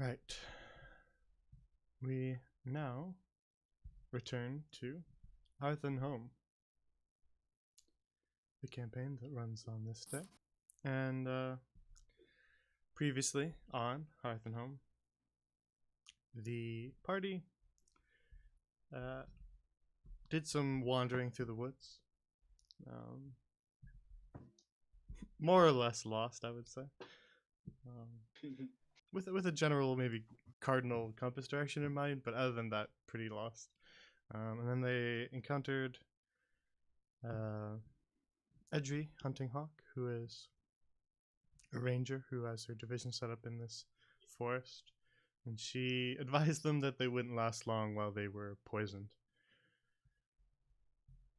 Right. We now return to Hearth and Home, the campaign that runs on this day. And previously on Hearth and Home, the party did some wandering through the woods. More or less lost, I would say. With a general maybe cardinal compass direction in mind, but other than that, pretty lost. And then they encountered Edry Hunting Hawk, who is a ranger who has her division set up in this forest, and she advised them that they wouldn't last long while they were poisoned,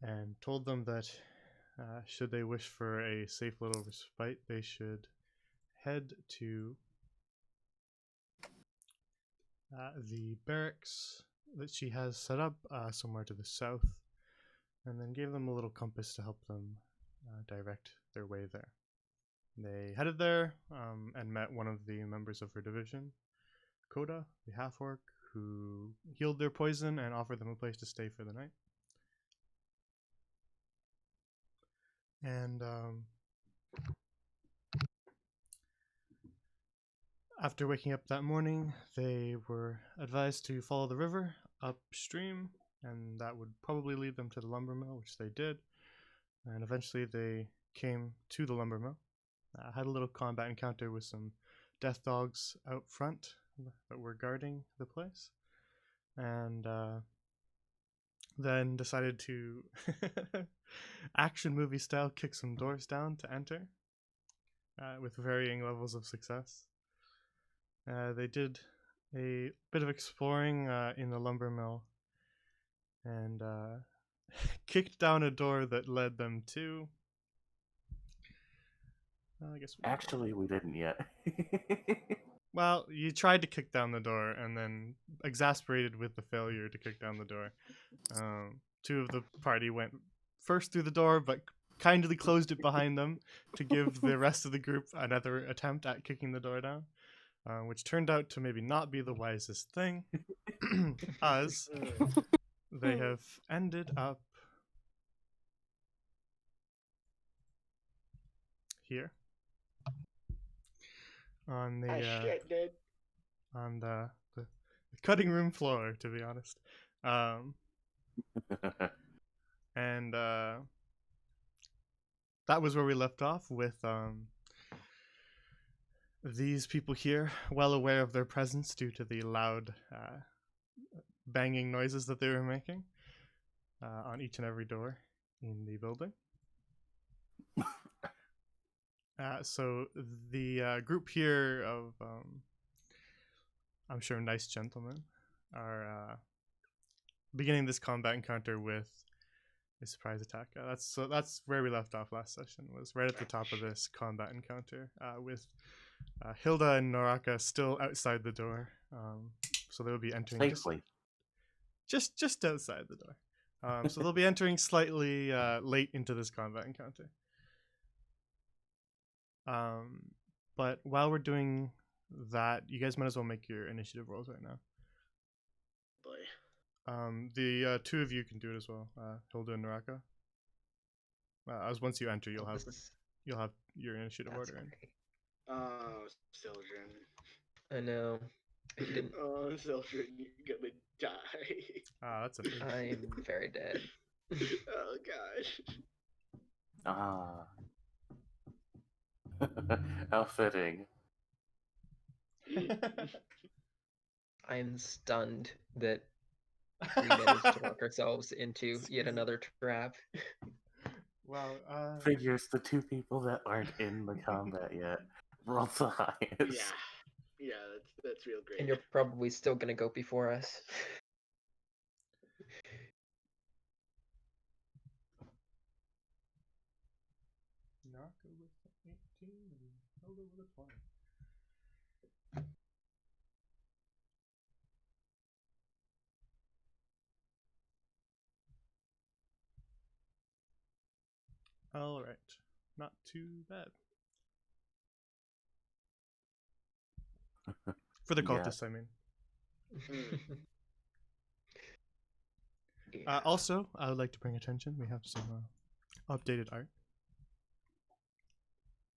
and told them that should they wish for a safe little respite, they should head to the barracks that she has set up somewhere to the south, and then gave them a little compass to help them direct their way there. They headed there and met one of the members of her division, Coda, the half-orc, who healed their poison and offered them a place to stay for the night. And after waking up that morning, they were advised to follow the river upstream, and that would probably lead them to the lumber mill, which they did. And eventually they came to the lumber mill. Had a little combat encounter with some death dogs out front that were guarding the place, and then decided to action movie style kick some doors down to enter with varying levels of success. They did a bit of exploring in the lumber mill and kicked down a door that led them to... I guess we didn't yet. Well, you tried to kick down the door, and then, exasperated with the failure to kick down the door, two of the party went first through the door, but kindly closed it behind them to give the rest of the group another attempt at kicking the door down, which turned out to maybe not be the wisest thing, as they have ended up here on the on the cutting room floor, to be honest. And that was where we left off with these people here, well aware of their presence due to the loud banging noises that they were making on each and every door in the building. So the group here of, I'm sure, nice gentlemen are beginning this combat encounter with a surprise attack. That's where we left off last session, was right at the top of this combat encounter with Hilda and Noraka still outside the door. So they'll be entering safely, just outside the door. So they'll be entering slightly late into this combat encounter. But while we're doing that, you guys might as well make your initiative rolls right now. Boy. The two of you can do it as well, Hilda and Naraka. As once you enter, you'll have your initiative order in. Oh, Sildren. I know. I didn't. Oh, Sildren, you're gonna die. That's an 8. I'm very dead. Oh gosh. How fitting. I'm stunned that we managed to work ourselves into yet another trap. Wow. Figures the two people that aren't in the combat yet roll the highest. Yeah, that's real great. And you're probably still gonna go before us. Naraka with 18 and Hilda with a 20. All right, not too bad. For the Yeah. cultists, I mean. Yeah. Also, I would like to bring attention. We have some updated art.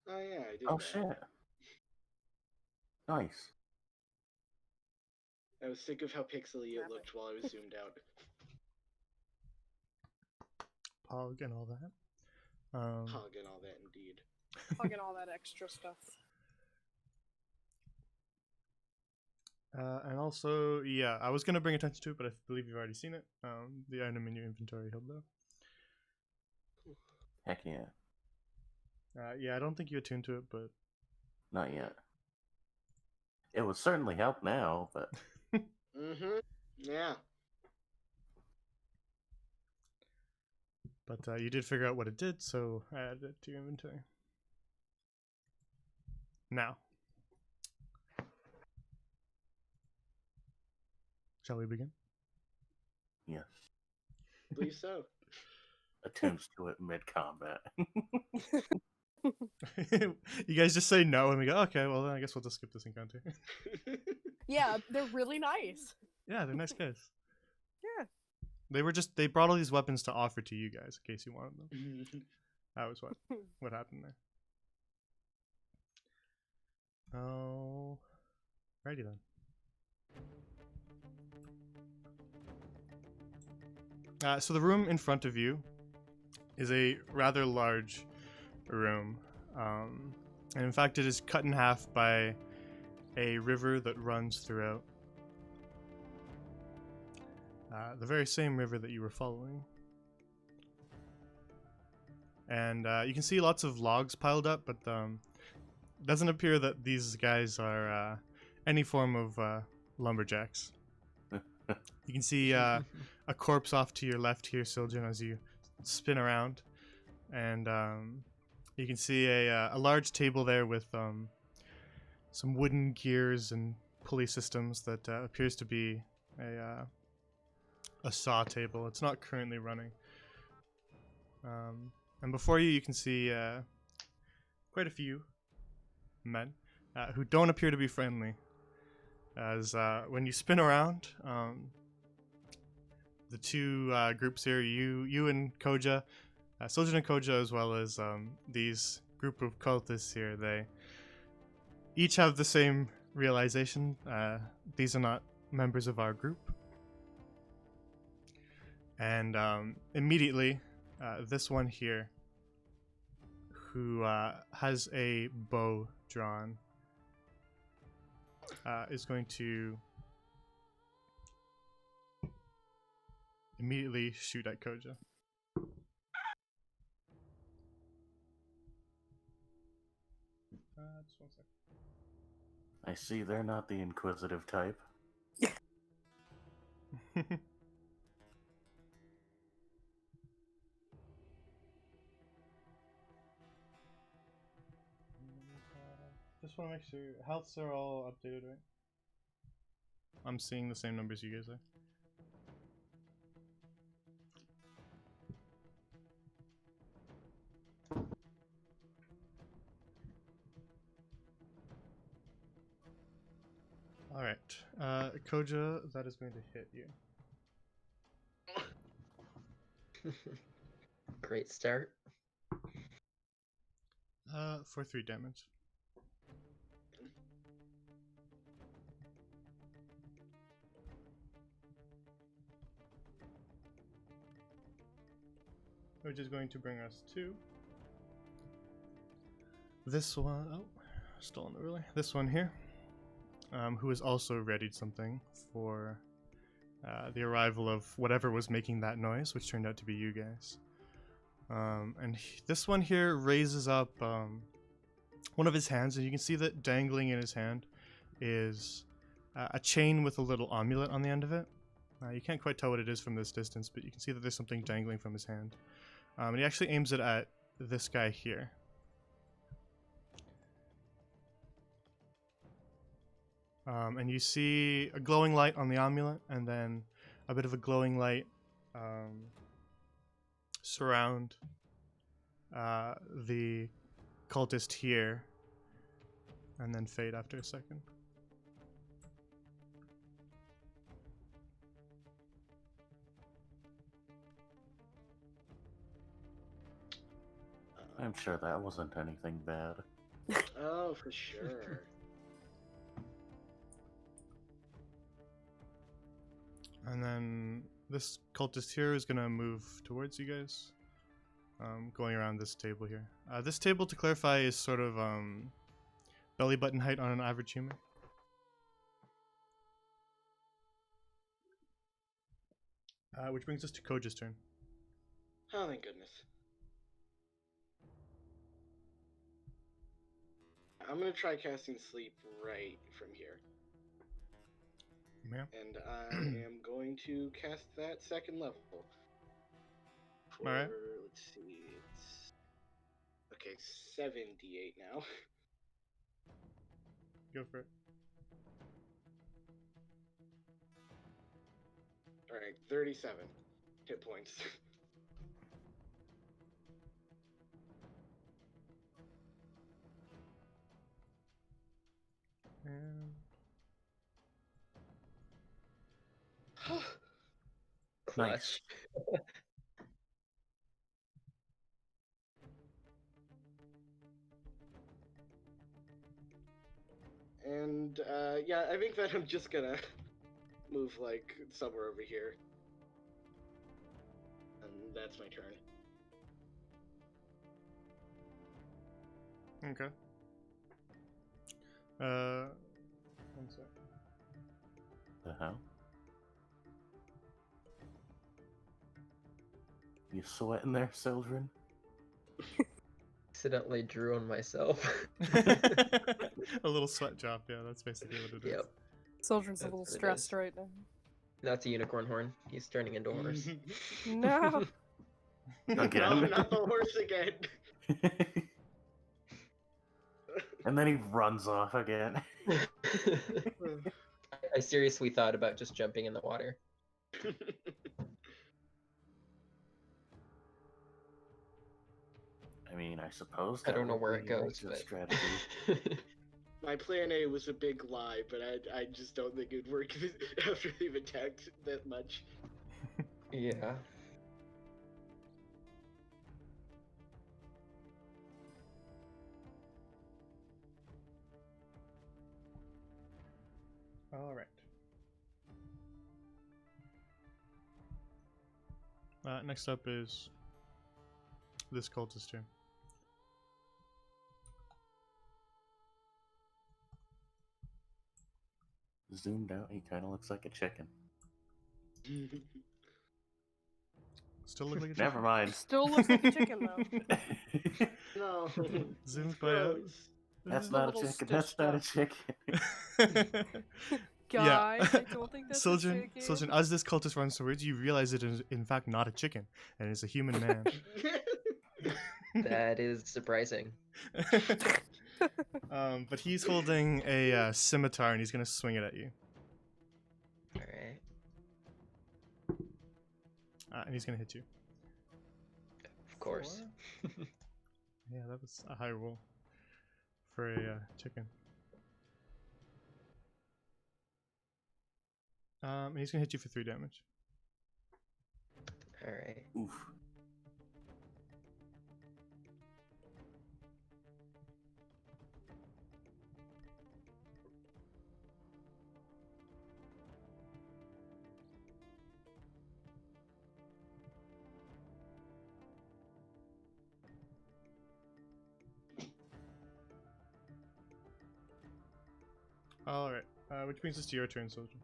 Oh yeah, I did Oh that. shit. Nice. I was sick of how pixely it looked while I was zoomed out. Pog and all that. Hog and all that, indeed. Fucking all that extra stuff. And also, yeah, I was gonna bring attention to it, but I believe you've already seen it. The item in your inventory held though. Heck yeah. Yeah, I don't think you attuned to it, but Not yet. It would certainly help now, but Mm-hmm. Yeah. you did figure out what it did, so I added it to your inventory. Now, shall we begin? yes. Believe so. Attunes to it mid-combat. You guys just say no, and we go, okay, well then I guess we'll just skip this encounter. Yeah, they're really nice. Yeah, they're nice guys. Yeah. They brought all these weapons to offer to you guys in case you wanted them. That was what happened there. Oh, righty then. So the room in front of you is a rather large room, and in fact it is cut in half by a river that runs throughout. The very same river that you were following. And you can see lots of logs piled up, but it doesn't appear that these guys are any form of lumberjacks. You can see a corpse off to your left here, Siljan, as you spin around. And you can see a large table there with some wooden gears and pulley systems that appears to be a saw table. It's not currently running. And before you, you can see quite a few men who don't appear to be friendly. As when you spin around, the two groups here, you and Koja, Siljan and Koja, as well as these group of cultists here, they each have the same realization. These are not members of our group. And immediately, this one here, who has a bow drawn, is going to immediately shoot at Koja. Just 1 second. I see they're not the inquisitive type. Just want to make sure healths are all updated, right? I'm seeing the same numbers you guys are. Alright, Koja, that is going to hit you. Great start. For 3 damage. Which is going to bring us to this one. Oh, stolen it really. This one here, who has also readied something for the arrival of whatever was making that noise, which turned out to be you guys. And this one here raises up one of his hands, and you can see that dangling in his hand is a chain with a little amulet on the end of it. You can't quite tell what it is from this distance, but you can see that there's something dangling from his hand. And he actually aims it at this guy here. And you see a glowing light on the amulet, and then a bit of a glowing light surround the cultist here, and then fade after a second. I'm sure that wasn't anything bad. Oh, for sure. And then this cultist here is gonna move towards you guys, going around this table here. This table, to clarify, is sort of belly button height on an average human. Which brings us to Koja's turn. Oh, thank goodness. I'm gonna try casting sleep right from here. Yeah. And I am going to cast that second level. For, Alright. let's see, it's... Okay, 78 now. Go for it. Alright, 37 hit points. And Clutch. And, yeah, I think that I'm just gonna move, like, somewhere over here. And that's my turn. okay. One sec. The hell? You sweating there, Sildren? Accidentally drew on myself. A little sweat drop. Yeah, that's basically what it is. Yep. Soldier's a That's little what it stressed is. right now. That's a unicorn horn. He's turning into a horse. No. Again. No, not the horse again. And then he runs off again. I seriously thought about just jumping in the water. I mean, I suppose I that don't know would where be it an goes, exit but strategy. My plan A was a big lie, but I just don't think it'd work after they've attacked that much. yeah. All right. Next up is this cultist turn. Zoomed out, he kind of looks like a chicken. Still look like a Never chicken? mind. Still looks like a chicken though. No. Zoomed by out. Gross. That's a not a little chicken. That's stitched not a up. chicken. Guys, I don't think that's a Sojourn, chicken. as this cultist runs towards you, you realize it is in fact not a chicken, and it's a human man. That is surprising. But he's holding a scimitar, and he's gonna swing it at you. Alright. And he's gonna hit you. Of course. Yeah, that was a high roll for a chicken. And he's gonna hit you for 3 damage. Alright. Oof. Alright, which brings us to your turn, Soldier.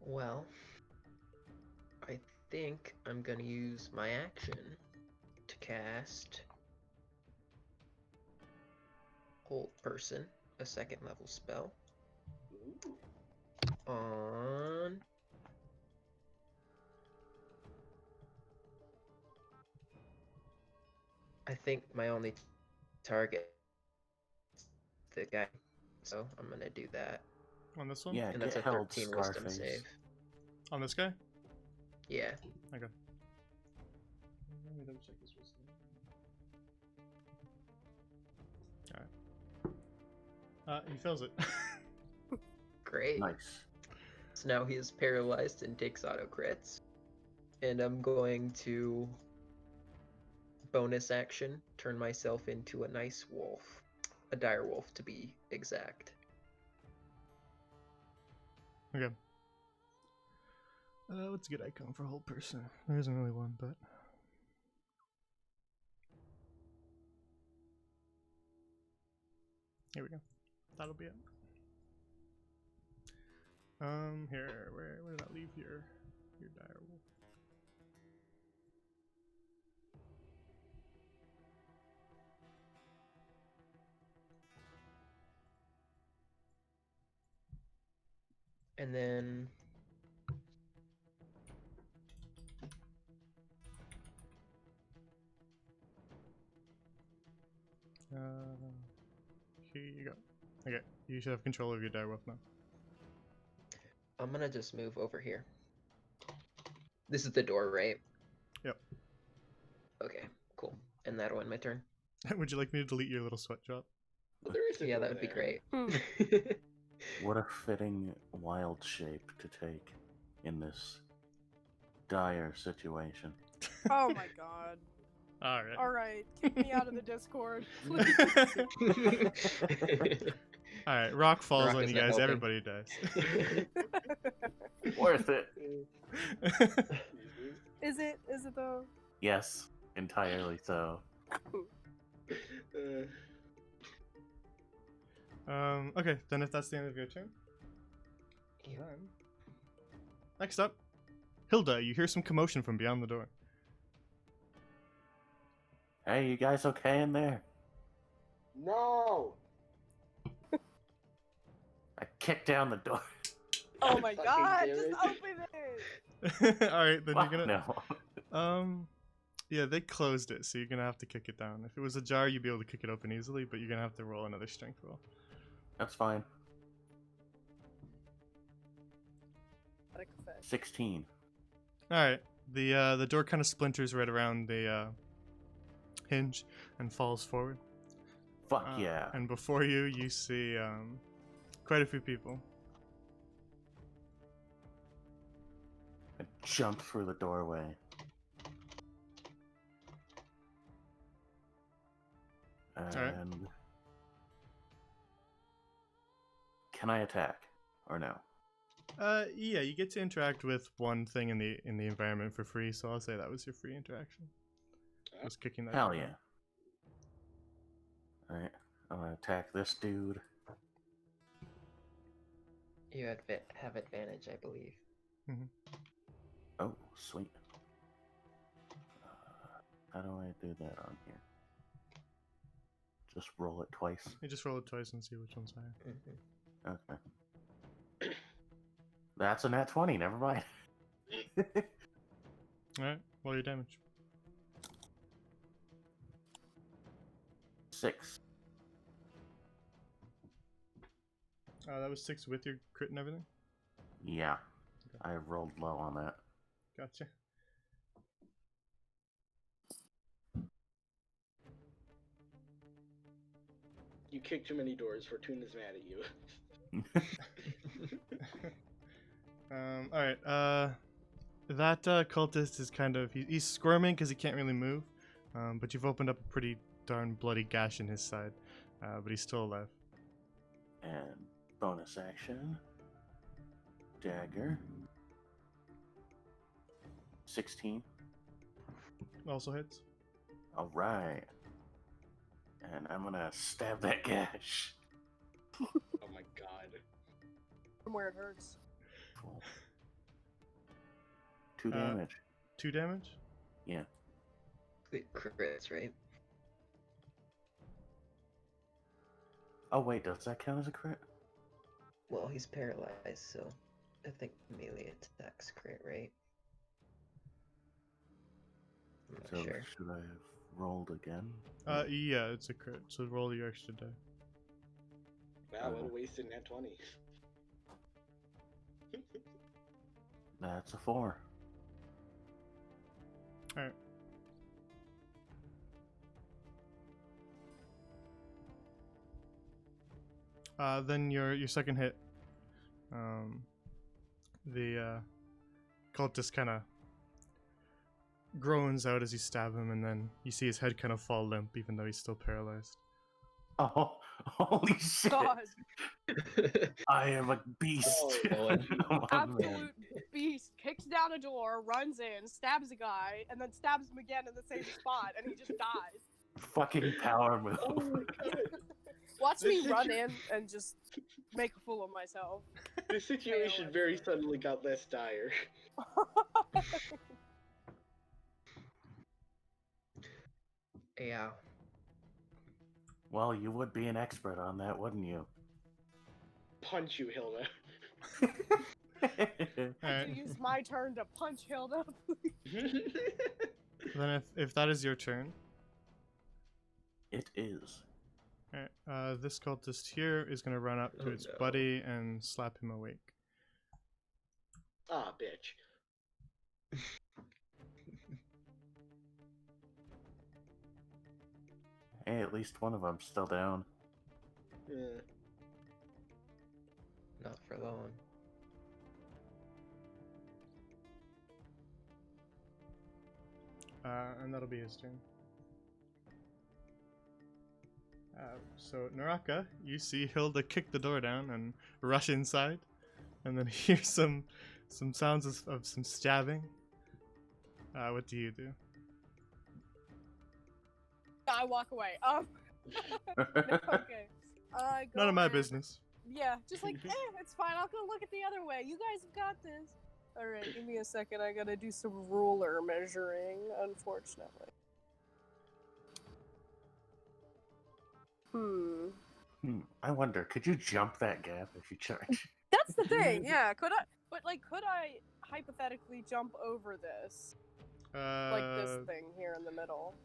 Well, I think I'm gonna use my action to cast Hold Person, a 2nd level spell, on I think my only target is the guy, so I'm gonna do that. On this one? Yeah, And that's get a held, 13 wisdom Scarface. save. On this guy? Yeah. Okay. Let me double check this wisdom. Alright. He fails it. Great. Nice. So now he is paralyzed and takes auto crits. And I'm going to bonus action turn myself into a nice wolf. A dire wolf to be exact. Okay. What's a good icon for a whole person? There isn't really one, but here we go. That'll be it. Here, where did I leave your dire wolf? And then Here you go. Okay, you should have control of your dire wolf now. I'm gonna just move over here. This is the door, right? Yep. Okay, cool. And that'll end my turn. Would you like me to delete your little sweat drop? But there is a Yeah, door that would be there. great. What a fitting wild shape to take in this dire situation. Oh my god. All right. Alright, kick me out of the Discord. All right. Rock falls Rock on is you not guys. helping. Everybody dies. Worth it. Is it? Is it though? Yes, entirely so. Okay. Then if that's the end of your turn, Yeah. then next up, Hilda. You hear some commotion from beyond the door. Hey, you guys okay in there? No! I kicked down the door. Oh my Fucking god, damn just it. open it! All right. Then Fuck you're gonna. no. Yeah, they closed it, so you're gonna have to kick it down. If it was a jar, you'd be able to kick it open easily, but you're gonna have to roll another strength roll. That's fine. Static effect. 16. All right. The door kind of splinters right around the hinge and falls forward. Fuck yeah. And before you, you see quite a few people. I jump through the doorway. Alright. And can I attack or no? Yeah, you get to interact with one thing in the environment for free, so I'll say that was your free interaction. Just kicking that. Hell door yeah. down. Alright, I'm gonna attack this dude. You have advantage, I believe. Oh, sweet. How do I do that on here? Just roll it twice. You just roll it twice and see which one's higher. Okay. That's a nat 20, never mind. Alright, roll your damage. 6. That was 6 with your crit and everything? Yeah. Okay. I rolled low on that. Gotcha. You kick too many doors. Fortuna's mad at you. Alright, that cultist is kind of, he's squirming because he can't really move, but you've opened up a pretty darn bloody gash in his side, but he's still alive. And bonus action. Dagger. 16. Also hits. Alright. And I'm gonna stab that gash. Oh my god. From where it hurts. 2 damage. 2 damage? Yeah. It crits, right? Oh wait, does that count as a crit? Well, he's paralyzed, so I think melee attacks crit, right? I'm So not sure. should I have rolled again? Yeah, it's a crit, so roll your extra die. Wow, what a wasted nat 20. That's a 4. Alright. Then your second hit, the cultist kind of groans out as you stab him, and then you see his head kind of fall limp, even though he's still paralyzed. Oh, holy shit! God, I am a beast. Oh, Oh, man. absolute beast. Kicks down a door, runs in, stabs a guy, and then stabs him again in the same spot, and he just dies. Fucking power move. Oh my god. Watch This me run situ- in and just make a fool of myself. The situation very suddenly got less dire. Yeah. Well, you would be an expert on that, wouldn't you? Punch you, Hilda. Could Alright. you use my turn to punch Hilda? Then if that is your turn, It is. alright, this cultist here is gonna run up to Oh, its no. buddy and slap him awake. Ah, bitch. Hey, at least one of them's still down. Not for long. And that'll be his turn. So Naraka, you see Hilda kick the door down and rush inside, and then hear some sounds of some stabbing. What do you do? I walk away. Okay. I go None of my in. business. Yeah, just like, it's fine. I'll go look at the other way. You guys have got this. Alright, give me a second. I gotta do some ruler measuring, unfortunately. I wonder, could you jump that gap if you charge? That's the thing, yeah. Could I hypothetically jump over this? Like this thing here in the middle?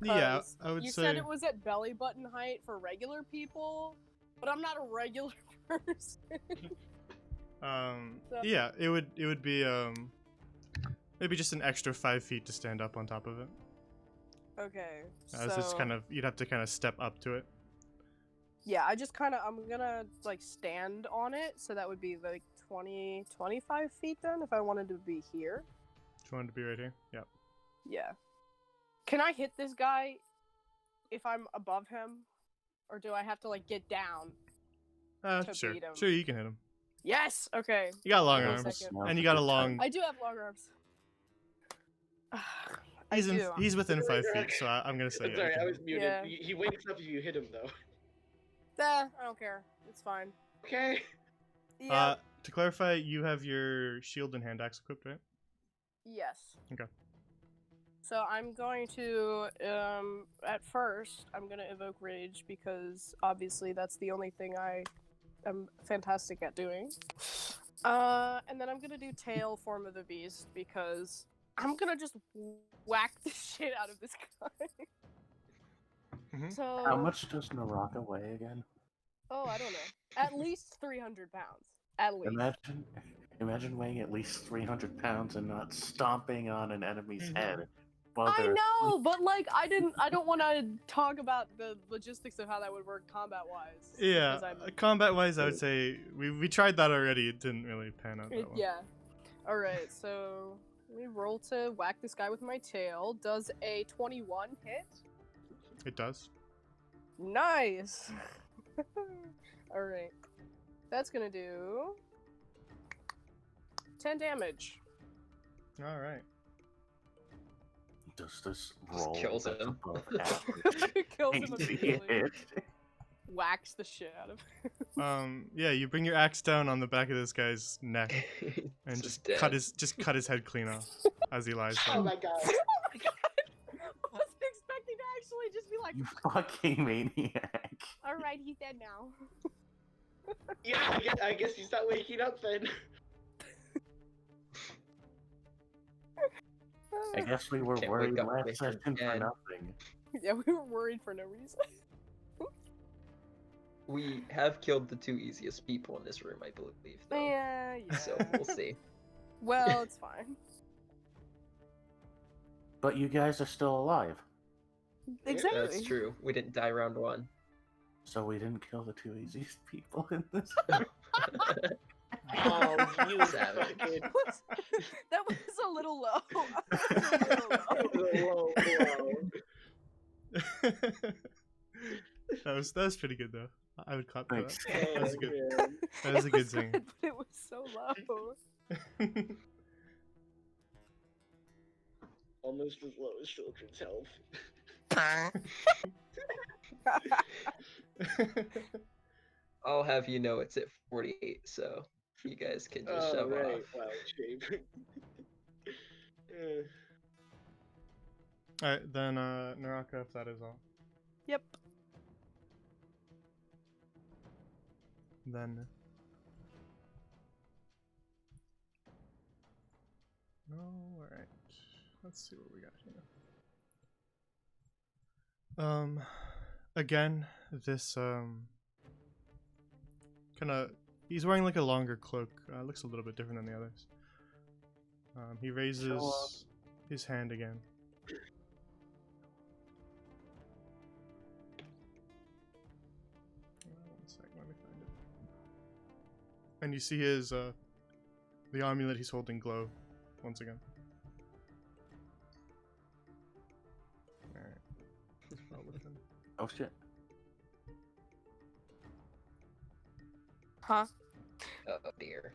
Yeah, 'Cause I would you say. said it was at belly button height for regular people, but I'm not a regular person. So- Yeah, it would be maybe just an extra 5 feet to stand up on top of it. Okay, As it's kind of you'd have to kind of step up to it. yeah, I'm gonna like stand on it, so that would be like 25 feet then if I wanted to be here. Do you want to be right here? Yep. Yeah. Can I hit this guy if I'm above him? Or do I have to like get down? To Sure. beat him. Sure, you can hit him. Yes! Okay. You got long Wait a arms, second. and you got a long. I do have long arms. I He's do. he's within 5 feet, so I'm gonna say. I'm yeah, sorry, you I can was hit muted. Yeah. He wakes up if you hit him, though. I don't care. It's fine. Okay. him. Yeah. To clarify, you have your shield and hand axe equipped, right? Yes. Okay. So I'm going to, at first, I'm going to evoke rage because obviously that's the only thing I am fantastic at doing. And then I'm going to do tail form of the beast because I'm going to just whack the shit out of this guy. Mhm. So, How much does Naraka weigh again? oh, I don't know. At least 300 pounds. At least. Imagine weighing at least 300 pounds and not stomping on an enemy's Mhm. head. While I they're know, but like I don't want to talk about the logistics of how that would work combat wise. Yeah, combat wise, I would say we tried that already. It didn't really pan out that well. Yeah. All right, so let me roll to whack this guy with my tail. Does a 21 hit? It does. Nice. All right, that's gonna do 10 damage. All right. does this roll kills that's him. above average Kills him ain't immediately. it? Whacks the shit out of him. Yeah, you bring your axe down on the back of this guy's neck and just cut his head clean off as he lies Oh there. my god. Oh my god! I wasn't expecting to actually just be like, You fucking maniac. all right, he's dead now. Yeah, I guess he's not waking up then. I guess we were Can't worried wake up last with session him for dead. nothing. Yeah, we were worried for no reason. We have killed the two easiest people in this room, I believe, though. Yeah. So we'll see. Well, it's fine. But you guys are still alive, Exactly. That's true. We didn't die round one. so we didn't kill the two easiest people in this. Oh, you Savage. fucking. That was a little low. That was a little low. That was a low blow. that was pretty good though. I would clap for that. Thanks. That was a Oh, good. man. That was a It good sing. Good, but it was so low. Almost as low as children's health. I'll have you know it's at 48, so you guys can just Oh, shove right. off. Wild shape. All right, then Naraka, if that is all, Yep. then. All right. Let's see what we got here. Again, this kind of he's wearing like a longer cloak. Looks a little bit different than the others. He raises his hand again. One sec, let me find it. And you see his the amulet he's holding glow once again. Alright. Spell with him. Oh shit. Huh? Oh dear.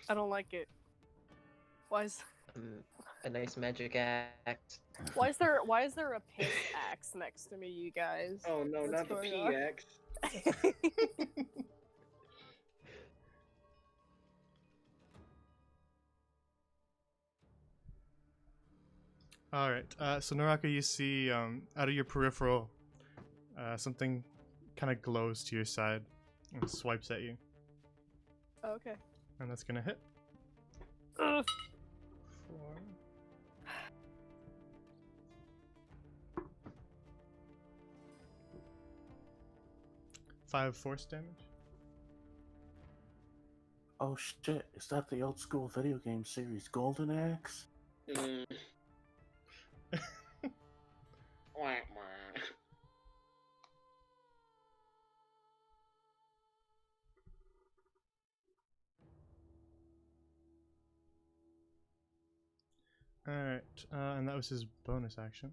I don't like it. Why is A nice magic axe. why is there a piss axe next to me, you guys? Oh no, What's not the going on? PX. Alright, so Naraka, you see out of your peripheral, something kind of glows to your side and swipes at you. Okay. And that's gonna hit. Ugh. 4. Five force damage. Oh shit, is that the old school video game series Golden Axe? Mm. Wah, wah. Alright, and that was his bonus action.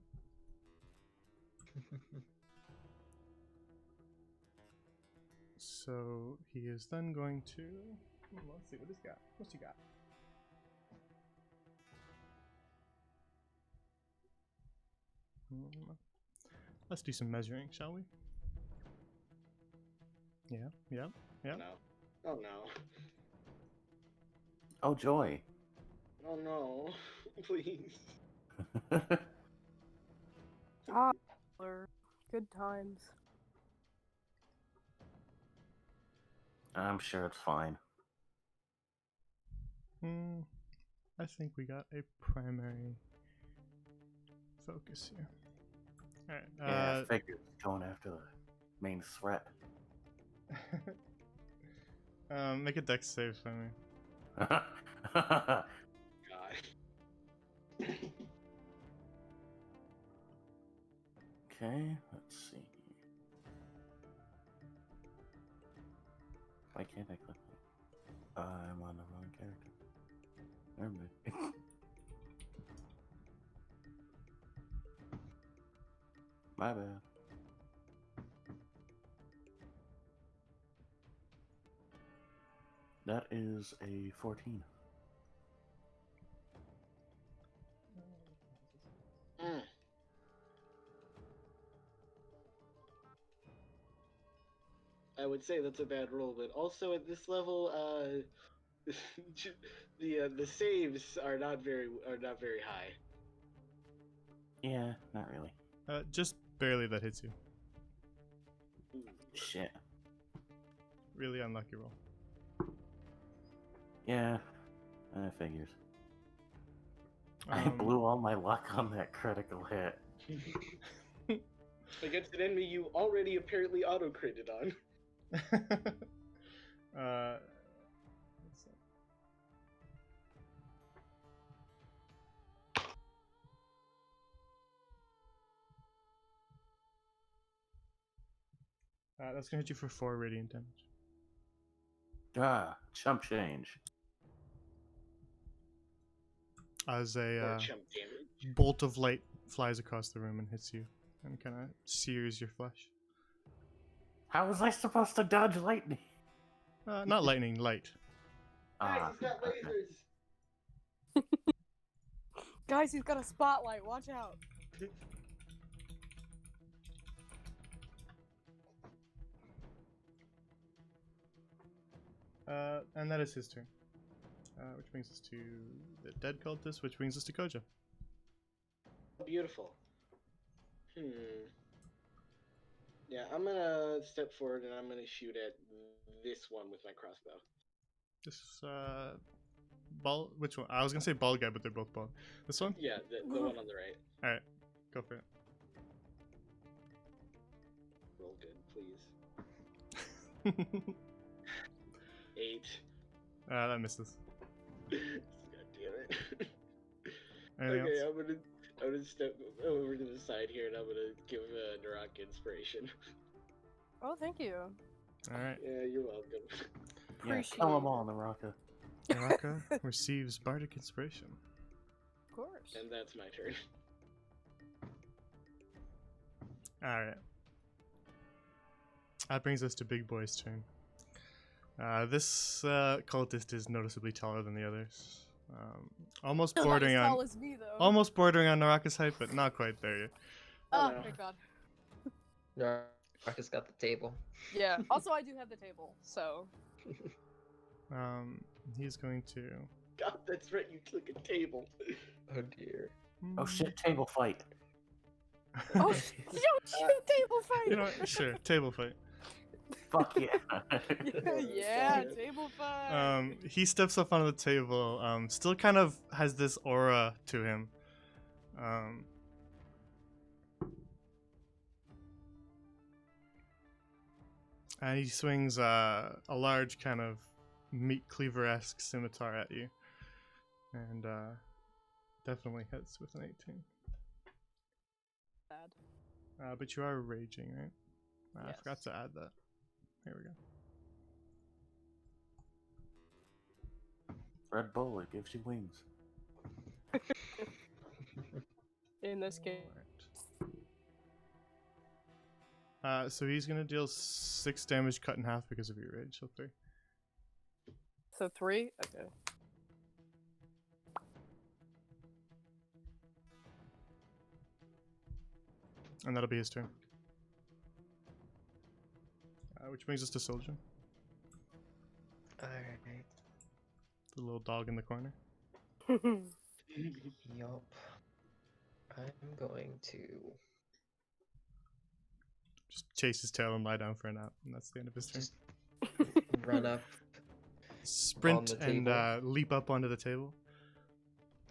So he is then going to. Let's see what he's got. What's he got? Let's do some measuring, shall we? Yeah, yeah, yeah. No. Oh no. Oh joy. Oh no. Please. Ah, good times. I'm sure it's fine. I think we got a primary focus here. Alright, Yeah, I figured going after the main threat. make a dex save for me. God. Okay, let's see. Why can't I click it? I'm on the wrong character. Never mind. My bad. That is a 14. Mm. I would say that's a bad roll, but also at this level, the saves are not very high. Yeah, not really. Just barely that hits you. Shit. Really unlucky roll. Yeah, I figured. I blew all my luck on that critical hit. Against an enemy you already apparently auto-critted on. Let's see. That's gonna hit you for 4 radiant damage. Ah, chump change. As Or a chump damage. bolt of light flies across the room and hits you, and kind of sears your flesh. How was I supposed to dodge lightning? Not lightning, light. Ah, Guys, he's got okay. lasers. Guys, he's got a spotlight. Watch out. And that is his turn. Which brings us to the dead cultist, which brings us to Koja. Beautiful. Yeah, I'm gonna step forward and I'm gonna shoot at this one with my crossbow. This ball. Which one? I was gonna say bald guy, but they're both bald. This one? Yeah, the one on the right. All right, go for it. Roll good, please. 8. That misses. God damn it. Anything Okay, else? I'm gonna step over to the side here and I'm gonna give Narak inspiration. Oh, thank you. All right. Yeah, you're welcome. Yeah, Appreciate kill them it. all, Naraka. Naraka receives bardic inspiration. Of course. And that's my turn. All right. That brings us to Big Boy's turn. This cultist is noticeably taller than the others. Almost Still bordering not as tall on, as me, though. almost bordering on Naraka's height, but not quite there yet. Oh, no. thank God. Naraka's got the table. Yeah. Also, I do have the table, so. He's going to. God, that's right, you took a table. Oh dear. Oh shit, table fight. Oh, shoot, table fight! You know what? Sure, table fight. Fuck yeah. Yeah, table fight! He steps up onto the table. Still kind of has this aura to him. And he swings a large kind of meat cleaver-esque scimitar at you, and definitely hits with an 18. Bad. But you are raging, right? I Yes. forgot to add that. Here we go. Red Bull, it gives you wings. In this case. Alright. So he's gonna deal 6 damage cut in half because of your rage, so 3. So 3? Okay. And that'll be his turn. Which brings us to Soldier, Alright. the little dog in the corner. Yup. I'm going to. Just chase his tail and lie down for a nap, and that's the end of his turn. Just run up. Sprint on the and table. leap up onto the table.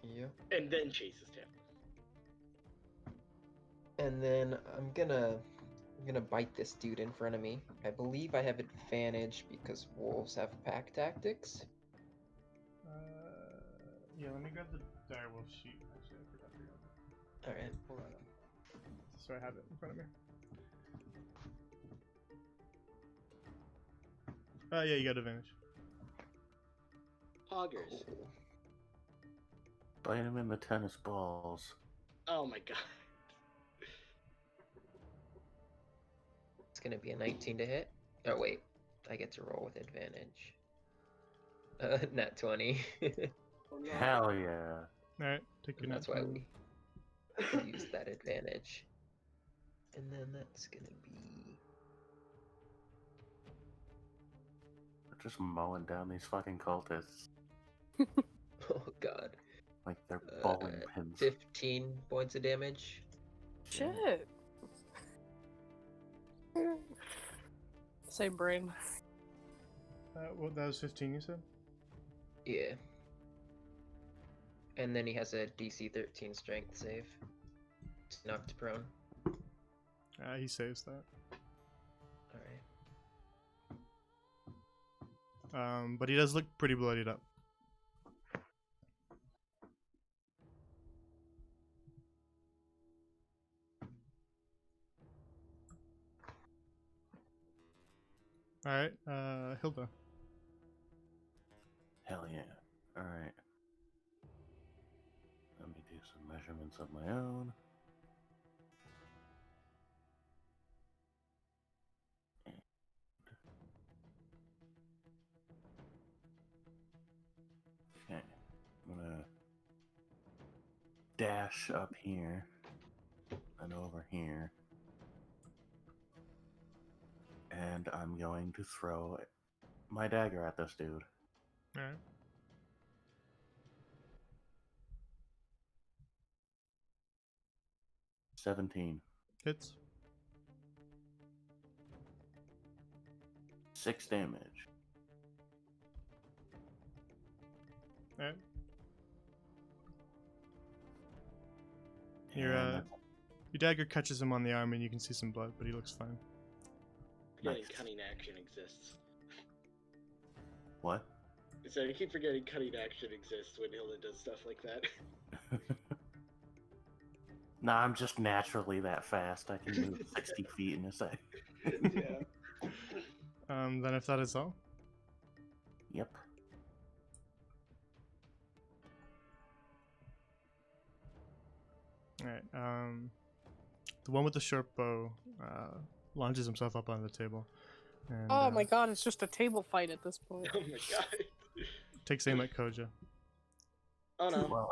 Yep. And then chase his tail. And then I'm gonna bite this dude in front of me. I believe I have advantage because wolves have pack tactics. Yeah, let me grab the direwolf sheet. Actually, I forgot to grab it. Alright. Pull that up. So I have it in front of me. Yeah, you got advantage. Poggers. Cool. Bite him in the tennis balls. Oh my god. It's gonna be a 19 to hit. Oh wait, I get to roll with advantage. Nat 20. Oh, no. Hell yeah. Alright, take your That's nap. why we use that advantage. And then that's gonna be. We're just mowing down these fucking cultists. Oh god. Like they're bowling pins. 15 points of damage. Shit. Same brain. What, that was 15, you said? Yeah. And then he has a DC 13 strength save. It's knocked prone. He saves that. Alright. But he does look pretty bloodied up. All right, Hilda. Hell yeah. Alright. Let me do some measurements of my own. Okay. I'm gonna dash up here and over here. And I'm going to throw my dagger at this dude. All right. $17. Hits. 6 damage. All right. And Your that's- your dagger catches him on the arm, and you can see some blood, but he looks fine. Forgetting Nice. cunning action exists. What? So I keep forgetting cunning action exists when Hilda does stuff like that. Nah, I'm just naturally that fast. I can move 60 feet in a second. Yeah. Then if that is all, Yep. all right. The one with the short bow launches himself up on the table, and Oh my god, it's just a table fight at this point. Oh my god. takes aim at Koja. Oh no. Well,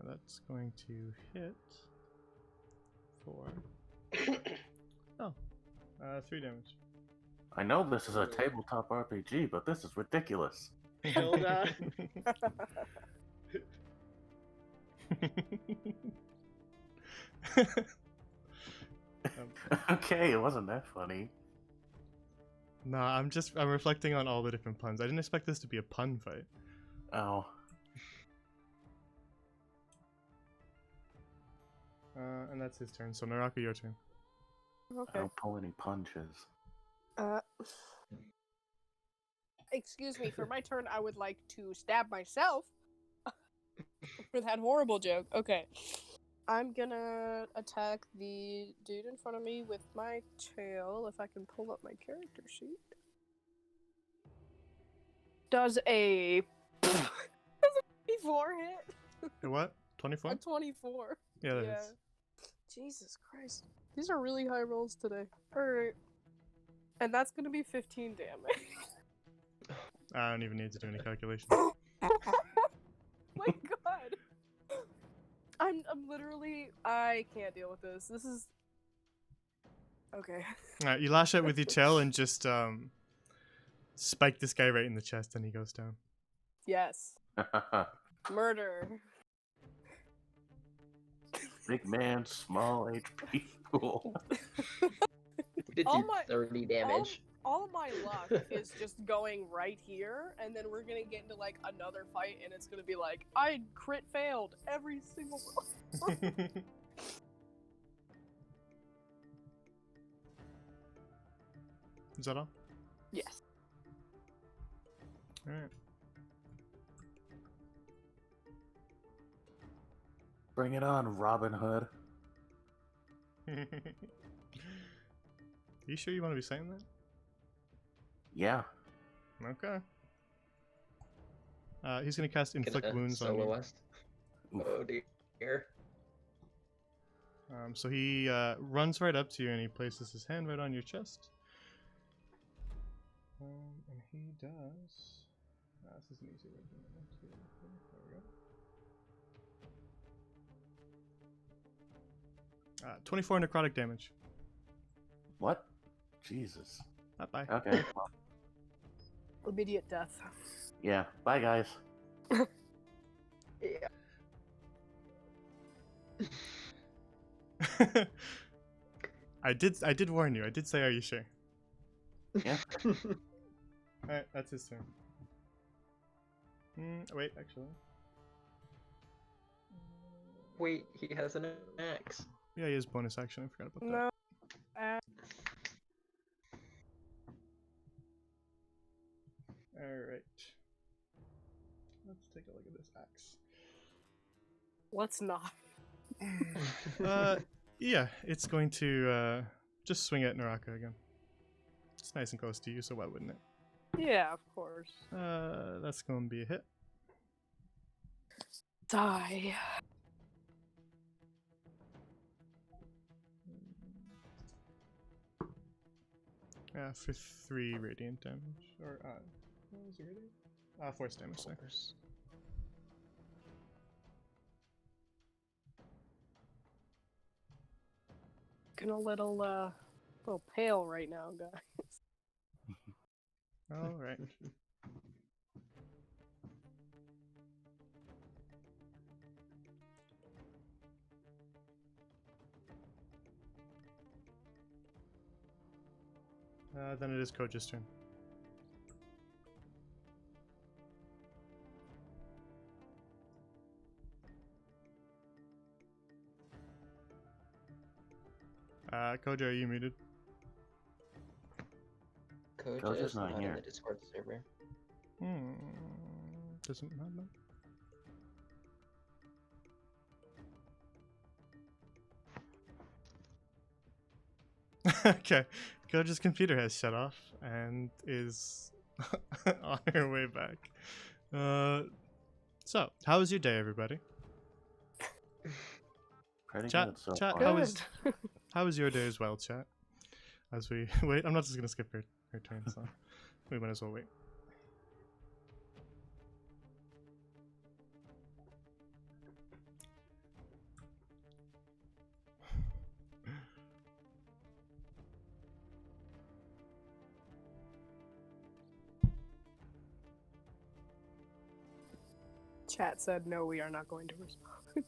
That's going to hit for 3 damage. I know this is a tabletop RPG, but this is ridiculous. Hilda. Okay, it wasn't that funny. Nah, I'm reflecting on all the different puns. I didn't expect this to be a pun fight. Oh. And that's his turn. So Naraka, your turn. I Okay. don't pull any punches. Excuse me, for my turn, I would like to stab myself for that horrible joke. Okay. I'm gonna attack the dude in front of me with my tail, if I can pull up my character sheet. Does a 24 hit? A what? 24? A 24. Yeah, that hits. Jesus Christ. These are really high rolls today. Alright. And that's gonna be 15 damage. I don't even need to do any calculations. My god. I'm literally, I can't deal with this. This is okay. Alright, you lash out with your tail and just spike this guy right in the chest, and he goes down. Yes. Murder. Big man, small HP pool. We did Oh do my- 30 damage. All of my luck is just going right here, and then we're gonna get into like another fight, and it's gonna be like I crit failed every single roll. Is that all? Yes. Alright. Bring it on, Robin Hood. You sure you want to be saying that? Yeah. Okay. He's gonna cast Inflict Gonna Wounds on you. soloist. Oh dear. So he runs right up to you and he places his hand right on your chest. And he does. This is an easy way. 1, 2, 3. There we go. 24 necrotic damage. What? Jesus. Bye. Okay. Immediate death. Yeah. Bye, guys. Yeah. I did warn you. I did say, are you sure? Yeah. Alright, that's his turn. Wait, actually. Wait, he has an axe. Yeah, he has bonus action. I forgot about that. No. Alright. Let's take a look at this axe. Let's not. Yeah, it's going to just swing at Naraka again. It's nice and close to you, so why wouldn't it? Yeah, of course. That's going to be a hit. Die. For 3 radiant damage. Or, what was it radiant? Force damage, sorry. Looking a little pale right now, guys. Alright. Then it is Koja's turn. Koja, are you muted? Koja Koja's is not not in here. the Discord server. Doesn't matter. Okay, Koja's computer has shut off and is on her way back. So, how was your day, everybody? Pretty Chat, good so chat, far. how was your day as well, chat? As we wait, I'm not just gonna skip her turn, so we might as well wait. Chat said no, we are not going to respond.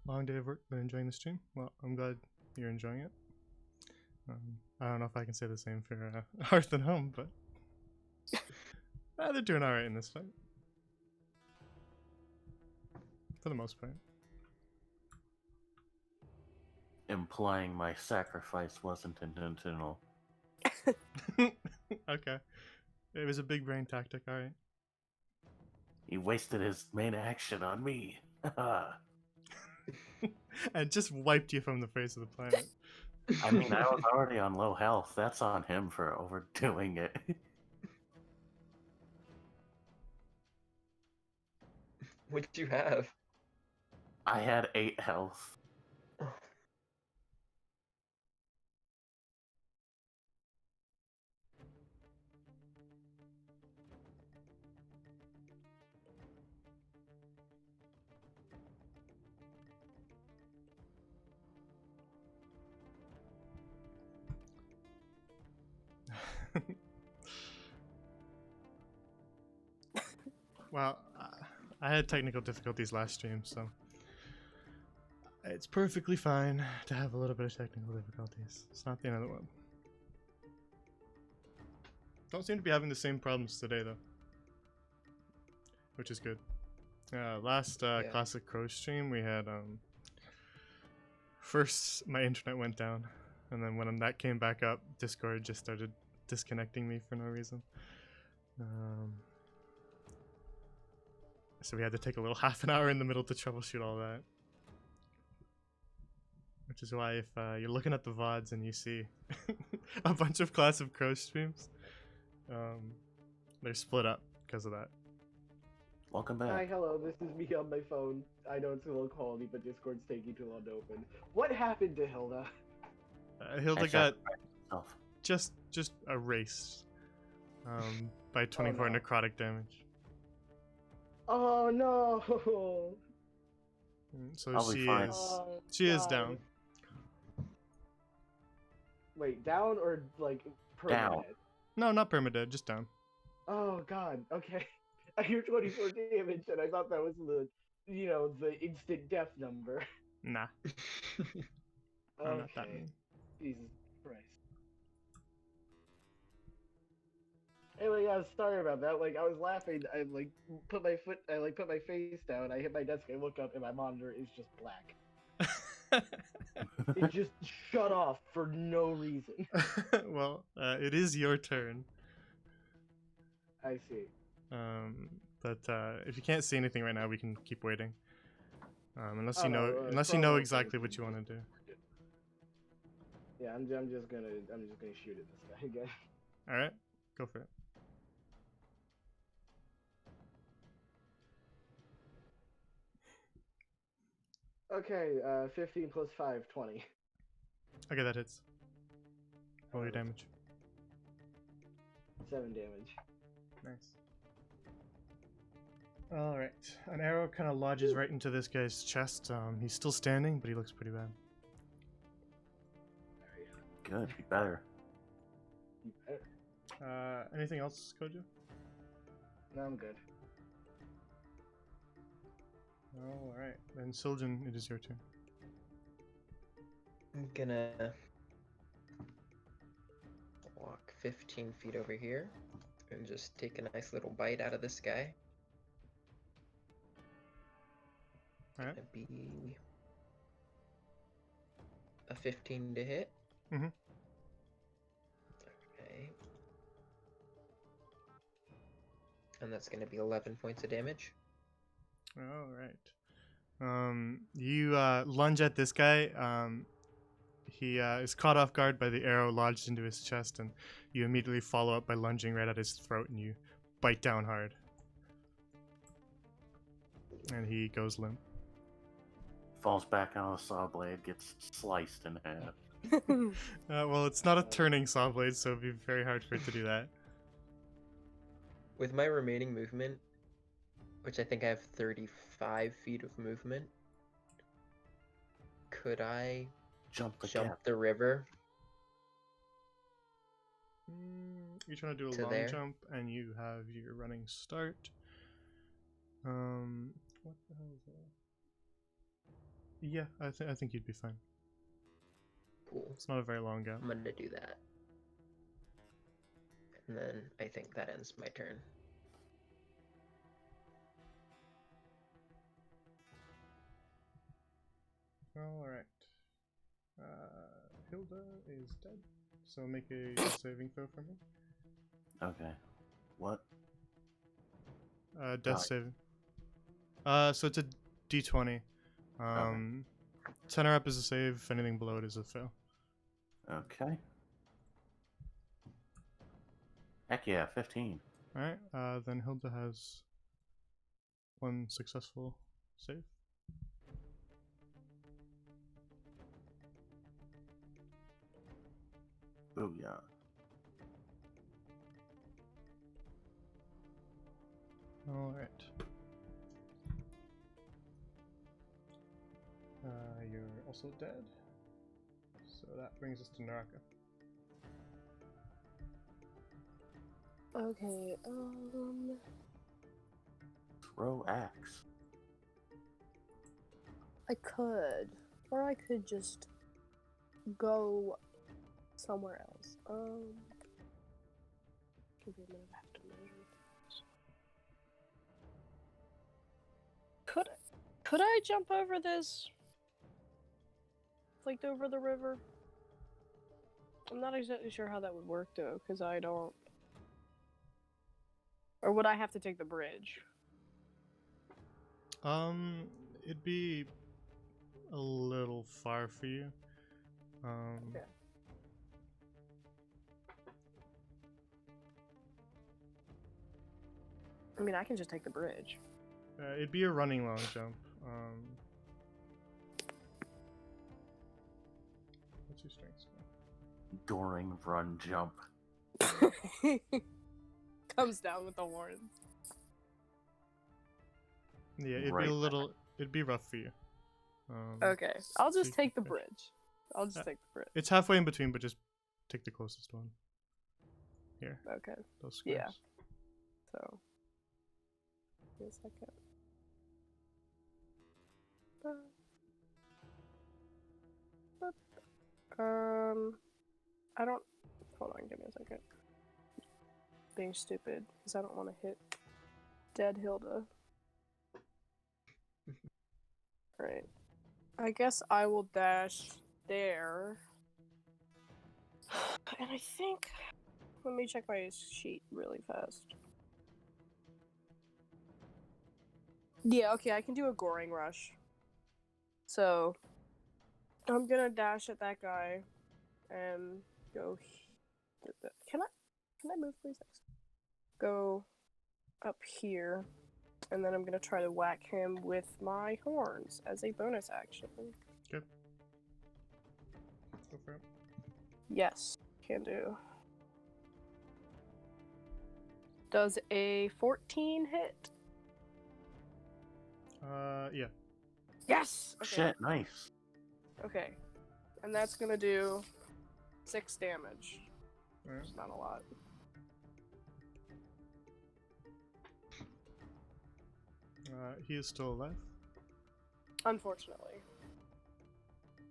Long day of work, but enjoying the stream? Well, I'm glad you're enjoying it. I don't know if I can say the same for Hearth and Home, but they're doing alright in this fight. For the most part. Implying my sacrifice wasn't intentional. Okay. It was a big brain tactic, alright. He wasted his main action on me. And just wiped you from the face of the planet. I mean, I was already on low health. That's on him for overdoing it. What'd you have? I had 8 health. Well, I had technical difficulties last stream, so it's perfectly fine to have a little bit of technical difficulties. It's not the end of the world. Don't seem to be having the same problems today, though, which is good. Last Classic Crow stream, we had first my internet went down, and then when that came back up, Discord just started disconnecting me for no reason. So we had to take a little half an hour in the middle to troubleshoot all that. Which is why if you're looking at the VODs and you see a bunch of Class of Crow streams, they're split up because of that. Welcome Hi, back. hello, this is me on my phone. I know it's a low quality, but Discord's taking too long to open. What happened to Hilda? Hilda I got sacrificed myself. just erased by 24 no. necrotic damage. Oh no! So I'll be she fine. is Oh, she is God. down. Wait, down or like permanent? Down. No, not permadead, just down. Oh god, okay. I hear 24 damage and I thought that was the, the instant death number. Nah, I'm not that Okay. mean. Jesus Christ. Anyway, yeah, sorry about that. Like, I was laughing. I put my face down. I hit my desk. I look up, and my monitor is just black. It just shut off for no reason. Well, it is your turn. I see. But if you can't see anything right now, we can keep waiting. Unless Oh, you know, no, unless you know chrono exactly thing what you can want to do. Yeah, I'm just gonna shoot at this guy again. All right, go for it. Okay, 15 plus 5, 20. Okay, that hits. Roll your Alright. damage. 7 damage. Nice. All right, an arrow kind of lodges right into this guy's chest. He's still standing, but he looks pretty bad. Good, be better. You better. Anything else, Kojo? No, I'm good. All right, then Sildren, it is your turn. I'm gonna walk 15 feet over here and just take a nice little bite out of this guy. Alright. Gonna be a 15 to hit. Mhm. Okay. And that's gonna be 11 points of damage. All right. You lunge at this guy. He is caught off guard by the arrow lodged into his chest, and you immediately follow up by lunging right at his throat, and you bite down hard. And he goes limp. Falls back on a saw blade, gets sliced in half. Well, it's not a turning saw blade, so it'd be very hard for it to do that. With my remaining movement, which I think I have 35 feet of movement, could I Jump the jump gap. the river? You're trying to do a To long there. jump, and you have your running start. What the hell is that? Yeah, I think you'd be fine. Cool. It's not a very long gap. I'm gonna do that. And then I think that ends my turn. All right. Hilda is dead, so make a saving throw for me. Okay. What? Death Right. saving. So it's a D20. 10 or up is a save. If anything below it is a fail. Okay. Heck yeah, 15. All right. Then Hilda has one successful save. Booyah. All right. You're also dead. So that brings us to Naraka. Okay, Throw axe. I could. Or I could just go somewhere else. Give me a minute, I have to measure this. Could I jump over this? Like over the river? I'm not exactly sure how that would work though, because I don't. Or would I have to take the bridge? It'd be a little far for you. Okay. I mean, I can just take the bridge. It'd be a running long jump. What's your strength score? Doring run jump. Comes down with the horns. Yeah, it'd Right. be a little. It'd be rough for you. Okay, I'll just you take the can- bridge. I'll just Uh, take the bridge. It's halfway in between, but just take the closest one. Here, Okay, those squares. Yeah. so. Give me a second. I don't. Hold on, give me a second. Being stupid, because I don't want to hit dead Hilda. Right. I guess I will dash there. And I think. Let me check my sheet really fast. Yeah, okay, I can do a goring rush. So, I'm gonna dash at that guy and go. Can I move, please? Go up here, and then I'm gonna try to whack him with my horns as a bonus action. Good. Go for it. Yes, can do. Does a 14 hit? Yeah. Yes! Okay. Shit, nice. Okay. And that's gonna do 6 damage. Alright. It's not a lot. He is still alive. Unfortunately.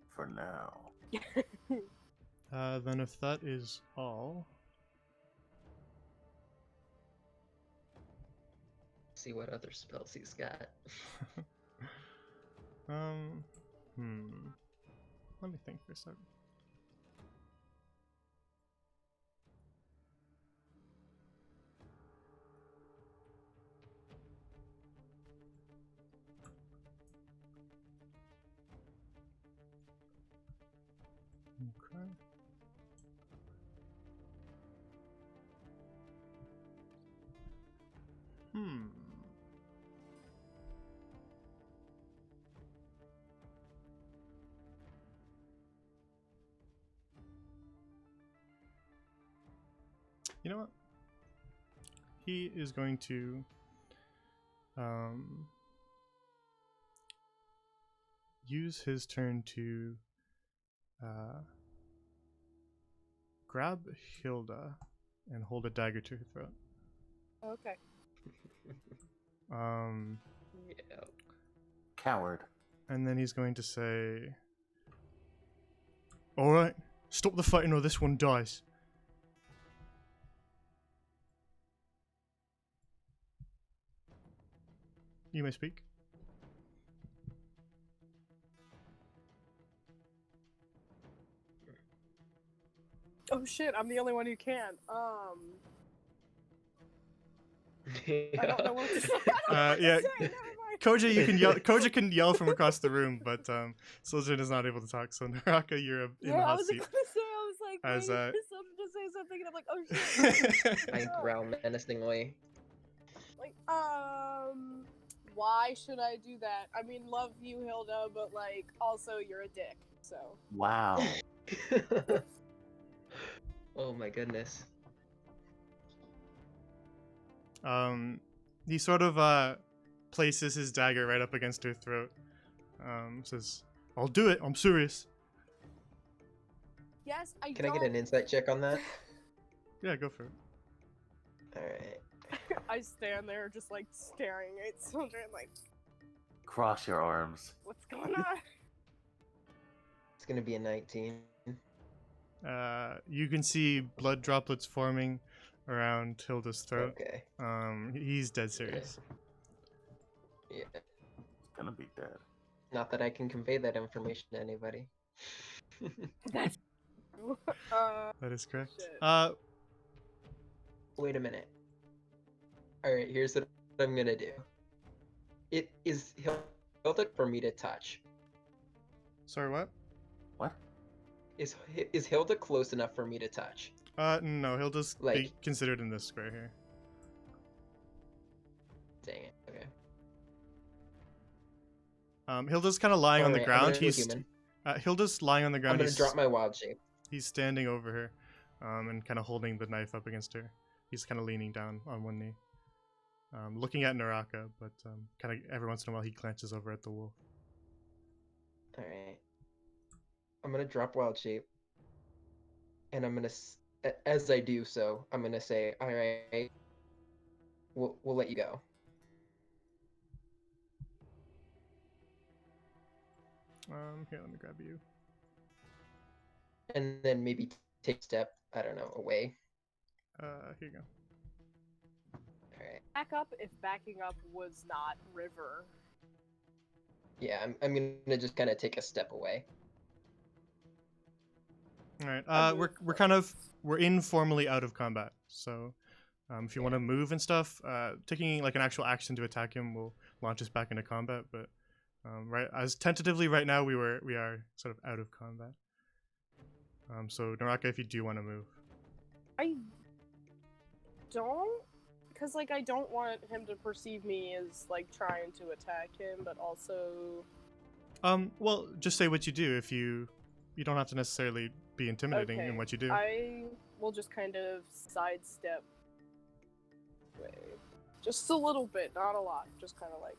For now. Then if that is all, See what other spells he's got. let me think for a second. Okay. You know what? He is going to use his turn to grab Hilda and hold a dagger to her throat. Okay. Yeah. Coward. And then he's going to say, "Alright, stop the fighting or this one dies." You may speak. Oh shit, I'm the only one who can. I don't know what to say. I don't know Yeah. what to say. Never mind. Koja, you can yell. Koja can yell from across the room, but Slytherin is not able to talk. So Naraka, you're in the Yeah, I hot was seat. gonna say, I was like, As, waiting for someone to say something, and I'm like, oh shit. I growl menacingly. Like, why should I do that? I mean, love you, Hilda, but like, also you're a dick, so. Wow. Oh my goodness. He sort of places his dagger right up against her throat. Says, "I'll do it. I'm serious." Yes, I Can I get an insight check on that? Yeah, go for it. Alright. I stand there just like staring at children, like, Cross your arms. what's going on? It's gonna be a 19. You can see blood droplets forming around Hilda's throat. Okay. He's dead serious. Yeah. It's gonna be dead. Not that I can convey that information to anybody. That's. That is correct. Shit. Wait a minute. Alright, here's what I'm gonna do. It is Hilda for me to touch. Sorry, what? What? Is Hilda close enough for me to touch? No, he'll just be Like- considered in this square here. Dang it. Okay. Hilda's kind of lying on the Alright, I'm ground. gonna go He's human. Hilda's lying on the I'm ground. gonna drop my wild shape. He's standing over her, and kind of holding the knife up against her. He's kind of leaning down on one knee, looking at Naraka, but kind of every once in a while he glances over at the wolf. Alright. I'm gonna drop wild shape. And I'm gonna, as I do so, I'm gonna say, alright, we'll let you go. Here, let me grab you. And then maybe take a step, I don't know, away. Here you go. Alright. Back up if backing up was not river. Yeah, I'm gonna just kind of take a step away. All right. I We're move kind of we're informally out of combat, so if you want to Yeah. move and stuff, taking like an actual action to attack him will launch us back into combat. But right as tentatively right now we are sort of out of combat. So Naraka, if you do want to move, I don't, because like I don't want him to perceive me as like trying to attack him, but also well, just say what you do. If you don't have to necessarily be intimidating okay. in what you do. I will just kind of sidestep away, just a little bit, not a lot, just kind of like.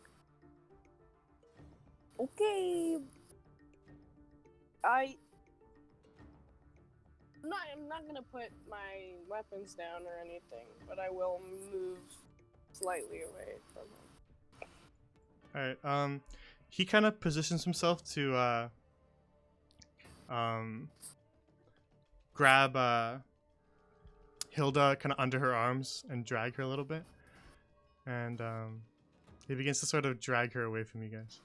Okay. I'm not gonna put my weapons down or anything, but I will move slightly away from him. All right. He kind of positions himself to grab Hilda kind of under her arms and drag her a little bit, and he begins to sort of drag her away from you guys.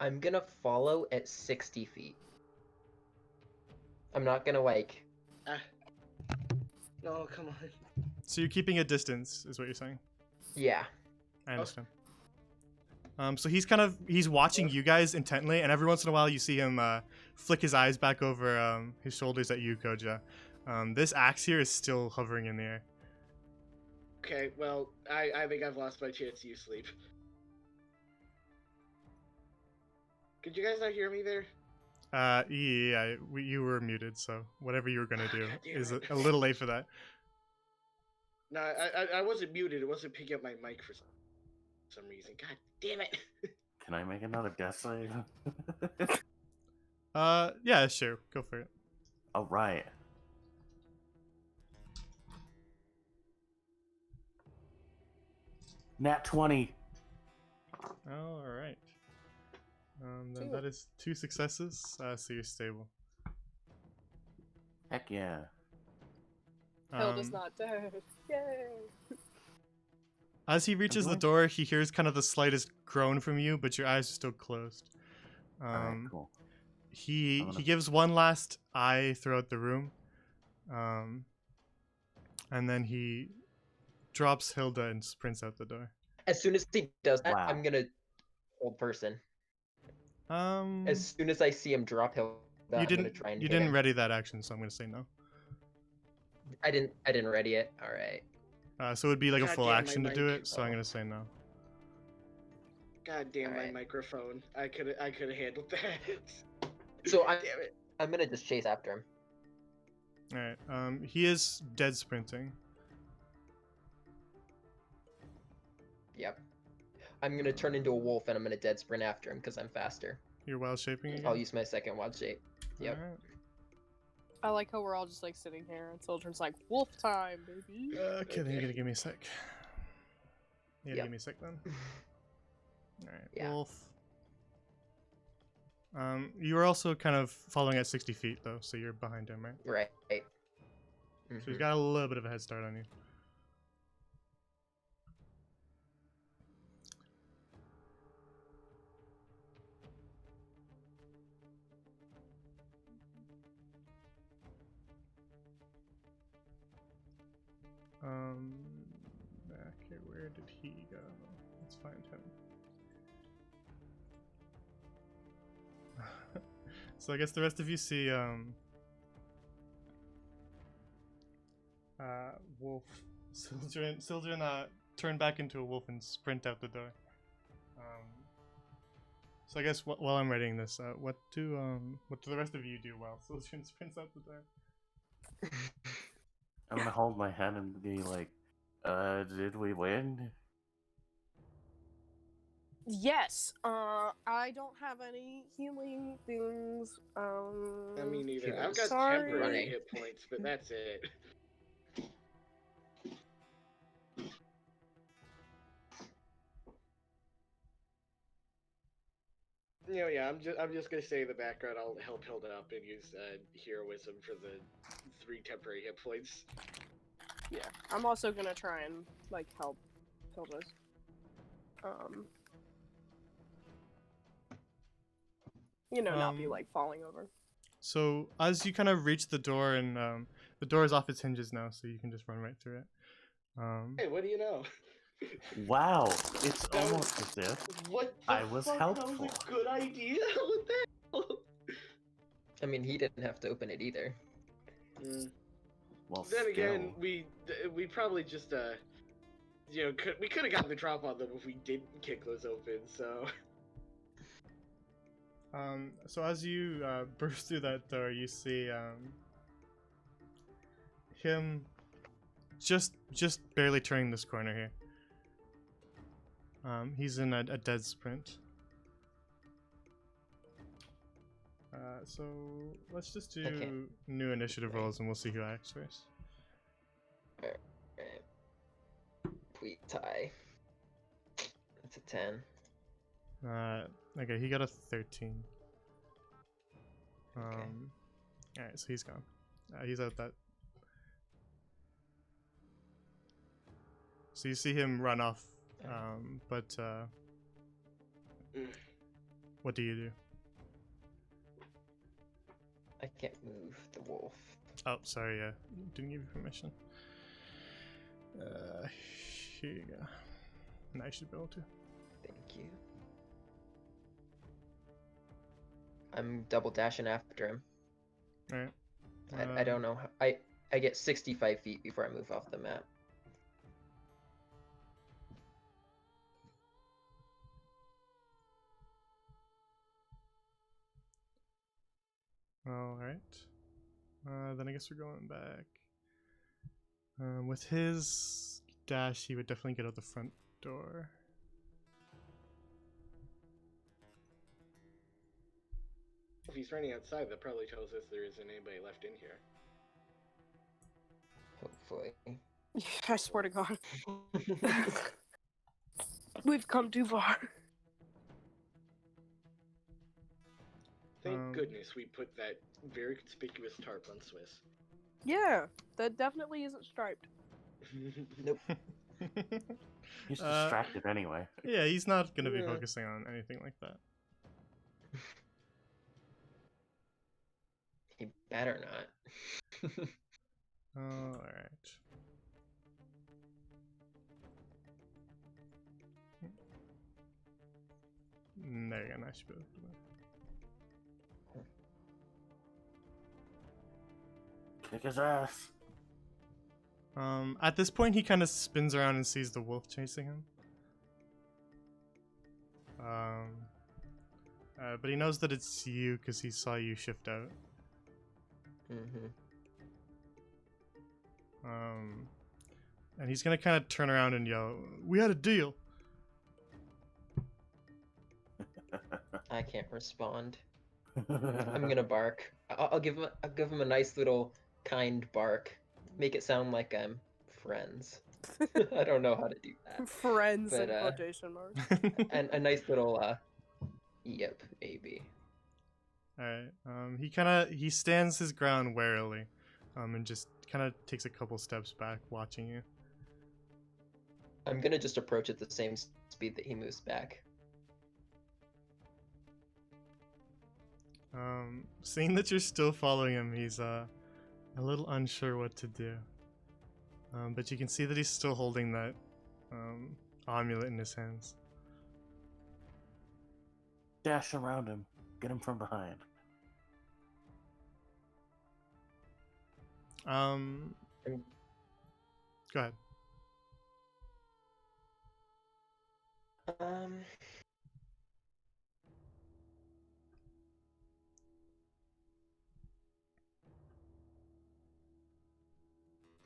I'm gonna follow at 60 feet. I'm not gonna like. Ah. No, come on. So you're keeping a distance, is what you're saying? Yeah. I understand. So he's watching you guys intently, and every once in a while you see him flick his eyes back over his shoulders at you, Koja. This axe here is still hovering in the air. Okay, well, I think I've lost my chance to use sleep. Could you guys not hear me there? Yeah, you were muted, so whatever you were gonna do God damn is it. a little late for that. No, I wasn't muted. It wasn't picking up my mic for some reason. God damn it. Can I make another death save? Yeah, sure, go for it. All right. Nat 20. All right. Then Two. that is 2 successes, so you're stable. Heck yeah. Hilda's not dead. Yay! As he reaches the going- door, he hears kind of the slightest groan from you, but your eyes are still closed. Alright, cool. He I'm gonna- gives one last eye throughout the room, and then he drops Hilda and sprints out the door. As soon as he does that, Wow. I'm gonna hold person. Um, As soon as I see him drop Hilda, you I'm didn't gonna try and you hit didn't him. ready that action, so I'm gonna say no. I didn't ready it. All right. So it would be like a God full damn, my action to do mic. it, so I'm Oh. gonna say no. God damn my Alright. microphone. I could have handled that. So Damn it. I'm gonna just chase after him. All right. He is dead sprinting. Yep. I'm gonna turn into a wolf and I'm gonna dead sprint after him because I'm faster. You're wild shaping again. I'll use my second wild shape. Yep. All right. I like how we're all just like sitting here and Children's like, wolf time, baby. Okay, then you gotta give me a sec. You gotta Yep. give me a sec then. Alright, Yeah. Wolf. You were also kind of following at 60 feet though, so you're behind him, right? Right. So he's Mhm. got a little bit of a head start on you. Okay, where did he go? Let's find him. So I guess the rest of you see Wolf Sildren turn back into a wolf and sprint out the door. So I guess while I'm writing this, what do the rest of you do while Sildren sprints out the door? I'm gonna hold my head and be like, did we win? Yes. I don't have any healing things. I mean, neither. Feeling I've got sorry. temporary hit points, but that's it. You know, yeah, I'm just gonna stay in the background. I'll help Hilda up and use heroism for the 3 temporary hit points. Yeah. I'm also gonna try and like help Hilda's. You know, not be Um, like falling over. So as you kind of reach the door, and the door is off its hinges now, so you can just run right through it. Hey, what do you know? Wow, it's That was- almost as if What the I was fuck? That was helpful. a good idea. What the hell? I mean, he didn't have to open it either. Well, Then again, still. we probably just we could have gotten the drop on them if we didn't kick those open. So So as you burst through that door, you see him just barely turning this corner here. He's in a dead sprint. So let's just do Okay. new initiative Right. rolls, and we'll see who acts first. Alright. Tweet tie. That's a 10. Okay, he got a 13. Alright, so he's gone. He's out that. So you see him run off, but what do you do? I can't move the wolf. Oh, sorry, yeah, didn't give you permission. Here you go. Now you should be able to. Thank you. I'm double dashing after him. Alright. I don't know. I get 65 feet before I move off the map. Alright. Then I guess we're going back. With his dash, he would definitely get out the front door. if he's running outside, that probably tells us there isn't anybody left in here. Hopefully. I swear to God. We've come too far. Thank goodness we put that very conspicuous tarp on Swiss. Yeah, that definitely isn't striped. Nope. He's distracted anyway. Yeah, he's not gonna be Yeah. focusing on anything like that. He better not. Alright. There you go, nice bit. Kick his ass. At this point, he kind of spins around and sees the wolf chasing him. But he knows that it's you because he saw you shift out. And he's gonna kind of turn around and yell, "We had a deal!" I can't respond. I'm gonna bark. I'll give him a nice little kind bark. Make it sound like I'm friends. I don't know how to do that. Friends But, in quotation marks. And a nice little yep, maybe. Alright, he stands his ground warily, and just kind of takes a couple steps back, watching you. I'm gonna just approach at the same speed that he moves back. Seeing that you're still following him, he's a little unsure what to do. But you can see that he's still holding that amulet in his hands. Dash around him. Get him from behind. Go ahead.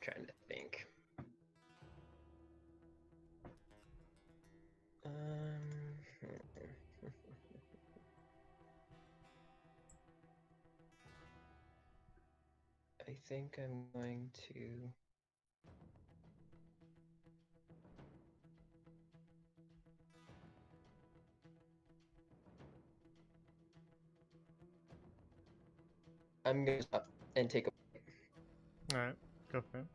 Trying to think. I think I'm going to. I'm gonna stop and take a. Alright, go for it.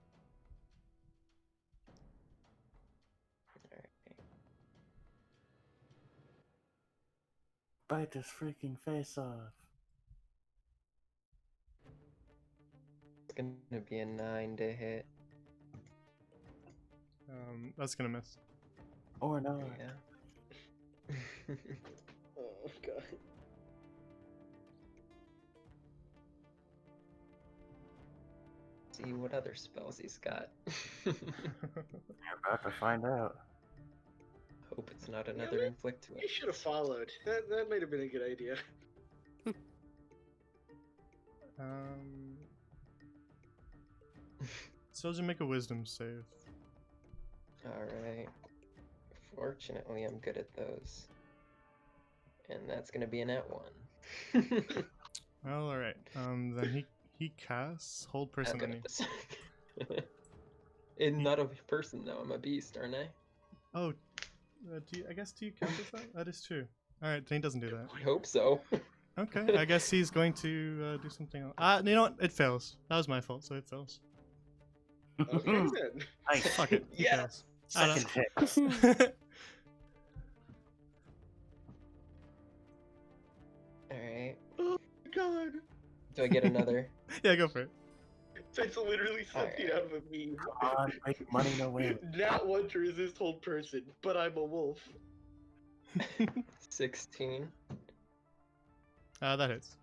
Bite his freaking face off. It's gonna be a 9 to hit. That's gonna miss. Or not. Yeah. Oh god. See what other spells he's got. You're about to find out. Hope it's not Yeah, another inflict You twitch. should have followed. That might have been a good idea. Soldier, make a wisdom save. Alright. Fortunately, I'm good at those. And that's gonna be a nat 1. Well, alright. Then he casts hold I'm person good on at you. this. And not a person though, I'm a beast, aren't I? Oh, I guess do you count as that? That is true. Alright, then he doesn't do that. I hope so. Okay, I guess he's going to do something else. You know what? It fails. That was my fault, so it fails. Okay then. Nice. Fuck it. He Yes! fails. Second hit. Alright. Oh my god. Do I get another? Yeah, go for it. That's literally something Alright. out of a meme. Come on, make money no win. Not one to resist hold person, but I'm a wolf. 16. That hits.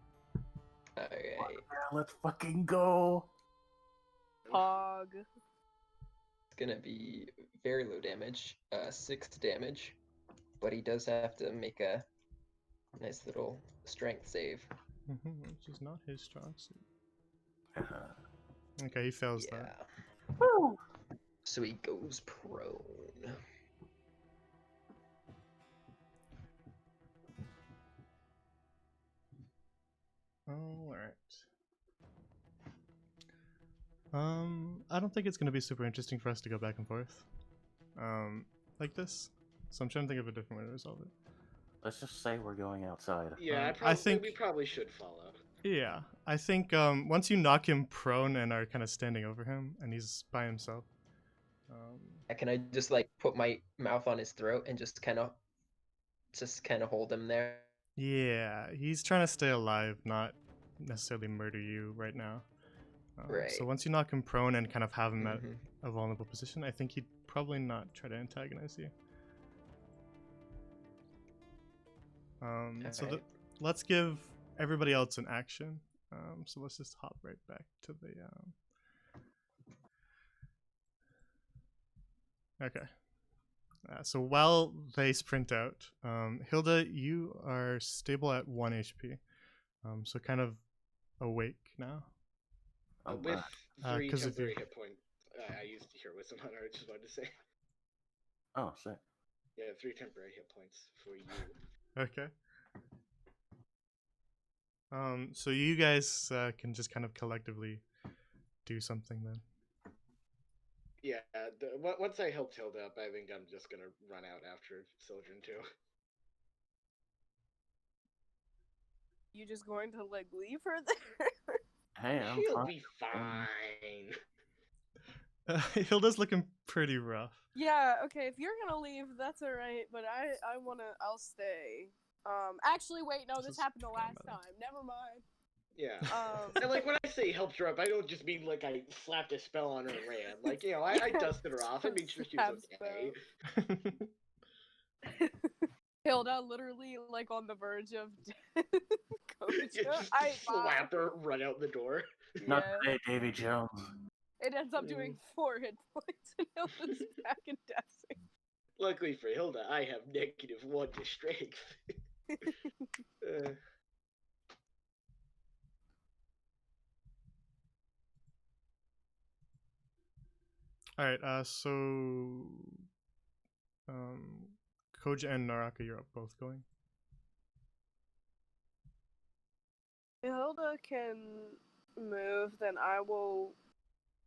Alright. Yeah, let's fucking go. Pog. It's gonna be very low damage. 6 damage. But he does have to make a nice little strength save. Which is not his strong suit. Uh-huh. Okay, he fails Yeah. that. Woo! So he goes prone. Alright. I don't think it's gonna be super interesting for us to go back and forth. Like this. So I'm trying to think of a different way to resolve it. Let's just say we're going outside. Yeah, I think- we probably should follow. Yeah, I think once you knock him prone and are kind of standing over him, and he's by himself. Can I just like put my mouth on his throat and just kind of hold him there? Yeah, he's trying to stay alive, not necessarily murder you right now. Right. So once you knock him prone and kind of have him at Mhm. a vulnerable position, I think he'd probably not try to antagonize you. So Alright. let's give everybody else an action. So let's just hop right back to the. Okay. So while they sprint out, Hilda, you are stable at 1 HP. So kind of awake now. Oh, With my. 3 'cause if you- temporary hit points. I used to hear wisdom on her, I just wanted to say. Oh, sick. Yeah, 3 temporary hit points for you. Okay. So you guys can just kind of collectively do something then. Yeah, once I helped Hilda up, I think I'm just gonna run out after Sildren too. You just going to like leave her there? Hey, I'm She'll fine. be fine. Hilda's looking pretty rough. Yeah, okay, if you're gonna leave, that's alright, but I'll stay. Actually, wait, no, This this is happened the kinda last bad. time. Never mind. Yeah. Um, And like when I say helped her up, I don't just mean like I slapped a spell on her and ran. Like, you know, I dusted her off. I made sure she was Slap okay. Hilda literally like on the verge of death. You just I slap her, run out the door. Not Yeah, today, Davy Jones. it ends up doing 4 hit points and Hilda's back in death. Luckily for Hilda, I have -1 to strength. All right. So, Koja and Naraka, you're up both going. Hilda can move, then I will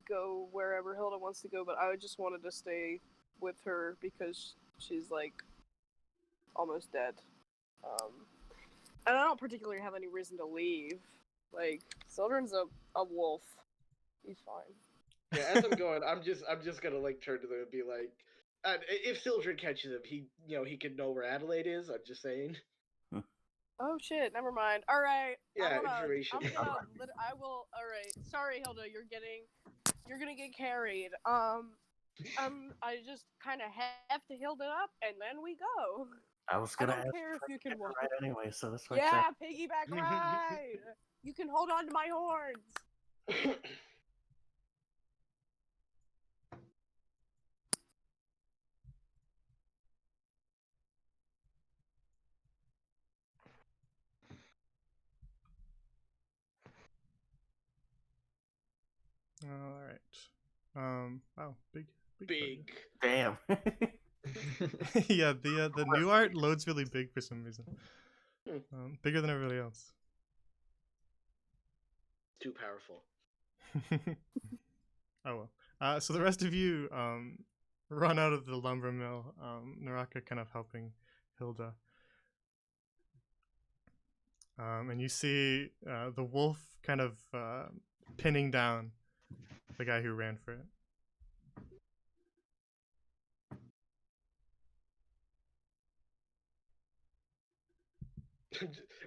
go wherever Hilda wants to go, but I just wanted to stay with her because she's like almost dead. And I don't particularly have any reason to leave. Like, Sildren's a wolf. He's fine. Yeah, as I'm going, I'm just gonna like turn to them and be like, if Sildren catches him, he can know where Adelaide is. I'm just saying. Oh shit! Never mind. All right. Yeah, I'm gonna, information. I will. All right. Sorry, Hilda. You're gonna get carried. I just kind of have to Hilda up, and then we go. I was I gonna don't ask care if you can walk. right anyway, so this works Yeah, out. piggyback ride. You can hold on to my horns. All right. Wow, big Big. Damn. photo. Yeah, the new art loads really big for some reason. Bigger than everybody else. Too powerful. Oh well. So the rest of you run out of the lumber mill. Naraka kind of helping Hilda. And you see the wolf kind of pinning down the guy who ran for it.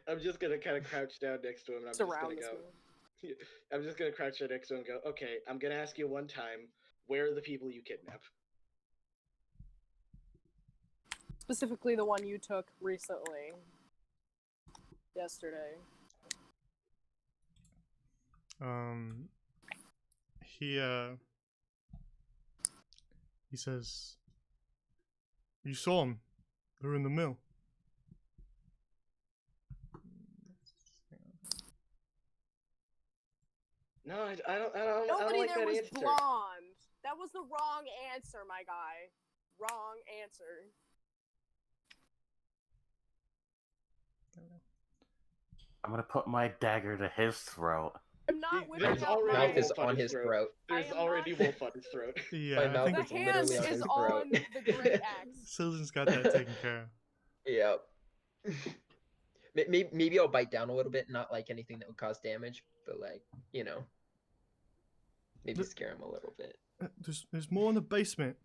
I'm just gonna kind of crouch down next to him, and I'm just Surround gonna this go. man. I'm just gonna crouch down next to him and go. Okay, I'm gonna ask you one time. Where are the people you kidnap? Specifically, the one you took recently. Yesterday. He says, "You saw them. They're in the mill." No, I don't Nobody like there that was answer. blonde. That was the wrong answer, my guy. Wrong answer. I'm gonna put my dagger to his throat. I'm not whipping There's out already my... Mouth is wolf on his throat. There's I am already not- wolf on his throat. Yeah, My I mouth think The is hand literally on is his on throat. the great axe. Silver's got that taken care of. Yep. Maybe I'll bite down a little bit, not like anything that would cause damage, but like, you know, maybe scare him a little bit. There's more in the basement.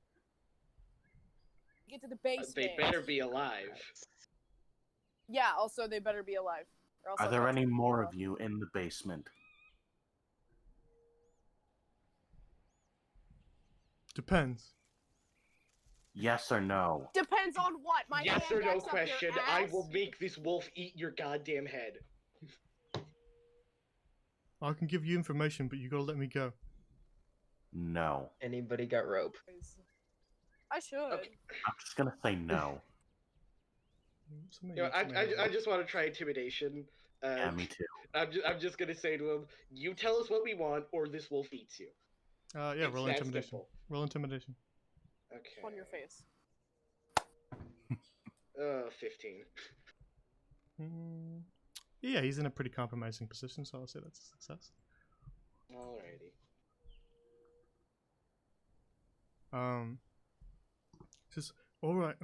Get to the basement. They better be alive. Yeah, also they better be alive. Or else Are I'll there cut any your more off. of you in the basement? Depends. Yes or no? Depends on what. My Yes hand or no backs up your question. I ass? will make this wolf eat your goddamn head. I can give you information, but you gotta let me go. No. Anybody got rope? I should. Okay. I'm just gonna say no. Somebody You know, needs to make I a- just want to try intimidation. Yeah, me too. I'm just gonna say to him, you tell us what we want, or this wolf eats you. yeah, It's roll that intimidation. simple. Roll intimidation. Okay. On your face. 15. Yeah, he's in a pretty compromising position, so I'll say that's a success. Alrighty. Says, all right.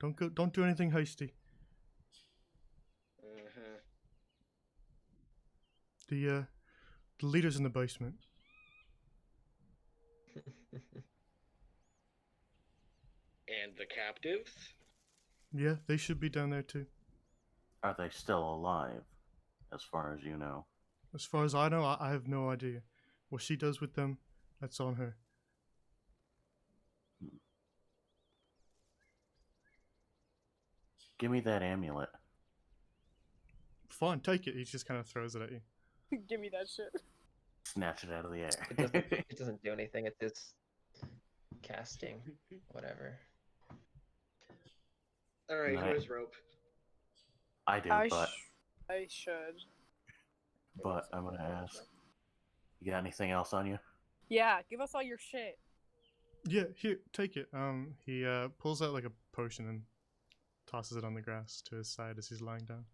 Don't do anything hasty. Uh-huh. The leader's in the basement. And the captives? Yeah, they should be down there too. Are they still alive? As far as you know. As far as I know, I have no idea. What she does with them, that's on her. Give me that amulet. Fine, take it. He just kind of throws it at you. Give me that shit. Snatch it out of the It doesn't do anything. It's just casting, whatever. Alright, Right. where's rope? I do, but I should. I'm gonna ask. You got anything else on you? Yeah, give us all your shit. Yeah, here, take it. He pulls out like a potion and tosses it on the grass to his side as he's lying down.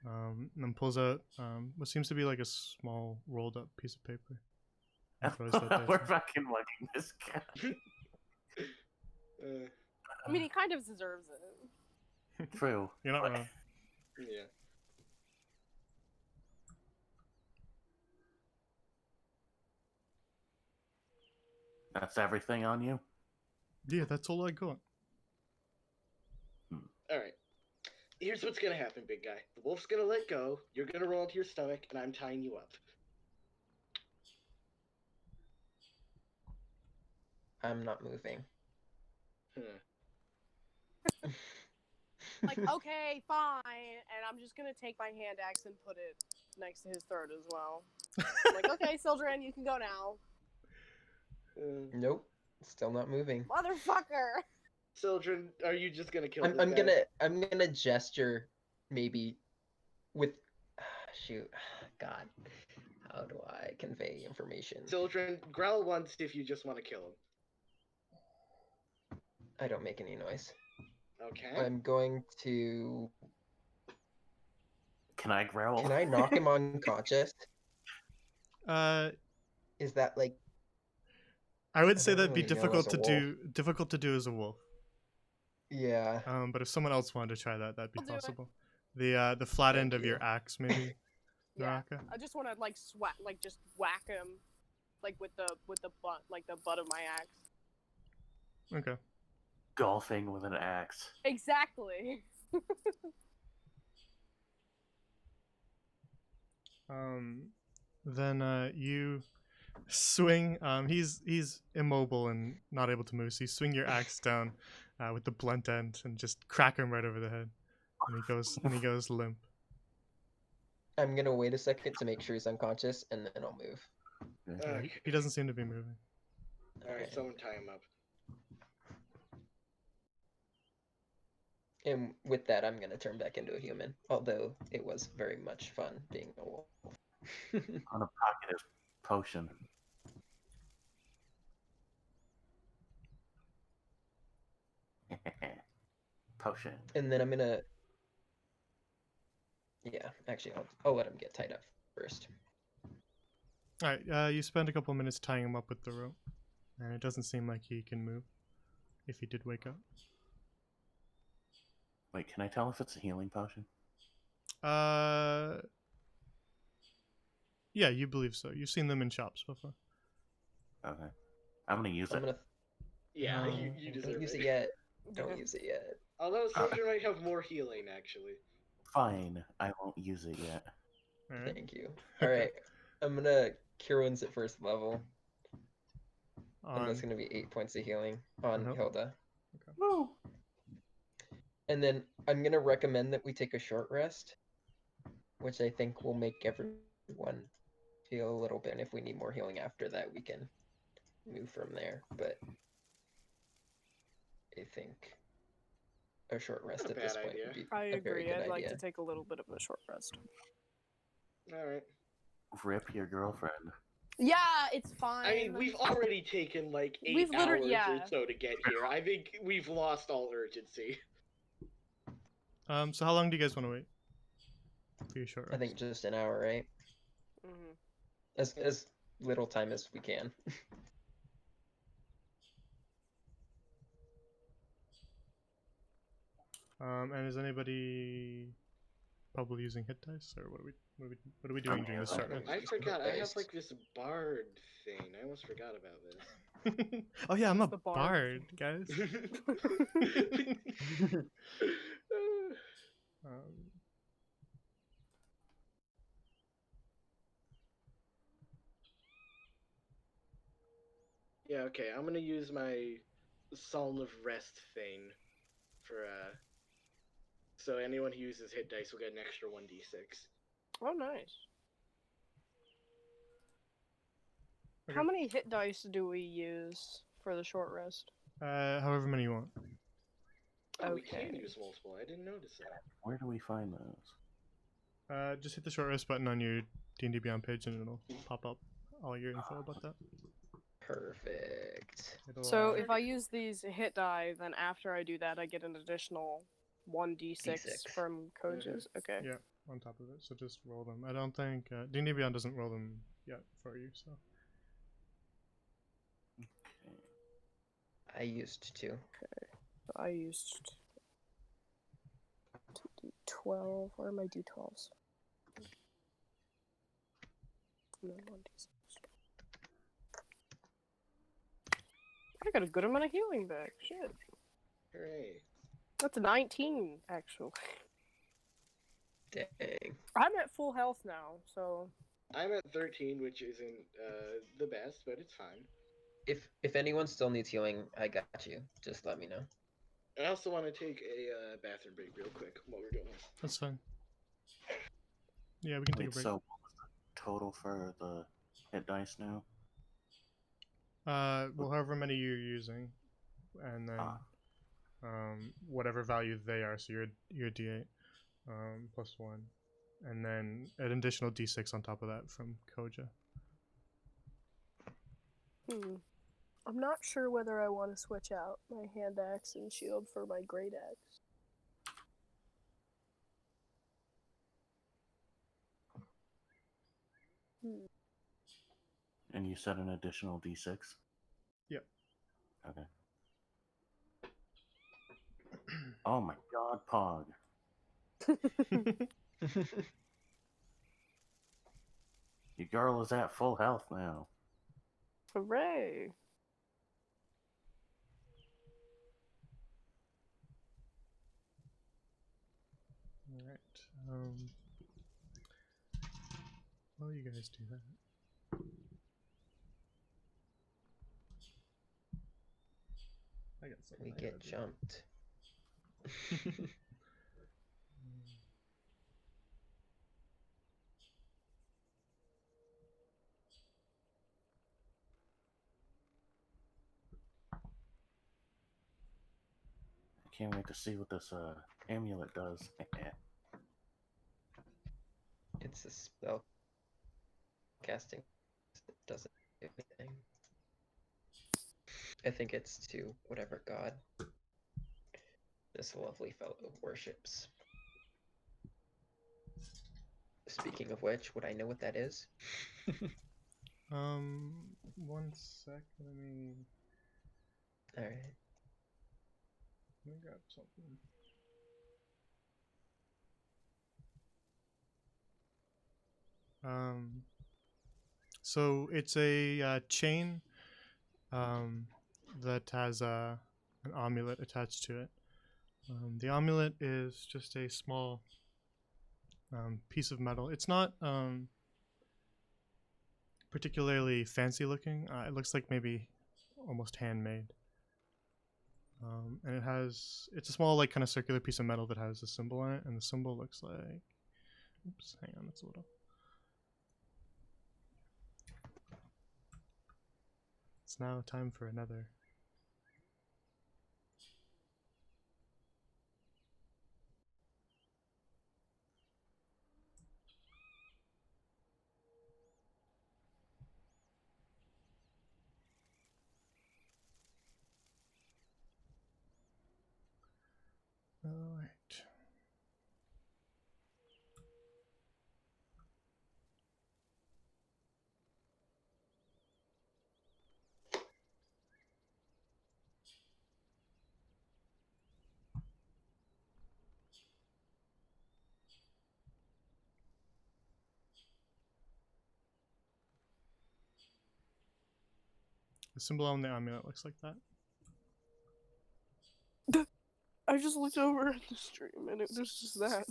And then pulls out what seems to be like a small rolled up piece of paper. And throws that there We're too. fucking mugging this guy. I mean, he kind of deserves it. True. You're not wrong. Yeah. That's everything on you? Yeah, that's all I got. Alright. Here's what's gonna happen, big guy. The wolf's gonna let go. You're gonna roll into your stomach, and I'm tying you up. I'm not moving. Like, okay, fine. And I'm just gonna take my hand axe and put it next to his throat as well. I'm like, okay, Sildren, you can go now. Nope. Still not moving. Motherfucker! Sildren, are you just gonna kill I'm, this I'm guy? I'm gonna gesture maybe with shoot. God. How do I convey information? Sildren, growl once if you just want to kill him. I don't make any noise. Okay. I'm going to. Can I growl? Can I knock him unconscious? Uh, Is that like I would I say don't that'd be really know difficult as a to wolf. do. Difficult to do as a wolf. Yeah. But if someone else wanted to try that, that'd be I'll do it. possible. The flat Thank end of your you. axe, maybe. Yeah. Naraka? I just wanna like just whack him, like with the butt, like the butt of my axe. Okay. Golfing with an axe. Exactly. Then you swing. He's immobile and not able to move. So you swing your axe down with the blunt end and just crack him right over the head, and he goes limp. I'm gonna wait a second to make sure he's unconscious, and then I'll move. Okay. He doesn't seem to be moving. Alright, someone tie him up. And with that, I'm gonna turn back into a human. Although it was very much fun being a wolf. On a pocket of potion. Potion. And then I'm gonna. Yeah, actually, I'll let him get tied up first. All right. You spend a couple minutes tying him up with the rope, and it doesn't seem like he can move. If he did wake up. Wait, can I tell if it's a healing potion? Yeah, you believe so. You've seen them in shops before. Okay. I'm gonna use I'm it. gonna. Yeah, No, you deserve Don't use it. it yet. Don't use it yet. Although Sildren might have more healing, actually. Fine, I won't use it yet. All right. Thank you. All right, I'm gonna cure wounds at first level, and that's On, gonna be 8 points of healing on Uh-huh. Hilda. Woo! And then I'm gonna recommend that we take a short rest, which I think will make everyone feel a little bit. And if we need more healing after that, we can move from there. But I think a short rest Not a at this bad point idea. would be I a very agree. good I'd like idea. to take a little bit of a short rest. Alright. Rip your girlfriend. Yeah, it's fine. I mean, we've already taken like 8 We've hours literally- yeah. or so to get here. I think we've lost all urgency. So how long do you guys want to wait? For your short I rest? think just an hour, right? Mhm. As little time as we can. And is anybody probably using hit dice, or what are we doing during this short rest? I forgot. I have Based. like this bard thing. I almost forgot about this. Oh yeah, I'm a The bard. bard, guys. Um, Yeah, okay. I'm gonna use my Psalm of Rest thing for so anyone who uses hit dice will get an extra 1d6. Oh, nice. Okay. How many hit dice do we use for the short rest? however many you want. Oh, we can Okay. use multiple. I didn't notice that. Where do we find those? Just hit the short rest button on your D&D Beyond page, and it'll pop up all your info about that. Perfect. So if I use these hit die, then after I do that, I get an additional 1d6 D6. from coaches. Okay. Yeah, on top of it, so just roll them. I don't think D&D Beyond doesn't roll them yet for you, so. Okay. I used to. So I used 2d12. Where are my d12s? And then 1d6. I got a good amount of healing back. Shit. Hooray. That's a 19, actually. Dang. I'm at full health now, so I'm at 13, which isn't the best, but it's fine. If anyone still needs healing, I got you. Just let me know. I also want to take a bathroom break real quick while we're doing this. That's fine. Yeah, we can take a Wait, break. so what was the total for the hit dice now? Well, however many you're using, and then whatever value they are. So your D8 plus 1, and then an additional D6 on top of that from Koja. I'm not sure whether I want to switch out my hand axe and shield for my great axe. And you said an additional d6? Yep. Okay. Oh my god, Pog. Your girl is at full health now. Hooray! All right. While you guys do that, I got something. We I get gotta do. jumped. I can't wait to see what this amulet does. It's a spell casting. It doesn't do anything. I think it's to whatever god this lovely fellow worships. Speaking of which, would I know what that is? 1 sec. Let me Alright. grab something. So it's a chain that has an amulet attached to it. The amulet is just a small piece of metal. It's not particularly fancy looking. It looks like maybe almost handmade. And it's a small, like, kind of circular piece of metal that has a symbol on it, and the symbol looks like, oops, hang on, it's a little. It's now time for another. All right. The symbol on the amulet looks like that. I just looked over at the stream and it was just that.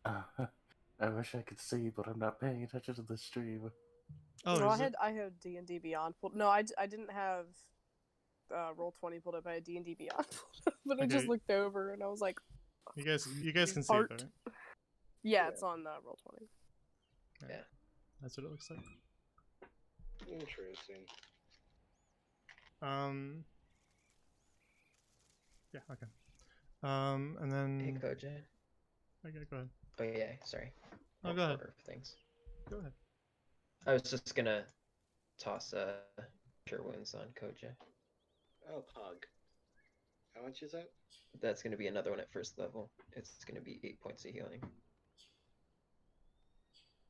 I wish I could see, but I'm not paying attention to the stream. Oh, no, is it? I had D&D Beyond pulled. No, I didn't have Roll20 pulled up. I had D&D Beyond pulled up, but I just Okay. looked over and I was like, You guys can see Art. it, right? yeah, it's on Roll20. Yeah. That's what it looks like. Interesting. Yeah, okay. And Hey, then Koja. okay, go ahead. Oh yeah, sorry. Oh, go ahead. Order of things. Go ahead. I was just gonna toss cure wounds on Koja. Oh, Pog. How much is that? That's gonna be another one at first level. It's gonna be 8 points of healing.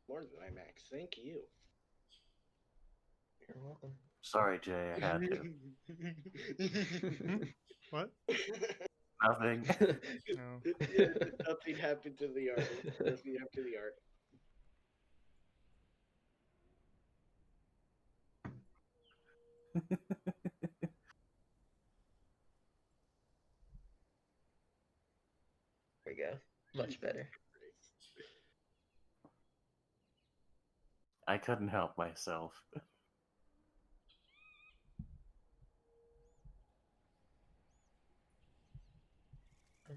More than my max. Thank you. You're welcome. Sorry, Jay, I had to. What? Nothing. No. Nothing happened to the art. Nothing happened to the art. There we go. Much better. I couldn't help myself. Um,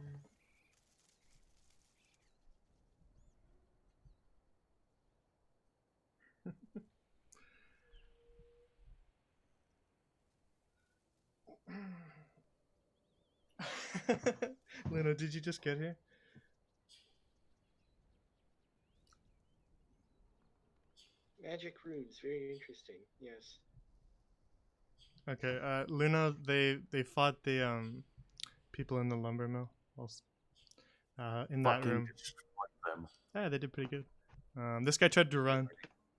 Luna, did you just get here? Magic runes, very interesting. Yes. Okay, Luna, they fought the people in the lumber mill. whilst, in that Fucking room. destroyed them. Yeah, they did pretty good. This guy tried to run,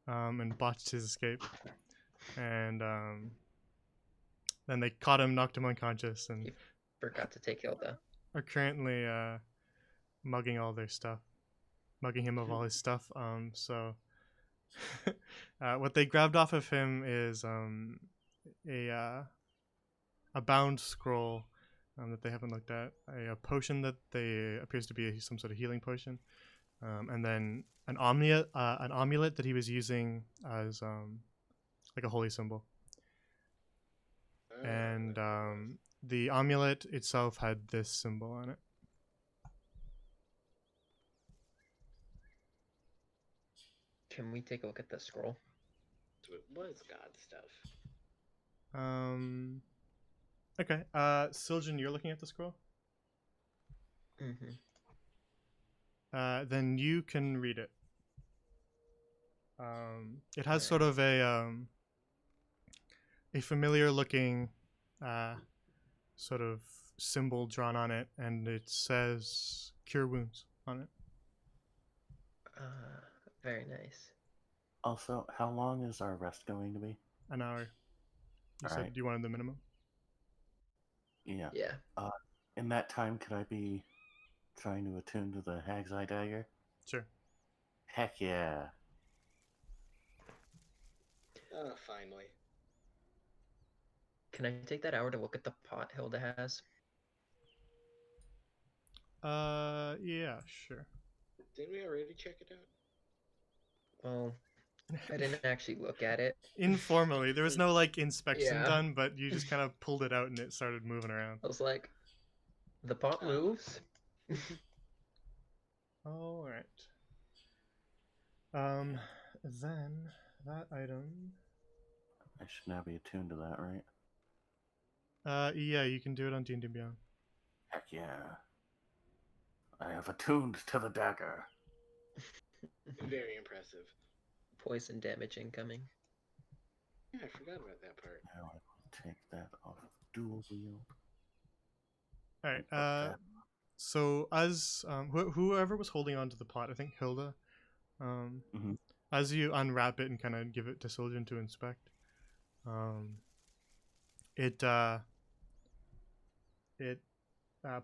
and botched his escape, and then they caught him, knocked him unconscious, and He forgot to take Hilda. are currently mugging all their stuff, mugging him of all his stuff. So what they grabbed off of him is a bound scroll that they haven't looked at, a potion that they appears to be some sort of healing potion, and then an amulet that he was using as like a holy symbol. Ah, And that's what it was. the amulet itself had this symbol on it. Can we take a look at the scroll? So it was god stuff. Okay. Siljan, you're looking at the scroll. Mm-hmm. Then you can read it. It has sort Alright. of a familiar looking sort of symbol drawn on it, and it says "cure wounds" on it. Very nice. Also, how long is our rest going to be? An hour. You said Alright. you wanted the minimum. Yeah. Yeah. In that time, could I be trying to attune to the Hag's Eye Dagger? Sure. Heck yeah. Ah, finally. Can I take that hour to look at the pot Hilda has? Yeah, sure. Didn't we already check it out? Well, I didn't actually look at it. Informally, there was no like inspection Yeah. done, but you just kind of pulled it out and it started moving around. I was like, the pot Oh. moves? All right. Then that item. I should now be attuned to that, right? Yeah, you can do it on D&D Beyond. Heck yeah. I have attuned to the dagger. Very impressive. Poison damage incoming. Yeah, I forgot about that part. Now I will take that off of dual wield. All and right. put that- So as whoever was holding on to the pot, I think Hilda. Mhm. As you unwrap it and kind of give it to Siljan to inspect, it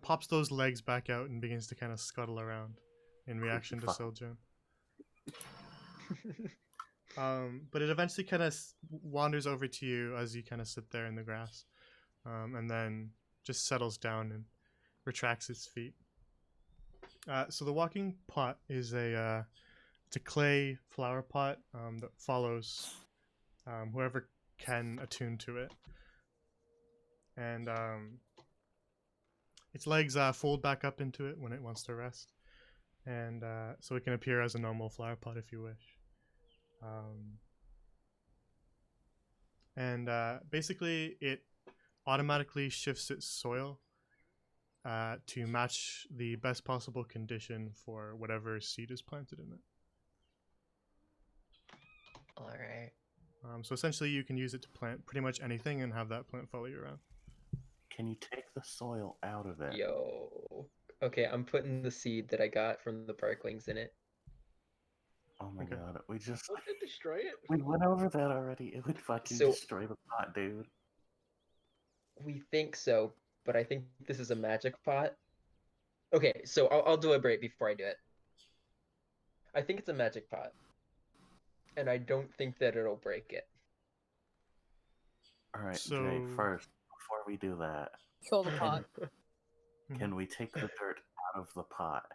pops those legs back out and begins to kind of scuttle around in reaction to Fuck. Siljan. But it eventually kind of wanders over to you as you kind of sit there in the grass, and then just settles down and retracts its feet. So the walking pot is it's a clay flower pot that follows whoever can attune to it, and its legs fold back up into it when it wants to rest, and so it can appear as a normal flower pot if you wish. And basically, it automatically shifts its soil to match the best possible condition for whatever seed is planted in it. Alright. So essentially, you can use it to plant pretty much anything and have that plant follow you around. Can you take the soil out of it? Yo. Okay, I'm putting the seed that I got from the parklings in it. Oh my Okay. god, we just... Does it destroy it? We went over that already. It would fucking So- destroy the pot, dude. We think so, but I think this is a magic pot. Okay, so I'll deliberate before I do it. I think it's a magic pot. And I don't think that it'll break it. Alright, Jay, So- first, before we do that, Kill the pot. can we take the dirt out of the pot?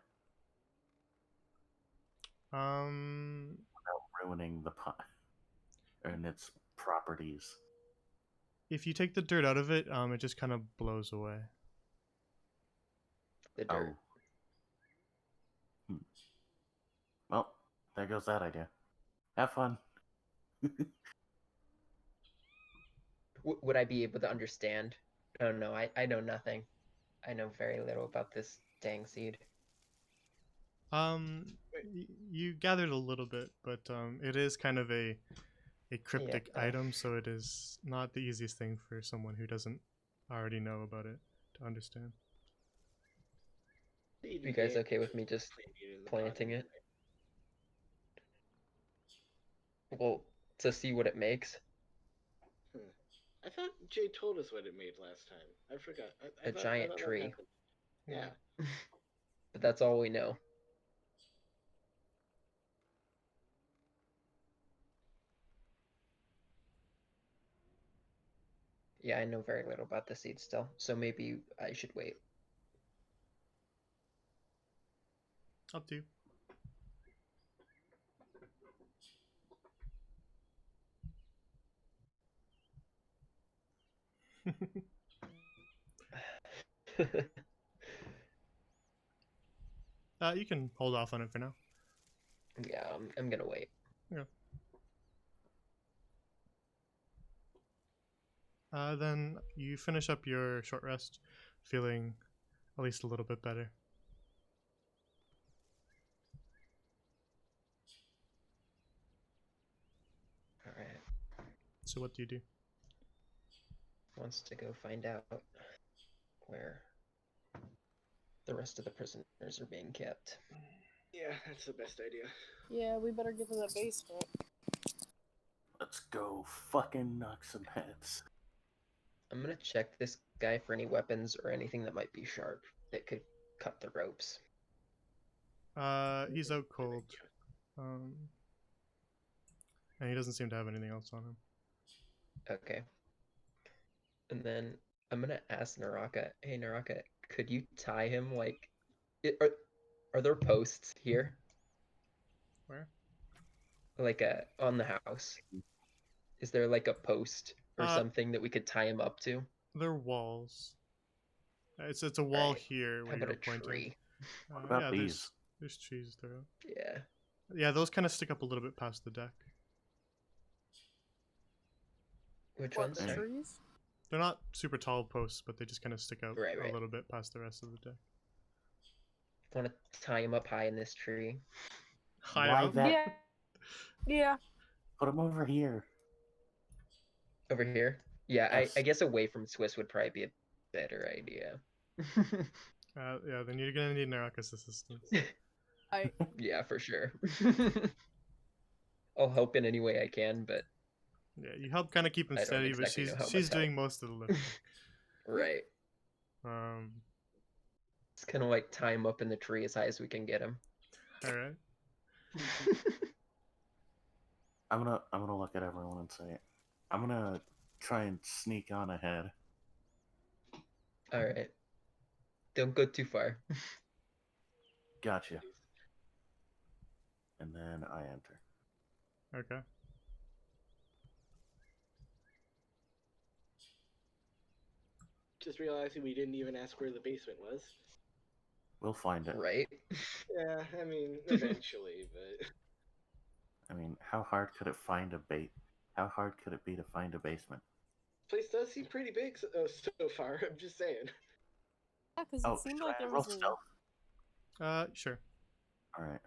Ruining the pot and its properties. If you take the dirt out of it, it just kind of blows away. The dirt. Oh. Well, there goes that idea. Have fun. Would I be able to understand? Oh no, I know nothing. I know very little about this dang seed. You gathered a little bit, but it is kind of a cryptic Yeah. item, so it is not the easiest thing for someone who doesn't already know about it to understand. You guys okay with me just planting it? Well, to see what it makes. I thought Jay told us what it made last time. I forgot. A giant that tree. happened. Yeah. But that's all we know. Yeah, I know very little about the seed still, so maybe I should wait. Up to you. You can hold off on it for now. Yeah, I'm gonna wait. Yeah. Then you finish up your short rest, feeling at least a little bit better. All right. So what do you do? Wants to go find out where the rest of the prisoners are being kept. Yeah, that's the best idea. Yeah, we better get to the basement. Let's go fucking knock some heads. I'm gonna check this guy for any weapons or anything that might be sharp that could cut the ropes. He's out cold. And he doesn't seem to have anything else on him. Okay. And then I'm gonna ask Naraka, hey Naraka, could you tie him like are there posts here? Where? Like on the house? Is there like a post or something that we could tie him up to? They're walls. It's a wall Right. here where How about you're a pointing. tree? What about yeah, these? there's trees throughout. Yeah. Yeah, those kind of stick up a little bit past the deck. Which What, ones? the Hey. Sorry. trees? They're not super tall posts, but they just kind of stick out Right, a right. little bit past the rest of the deck. Want to tie him up high in this tree? Higher Why up. that? Yeah. Yeah. Put them over here. Over here? Yeah, Yes. I guess away from Swiss would probably be a better idea. Yeah, then you're gonna need Naraka's assistance. Yeah, for sure. I'll help in any way I can, but Yeah, you help kind of keep him I don't steady, but exactly know how she's much help. doing most of the lifting. Right. Um, It's kind of like tie him up in the tree as high as we can get him. all right. I'm gonna look at everyone and say, I'm gonna try and sneak on ahead. All right. Don't go too far. Gotcha. And then I enter. Okay. Just realizing we didn't even ask where the basement was. We'll find it. Right? Yeah, I mean, eventually, but I mean, how hard could it find a bait? How hard could it be to find a basement? place does seem pretty big so far. I'm just saying. Yeah, because Oh, it seemed should like I there roll was a... stealth? Sure. All right.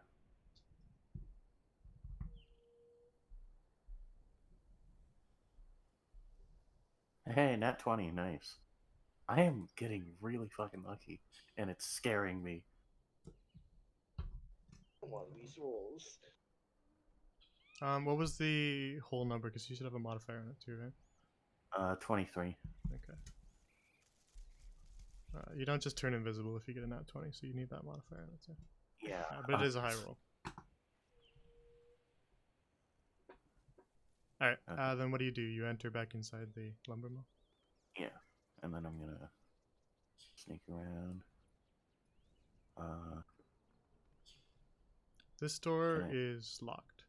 Hey, nat 20, nice. I am getting really fucking lucky, and it's scaring me. One of these rolls. What was the whole number? Because you should have a modifier on it too, right? 23. Okay. You don't just turn invisible if you get a nat 20, so you need that modifier on it too. Yeah. But it is a high roll. Alright, Okay. then what do? You enter back inside the lumber mill? Yeah. And then I'm gonna sneak around. This door Okay. is locked.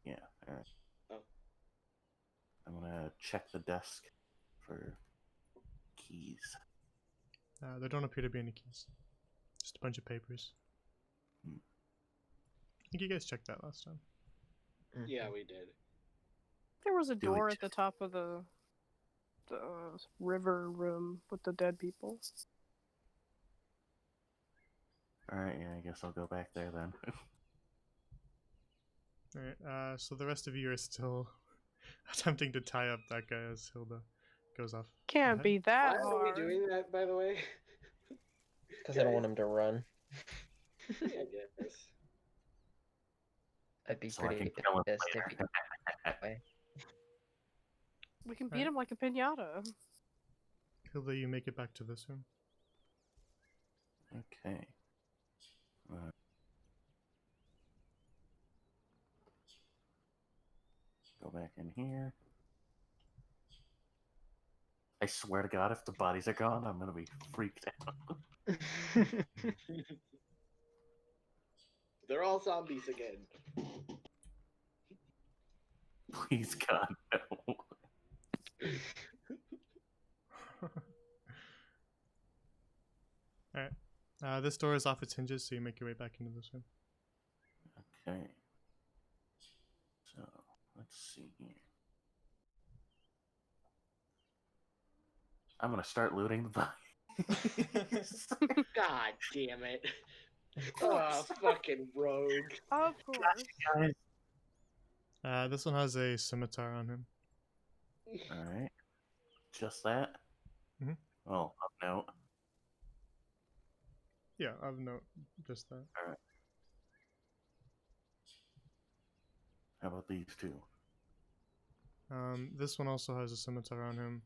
Yeah, alright. Oh. I'm gonna check the desk for keys. There don't appear to be any keys. Just a bunch of papers. Hmm. I think you guys checked that last time. Yeah, we did. There was a Do we door at check- the top of the river room with the dead people. Alright, yeah, I guess I'll go back there then. Alright, so the rest of you are still attempting to tie up that guy as Hilda goes off. Can't ahead. be that Why are hard. we doing that, by the way? Because I don't want him to run. Yeah, I guess. I'd be So I pretty can kill him pissed if later. We can beat Alright. him like a pinata. Hilda, you make it back to this room. Okay. Go back in here. I swear to God, if the bodies are gone, I'm gonna be freaked out. They're all zombies again. Please, God, no. Alright. This door is off its hinges, so you make your way back into this room. Okay. So, let's see here. I'm gonna start looting the bodies. God damn it. Oh, fucking rogue. Of course. Guys. This one has a scimitar on him. Alright. Just that? Mhm. Oh, no. Yeah, I've no, just that. Alright. How about these two? This one also has a scimitar on him.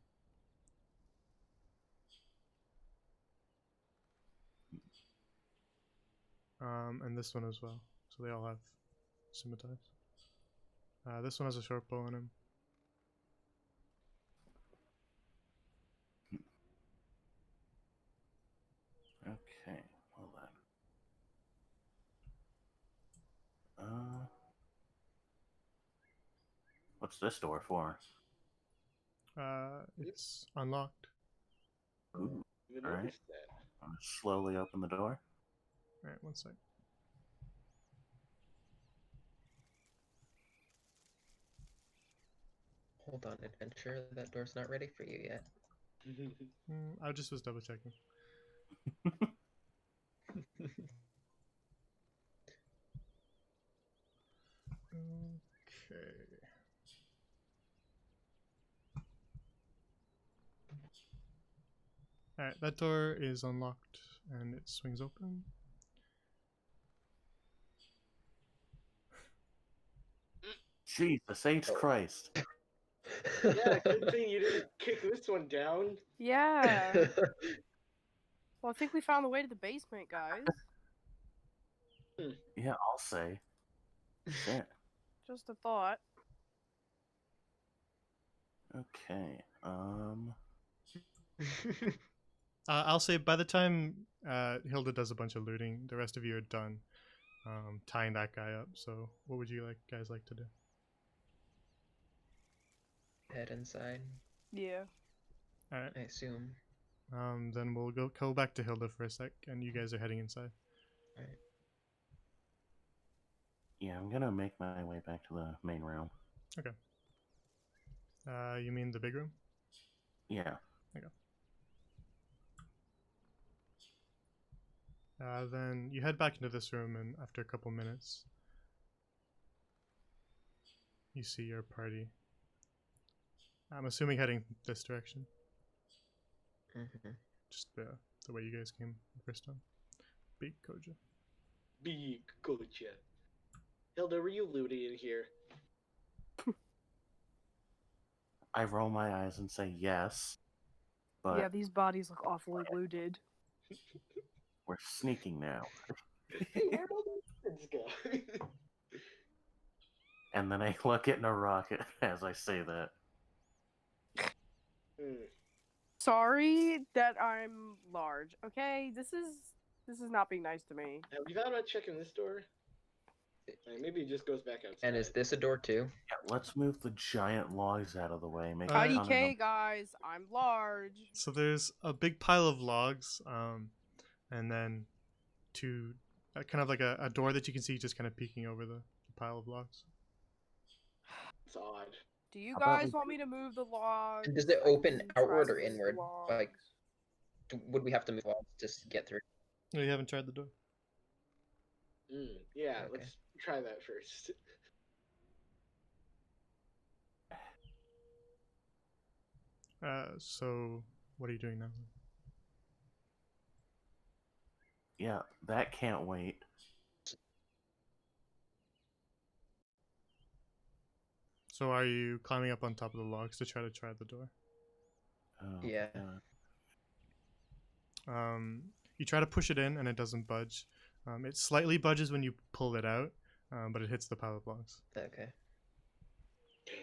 And this one as well. So they all have scimitars. This one has a short bow on him. Okay, well then. What's this door for? It's unlocked. Ooh, Even Alright. noticed that. I'm gonna slowly open the door. Alright, one sec. Hold on, adventure. That door's not ready for you yet. I just was double checking. Okay. Alright, that door is unlocked and it swings open. Jesus H. Oh. Christ. Yeah, good thing you didn't kick this one down. Yeah. Well, I think we found the way to the basement, guys. Yeah, I'll say. Shit. Just a thought. Okay, I'll say by the time Hilda does a bunch of looting, the rest of you are done tying that guy up. So, what would you guys like to do? Head inside, Yeah. All right. I assume. Then we'll go back to Hilda for a sec, and you guys are heading inside. yeah, I'm gonna make my way back to the main room. You mean the big room? Yeah. Then you head back into this room, and after a couple minutes, you see your party. I'm assuming heading this direction, Mm-hmm. just the way you guys came the first time. Big Koja. Big gotcha. Hilda, were you looting in here? I roll my eyes and say yes, but Yeah, these bodies look awfully looted. we're sneaking now. Hey, where'd all the kids go? And then I look at Naraka as I say that. Sorry that I'm large. Okay, this is not being nice to me. Have you thought about checking this door? Maybe it just goes back outside. And is this a door too? Yeah, let's move the giant logs out of the way. Make a ton of them. IDK guys, I'm large. So there's a big pile of logs, and then two, kind of like a door that you can see just kind of peeking over the pile of logs. It's odd. Do you How about guys we- want me to move the logs? And does it I open can try outward to or move the inward? Like, logs. would we have to move logs just to get through? No, you haven't tried the door. Yeah, Okay. let's try that first. So what are you doing now? Yeah, that can't wait. So are you climbing up on top of the logs to try the door? Oh, Yeah. God. You try to push it in and it doesn't budge. It slightly budges when you pull it out, but it hits the pile of logs. Okay. Damn.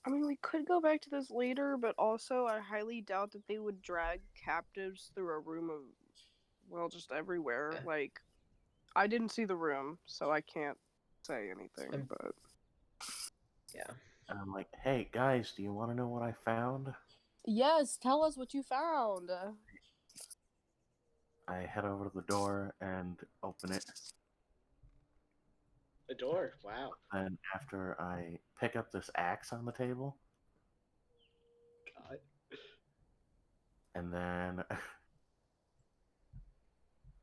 I mean, we could go back to this later, but also I highly doubt that they would drag captives through a room of, well, just everywhere. Yeah. Like, I didn't see the room, so I can't say anything, but... Yeah. And I'm like, hey guys, do you want to know what I found? Yes, tell us what you found! I head over to the door and open it. A door. Wow. And after I pick up this axe on the table, God. and then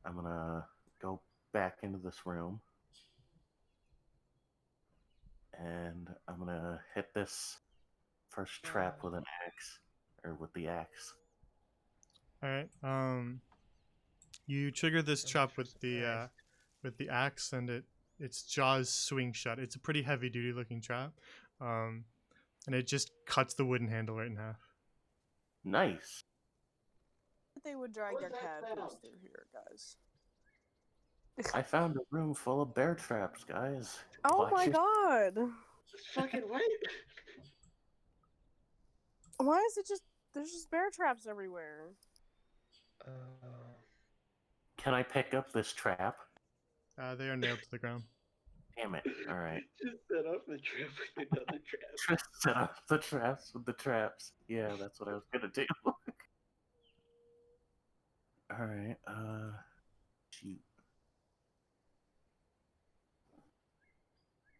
I'm gonna go back into this room. And I'm gonna hit this first trap with an axe, or with the axe. All right. You trigger this So trap much for with the axe, and its jaws swing shut. It's a pretty heavy duty looking trap, and it just cuts the wooden handle right in half. Nice. They would drag What their was that captives sound? through here, guys. I found a room full of bear traps, guys. Oh Watch my your- god! Fucking what? Why is it just... There's just bear traps everywhere. Can I pick up this trap? They are nailed to the ground. Damn it. Alright. Just set off the trap with another trap. Just set up the traps with the traps. Yeah, that's what I was gonna do. Alright, shoot.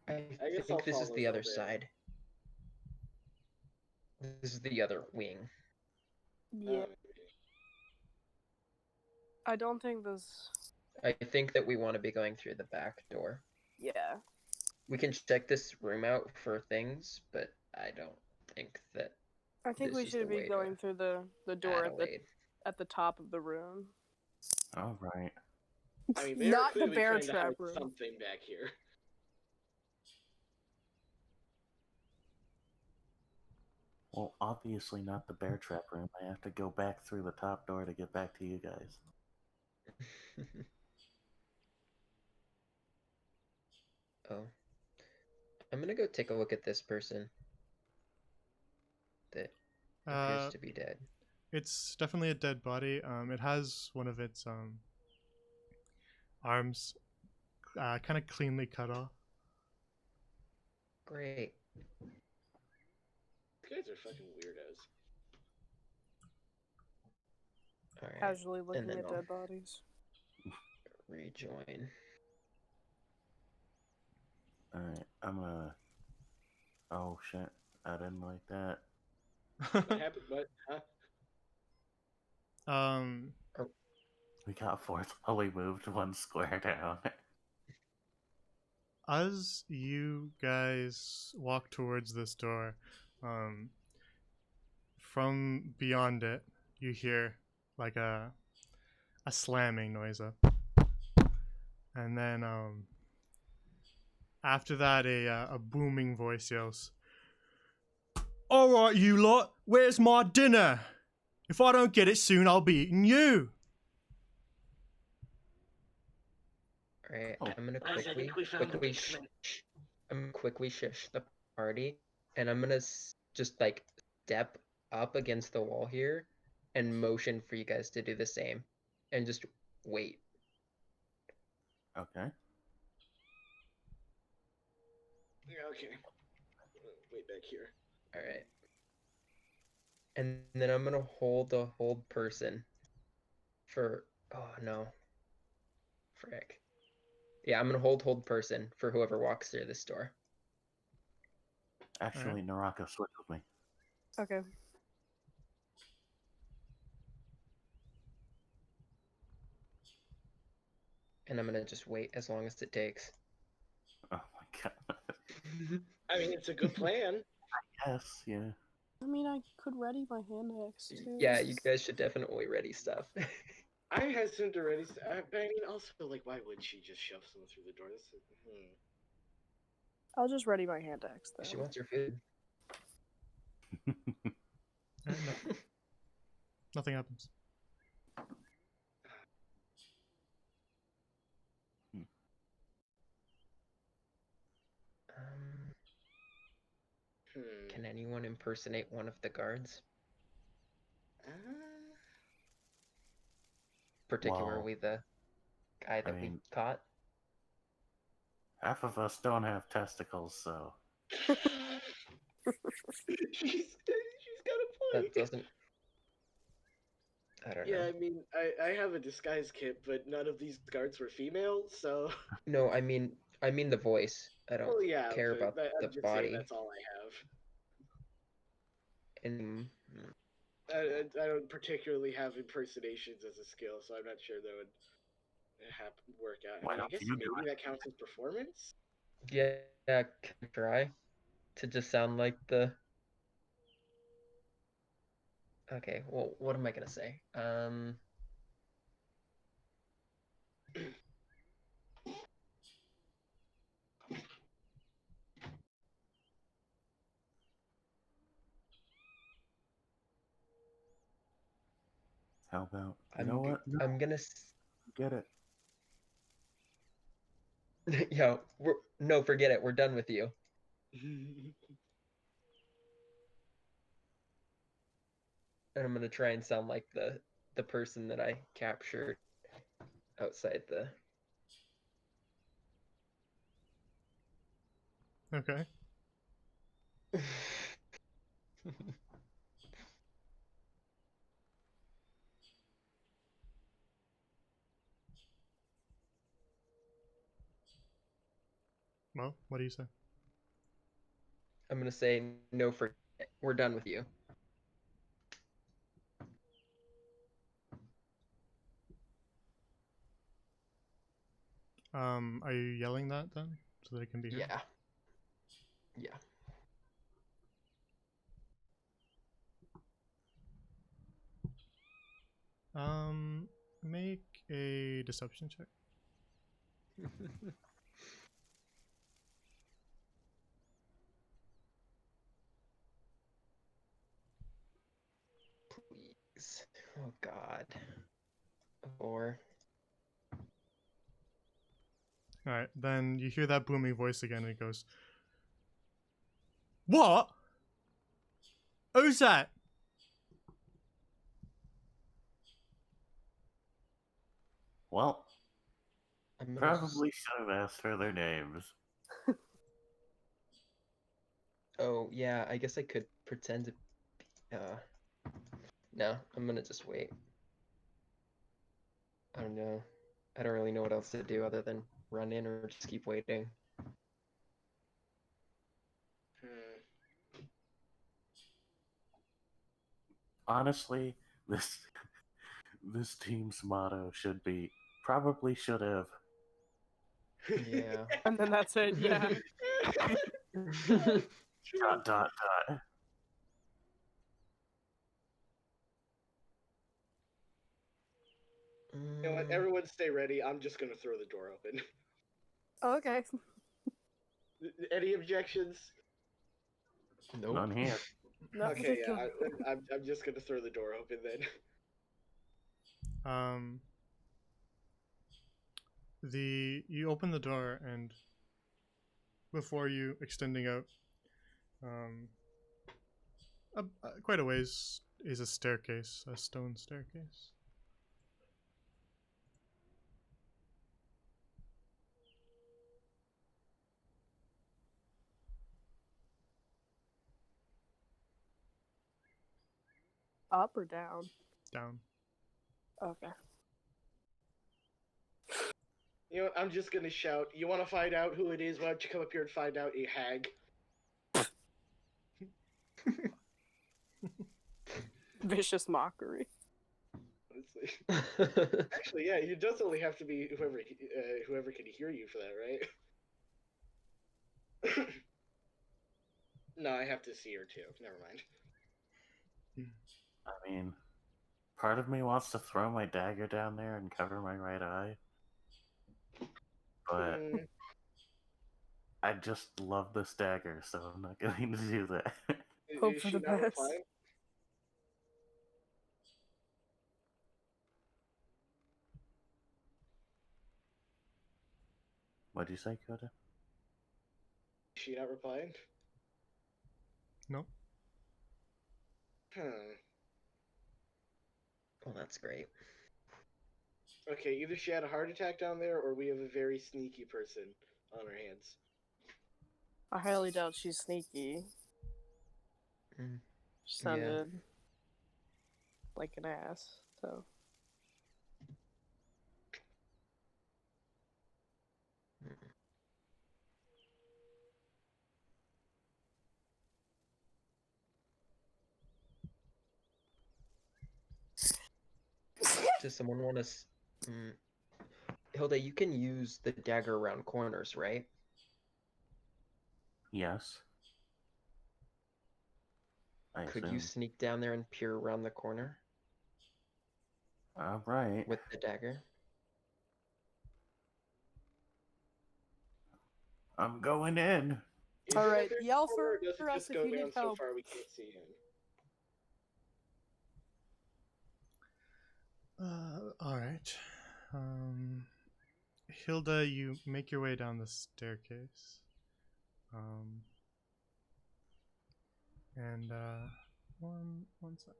I guess I'll think this is follow the other there. side. This is the other wing. Yeah. I don't think this... I think that we want to be going through the back door. Yeah. We can check this room out for things, but I don't think that I think This we is should the way be to going through the door Adelaide. at the top of the room. Alright. I mean, they're Not the clearly bear trying to hide trap room. something back here. Well, obviously not the bear trap room. I have to go back through the top door to get back to you guys. Oh. I'm gonna go take a look at this person that appears to be dead. It's definitely a dead body. It has one of its arms kind of cleanly cut off. Great. These guys are fucking weirdos. Alright. Casually looking then at I'll- dead bodies. Rejoin. Alright, I'm gonna... Oh shit, I didn't like that. What happened? What? Huh? We got forcefully moved one square down. As you guys walk towards this door, from beyond it, you hear like a slamming noise up, and then after that, a booming voice yells, "All right, you lot, where's my dinner? If I don't get it soon, I'll be eating you." Alright, Oh. I'm gonna Guys, I quickly, think we found the quickly, basement. I'm gonna quickly shush the party, and I'm gonna just like step up against the wall here, and motion for you guys to do the same, and just wait. Okay. Yeah, okay. Wait back here. All right. And then I'm gonna hold the hold person for. Oh no. Frick. Yeah, I'm gonna hold person for whoever walks through this door. Actually, Naraka, switch with me. Okay. And I'm gonna just wait as long as it takes. Oh my god. I mean, it's a good plan. Yes, yeah. I mean, I could ready my hand axe too. Yeah, you guys should definitely ready stuff. I hesitant already. But I mean, also, like, why would she just shove someone through the door? I'll just ready my hand axe then. She wants her food. Nothing happens. Can anyone impersonate one of the guards? Particularly the guy that we caught? Half of us don't have testicles, so. she's got a point. That doesn't. I don't know. Yeah, I mean, I have a disguise kit, but none of these guards were female, so. No, I mean the voice. I don't Well, yeah, care about I'm the just saying body. that's all I have. And I don't particularly have impersonations as a skill, so I'm not sure that would work out. I Why mean, I don't guess you do maybe that counts as performance. yeah, can I try to just sound like the. Okay, well, what am I gonna say? How about, you know what? No, I'm gonna. get it. Yo, no, forget it. We're done with you. And I'm gonna try and sound like the person that I captured outside the. Okay. Well, what do you say? I'm gonna say no, forget it. We're done with you. Are you yelling that then, so that it can be heard? Yeah. Yeah. Make a deception check. Please. Oh God. 4. All right, then you hear that booming voice again, and it goes, "What? Who's that?" Well, I'm gonna. probably should have asked her their names. Oh yeah, I guess I could pretend to. No, I'm gonna just wait. I don't know. I don't really know what else to do other than run in or just keep waiting. Honestly, this team's motto should be probably should have. Yeah. And then that's it, yeah. Dot dot dot. You know what? Everyone stay ready. I'm just gonna throw the door open. Oh, okay. Any objections? Nope. None here. Not Okay, yeah. particularly. I'm just gonna throw the door open then. You open the door, and before you extending out, quite a ways is a staircase, a stone staircase. Up or down? Down. Okay. You know what? I'm just gonna shout. You want to find out who it is? Why don't you come up here and find out, you hag? Vicious mockery. Honestly. Actually, yeah, it does only have to be whoever can hear you for that, right? No, I have to see her too. Never mind. I mean, part of me wants to throw my dagger down there and cover my right eye, but Mm, I just love this dagger, so I'm not going to do that. Hope is for she the not best. replying? What'd you say, Coda? Is she not replying? No. Huh. Well, that's great. Okay, either she had a heart attack down there, or we have a very sneaky person on our hands. I highly doubt she's sneaky. Mm. She Yeah. sounded like an ass, so. Does someone want to? Hilda, you can use the dagger around corners, right? Yes. I Could you assume. sneak down there and peer around the corner Alright. with the dagger? I'm going in. Is All it right, that there's yell a corner, or for does it us just if go you down need so help. far we can't see in? All right. Hilda, you make your way down the staircase. And one sec.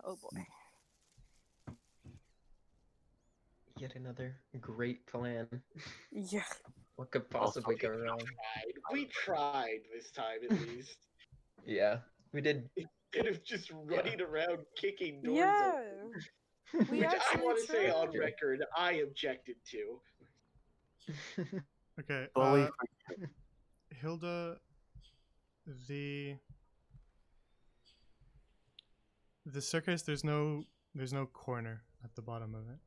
Oh boy. Yet another great plan. Yeah. What could Also, possibly go wrong? We tried this time at least. Yeah, we did. Instead of just running around kicking doors Yeah. open. We Which I actually want to say on tried. record, I objected to. Okay. fully Hilda, the staircase. There's no corner at the bottom of it.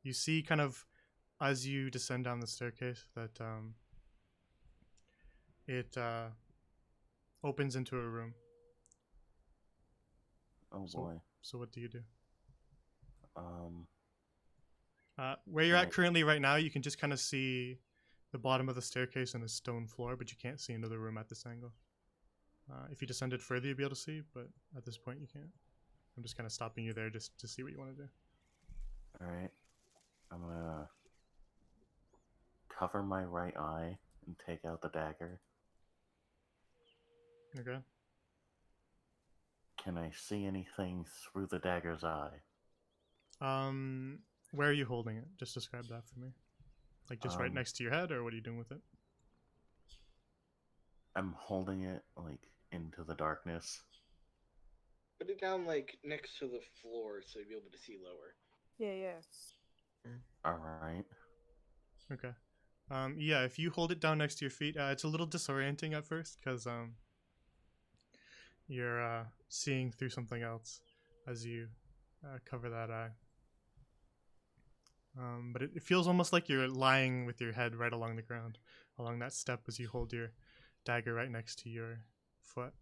You see, kind of, as you descend down the staircase, that it opens into a room. Oh So- boy. So what do you do? Um, Where you're at Right. currently right now, you can just kind of see the bottom of the staircase and a stone floor, but you can't see into the room at this angle. If you descended further, you'd be able to see, but at this point, you can't. I'm just kind of stopping you there just to see what you want to do. alright. I'm gonna cover my right eye and take out the dagger. Okay. Can I see anything through the dagger's eye? Where are you holding it? Just describe that for me. Like just right Um, next to your head, or what are you doing with it? I'm holding it, like, into the darkness. Put it down like next to the floor so you'll be able to see lower. Yeah. Alright. Okay. Yeah, if you hold it down next to your feet, it's a little disorienting at first because you're seeing through something else as you cover that eye. But it feels almost like you're lying with your head right along the ground, along that step as you hold your dagger right next to your foot.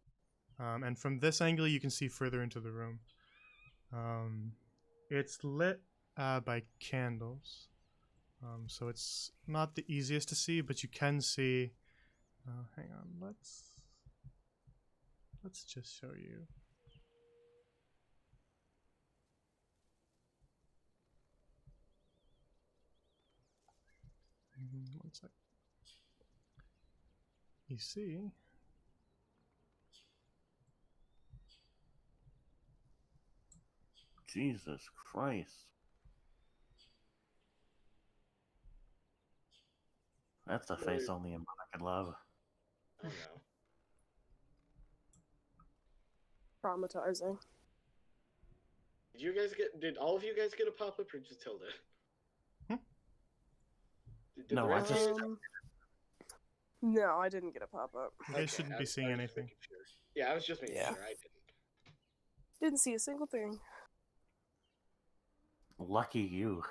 And from this angle, you can see further into the room. It's lit by candles. So it's not the easiest to see, but you can see. Hang on, let's just show you. One sec. You see, Jesus Christ. That's a face only a mother could love. I don't know. traumatizing. Did you guys get? Did all of you guys get a pop up or just Hilda? Hmm? Did No, the I rest of you- just- No, I didn't get a pop up. You guys Okay, shouldn't I be was- seeing I was just anything. making sure. Yeah, I was just making Yeah. sure. I didn't. Didn't see a single thing. Lucky you.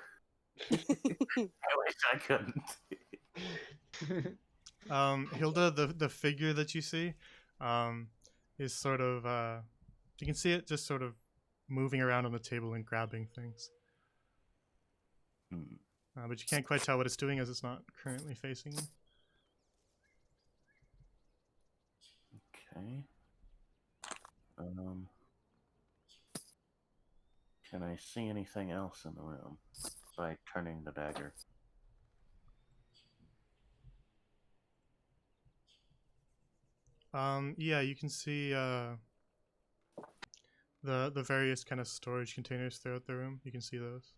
I wish I couldn't. Hilda, the figure that you see, is sort of you can see it just sort of moving around on the table and grabbing things, Hmm. but you can't quite tell what it's doing as it's not currently facing you. Okay. Can I see anything else in the room by turning the dagger? Yeah, you can see the various kind of storage containers throughout the room. You can see those.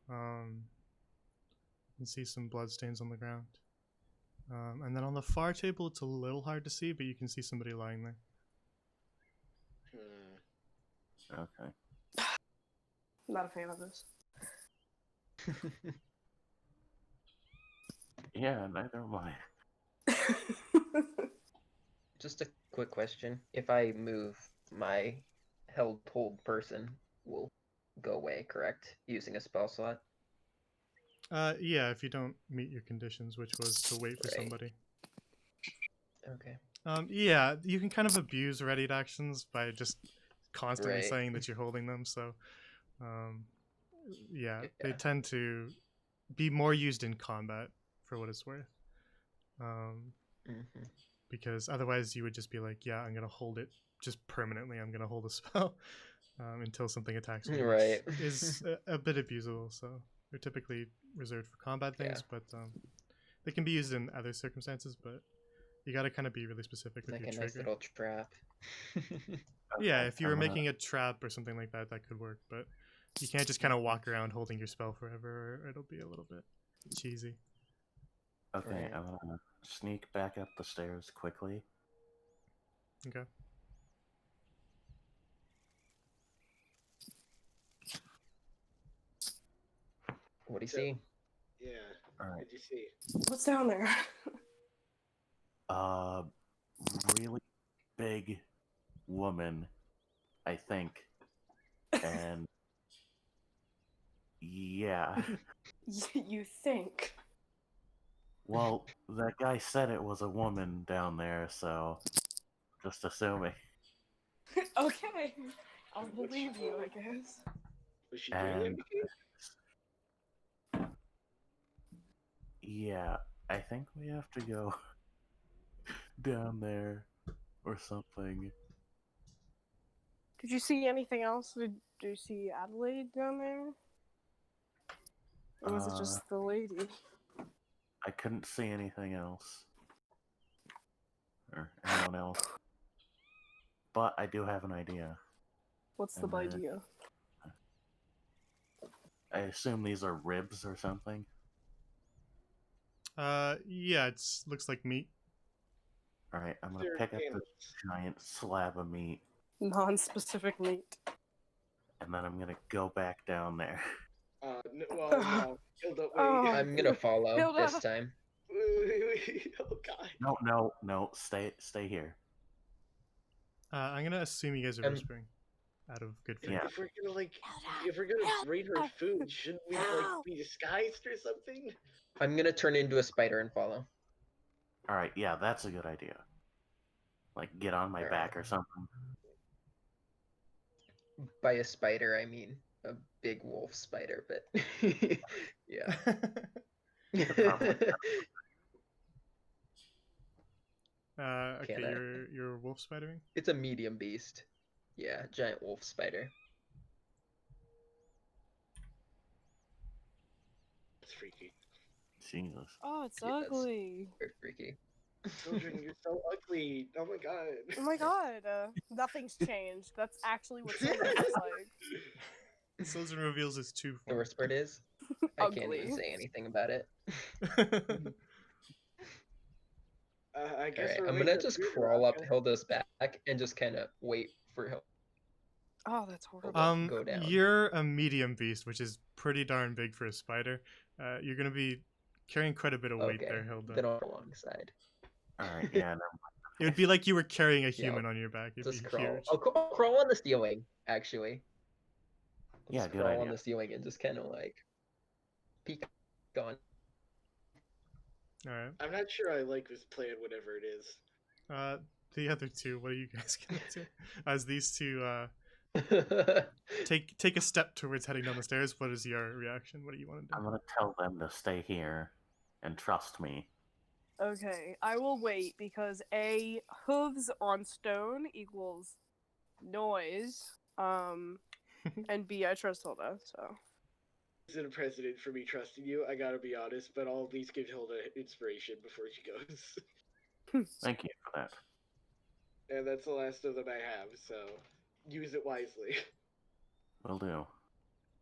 You can see some bloodstains on the ground. And then on the far table, it's a little hard to see, but you can see somebody lying there. Okay. Not a fan of this. Yeah, neither am I. Just a quick question. If I move, my hold person will go away, correct? Using a spell slot? Yeah, if you don't meet your conditions, which was to wait for Right. somebody. Okay. Yeah, you can kind of abuse readied actions by just constantly Right. saying that you're holding them. So, yeah, they Yeah. tend to be more used in combat for what it's worth. Mhm. Because otherwise you would just be like, yeah, I'm gonna hold it just permanently. I'm gonna hold a spell until something attacks me, Right. which is a bit abusable. So they're typically reserved for combat things, but they can be used in other circumstances. But you got to kind of be really specific with Like your a trigger. nice little trap. Yeah, Okay, if you were I'm gonna- making a trap or something like that, that could work. But you can't just kind of walk around holding your spell forever, or it'll be a little bit cheesy. Okay, Right. I'm gonna sneak back up the stairs quickly. Okay. What do you So- see? Yeah. Alright. Did you see? What's down there? Really big woman, I think. And yeah. You think? Well, that guy said it was a woman down there, so just assuming. Okay. I'll believe you, I guess. Was she doing And anything? yeah, I think we have to go down there or something. Did you see anything else? Did you see Adelaide down there? Or was it just the lady? I couldn't see anything else. Or anyone else. But I do have an idea. What's the And then- idea? I assume these are ribs or something. Yeah, it's looks like meat. Alright, I'm gonna They're pick up this panels. giant slab of meat, Non-specific meat. and then I'm gonna go back down there. Well, no. Hilda, wait. Oh. I'm gonna follow Hilda. this time. Wait. Oh, God. No, stay here. I'm gonna assume you guys are Um, whispering, out of good faith. Yeah. If we're gonna, like, if we're gonna raid her food, shouldn't we, like, be disguised or something? I'm gonna turn into a spider and follow. Alright, yeah, that's a good idea. Like, get on my Alright. back or something. By a spider, I mean a big wolf spider, but yeah. Okay, Can I- you're wolf spidering. It's a medium beast. Yeah, giant wolf spider. It's freaky. Jesus. Oh, it's Yes. ugly. Very freaky. Children, you're so ugly. Oh my god. Oh my god. Nothing's changed. That's actually what Silver looks like. Slytherin reveals his true The form. worst part is, I can't Ugly. even say anything about it. I guess Alright, we're I'm raiding gonna her just food, crawl up Veronica. Hilda's back and just kind of wait for Oh, that's horrible. Go down. You're a medium beast, which is pretty darn big for a spider. You're gonna be carrying quite a bit of weight Okay, there, Hilda. then I'll go alongside. Alright, yeah, never It would be like you were carrying a Yeah, human on your back. It'd Just be crawl. huge. I'll crawl on the ceiling, actually. I'll Yeah, just good crawl on idea. the ceiling and just kind of like peek on. All right. I'm not sure I like this plan, whatever it is. The other two, what are you guys gonna do? As these two take a step towards heading down the stairs, what is your reaction? What do you want to do? I'm gonna tell them to stay here and trust me. Okay, I will wait because A, hooves on stone equals noise. And B, I trust Hilda, so. Isn't a precedent for me trusting you, I gotta be honest, but I'll at least give Hilda inspiration before she goes. Thank you for that. And that's the last of them I have, so use it wisely. Will do.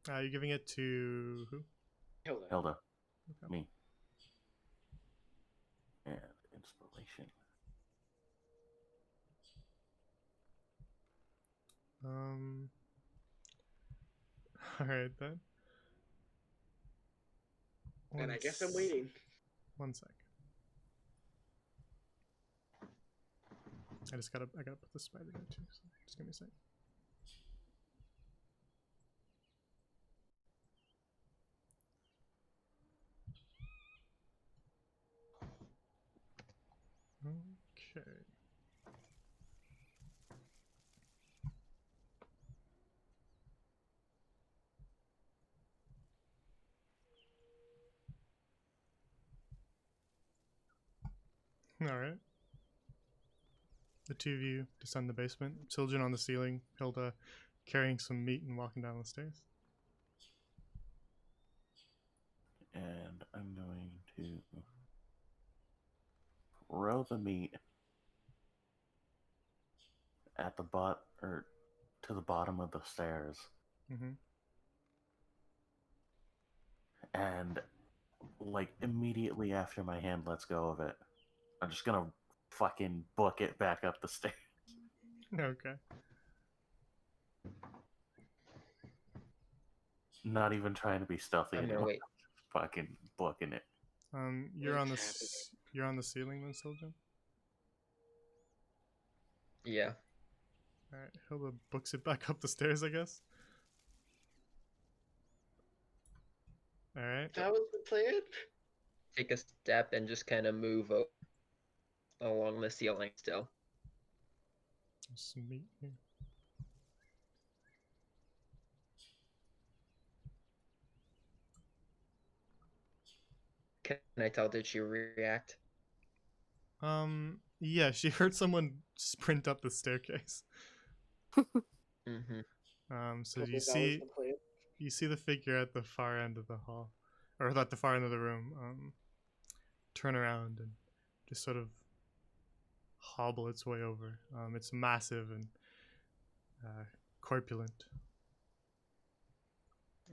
You're giving it to who? Hilda. Hilda. Okay. Me. And inspiration. All right then. And I guess I'm waiting. 1 sec. I gotta put the spider in too. So just give me a sec. Okay. All right. The two of you descend the basement. Children on the ceiling. Hilda carrying some meat and walking down the stairs. And I'm going to throw the meat at the to the bottom of the stairs. Mm-hmm. And like immediately after my hand lets go of it, I'm just gonna fucking book it back up the stairs. Okay. Not even trying to be stealthy I'm gonna anymore. wait. Fucking booking it. You're on the What's happening? you're on the ceiling then, Children. Yeah. All right. Hilda books it back up the stairs, I guess. All right. That was the plan? Take a step and just kind of move along the ceiling still. There's some meat here. Can I tell, did she react? Yeah, she heard someone sprint up the staircase. Mm-hmm. So Was you that always see the plan? you see the figure at the far end of the hall, or at the far end of the room, turn around and just sort of hobble its way over. It's massive and corpulent.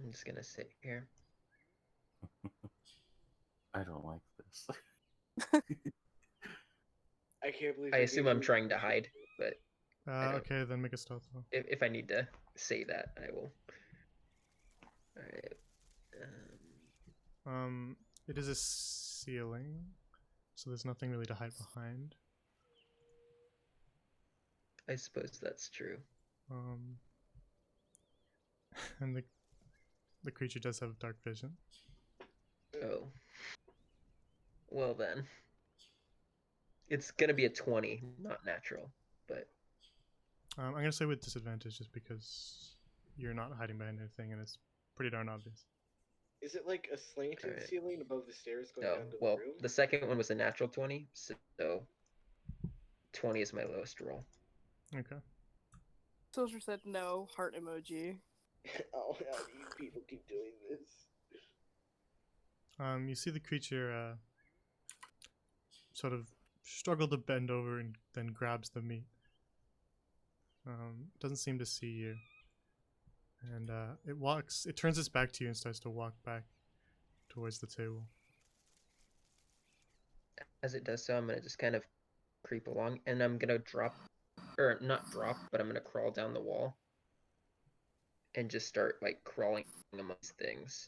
I'm just gonna sit here. I don't like this. I can't believe I you're assume giving I'm me trying to permission. hide, but don't- Okay, then make a stealth roll. if I need to say that, I will. Alright. It is a ceiling, so there's nothing really to hide behind. I suppose that's true. And the creature does have dark vision. Oh. Well then. It's gonna be a 20, not natural, but I'm gonna say with disadvantage just because you're not hiding behind anything and it's pretty darn obvious. Is it like a slanted Alright. ceiling above the stairs going no. down to Well, the room? the second one was a natural 20, so 20 is my lowest roll. Okay. Soldier said no, heart emoji. Oh, how do you people keep doing this? You see the creature sort of struggle to bend over and then grabs the meat. Doesn't seem to see you. And it turns its back to you and starts to walk back towards the table. As it does so, I'm gonna just kind of creep along, and I'm gonna drop, or not drop, but I'm gonna crawl down the wall and just start like crawling amongst things.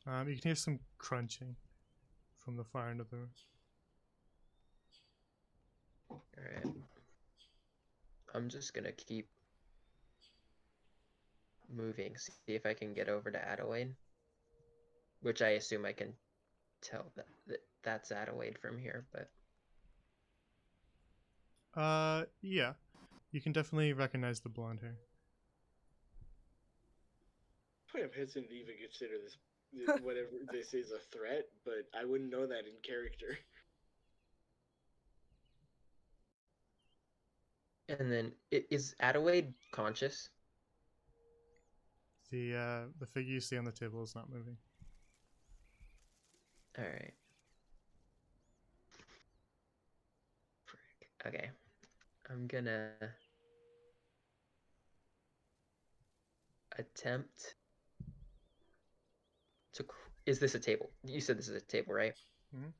You can hear some crunching from the far end of the room. Alright. I'm just gonna keep moving, see if I can get over to Adelaide. Which I assume I can tell that's Adelaide from here, but Yeah. You can definitely recognize the blonde hair. I'm hesitant to even consider this whatever this is a threat, but I wouldn't know that in character. and then is Adelaide conscious? The figure you see on the table is not moving. Alright. Frick. Okay. I'm gonna attempt to. Is this a table? You said this is a table, right? Mhm.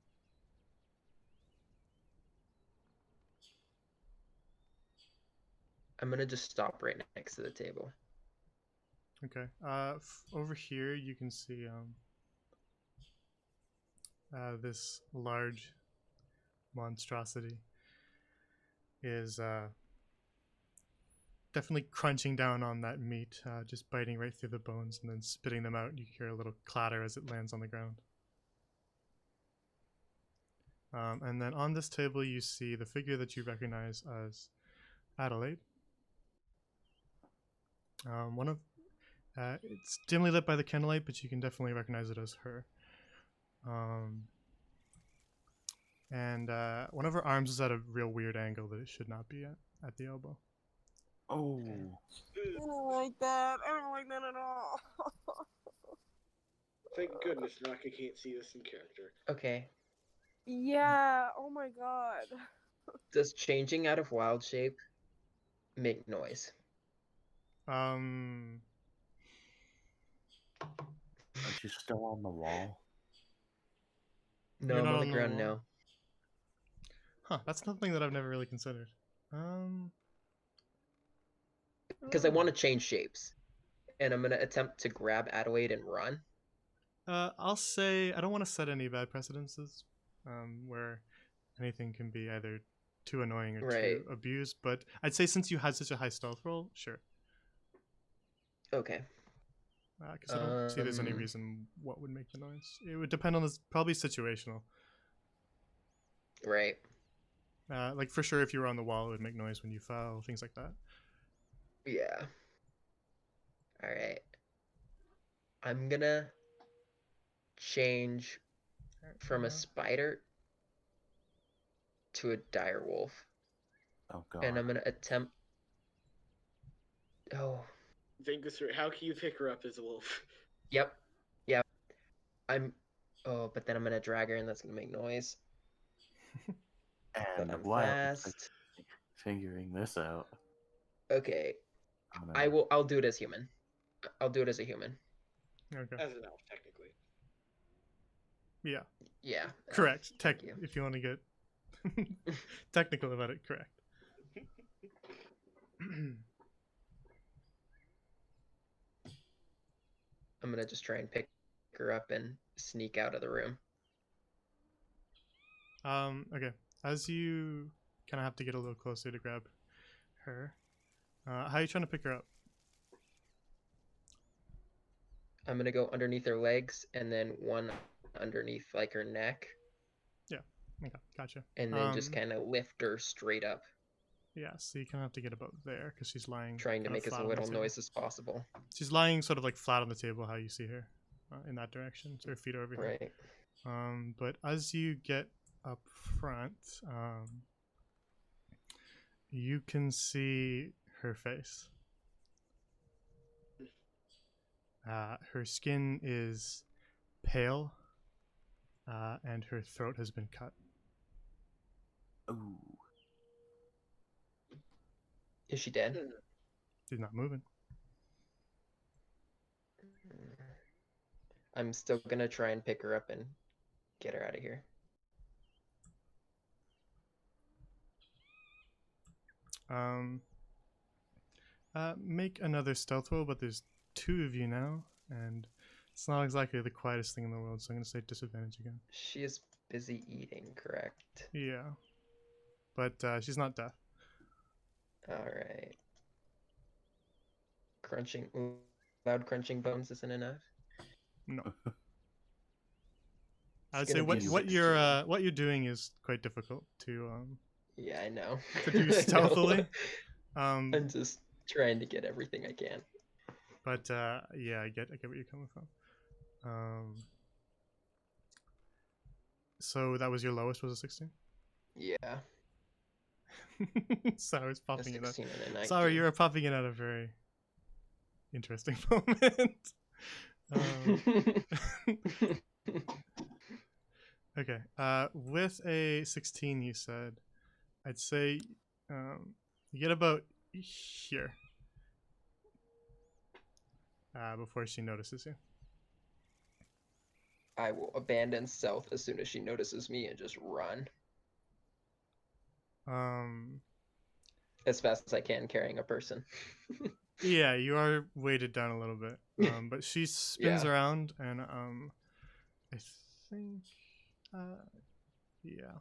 I'm gonna just stop right next to the table. Okay. Over here you can see this large monstrosity is definitely crunching down on that meat, just biting right through the bones and then spitting them out. You hear a little clatter as it lands on the ground. And then on this table you see the figure that you recognize as Adelaide. It's dimly lit by the candlelight, but you can definitely recognize it as her. And one of her arms is at a real weird angle that it should not be at the elbow. Oh, I don't like that. I don't like that at all. Thank goodness Naka can't see this in character. Okay. Yeah, oh my god. Does changing out of wild shape make noise? Um, aren't you still on the wall? No, You're I'm not on the on the ground wall? now. Huh, that's something that I've never really considered. Because I want to change shapes. And I'm gonna attempt to grab Adelaide and run. I'll say I don't want to set any bad precedences, where anything can be either too annoying or Right. too abused. But I'd say since you had such a high stealth roll, sure. Okay. Because I don't see there's any reason what would make the noise. It would depend on this, probably situational. Right. Like for sure, if you were on the wall, it would make noise when you fell, things like that. Yeah. Alright. I'm gonna change from a spider to a dire wolf. Oh god. And I'm gonna attempt. Oh. Think this through. How can you pick her up as a wolf? Yep. Yep. I'm. Oh, but then I'm gonna drag her, and that's gonna make noise. But And I'm while fast. figuring this out, Okay. oh no. I will. I'll do it as human. I'll do it as a human. Okay. As an elf, technically. Yeah. Yeah. Correct. Thank you. If you want to get technical about it, correct. I'm gonna just try and pick her up and sneak out of the room. Okay. As you kind of have to get a little closer to grab her, how are you trying to pick her up? I'm gonna go underneath her legs and then one underneath like her neck, Okay, gotcha. and then just kind of lift her straight up, Yeah, so you kind of have to get about there because she's lying. trying to kind of make as flat on the little table. noise as possible. She's lying sort of like flat on the table, how you see her, in that direction. So her feet are over here. Right. But as you get up front, you can see her face. Her skin is pale, and her throat has been cut. Ooh. Is she dead? She's not moving. I'm still gonna try and pick her up and get her out of here. Um, make another stealth roll, but there's 2 of you now, and it's not exactly the quietest thing in the world, so I'm gonna say disadvantage again. She is busy eating, correct? Yeah, but she's not deaf. Alright. Crunching, loud crunching bones isn't enough. No, It's I would say gonna be what a what 16. you're doing is quite difficult to Yeah, I know. to do I know. stealthily. I'm just trying to get everything I can. But yeah, I get where you're coming from. So that was your lowest, was a 16? Yeah, Sour's a popping it out. 16 and a 19. Sour, you're popping it at a very interesting moment. Okay. With a 16, you said, I'd say you get about here before she notices you. I will abandon stealth as soon as she notices me and just run as fast as I can, carrying a person. Yeah, you are weighted down a little bit. But she spins Yeah. around and I think yeah.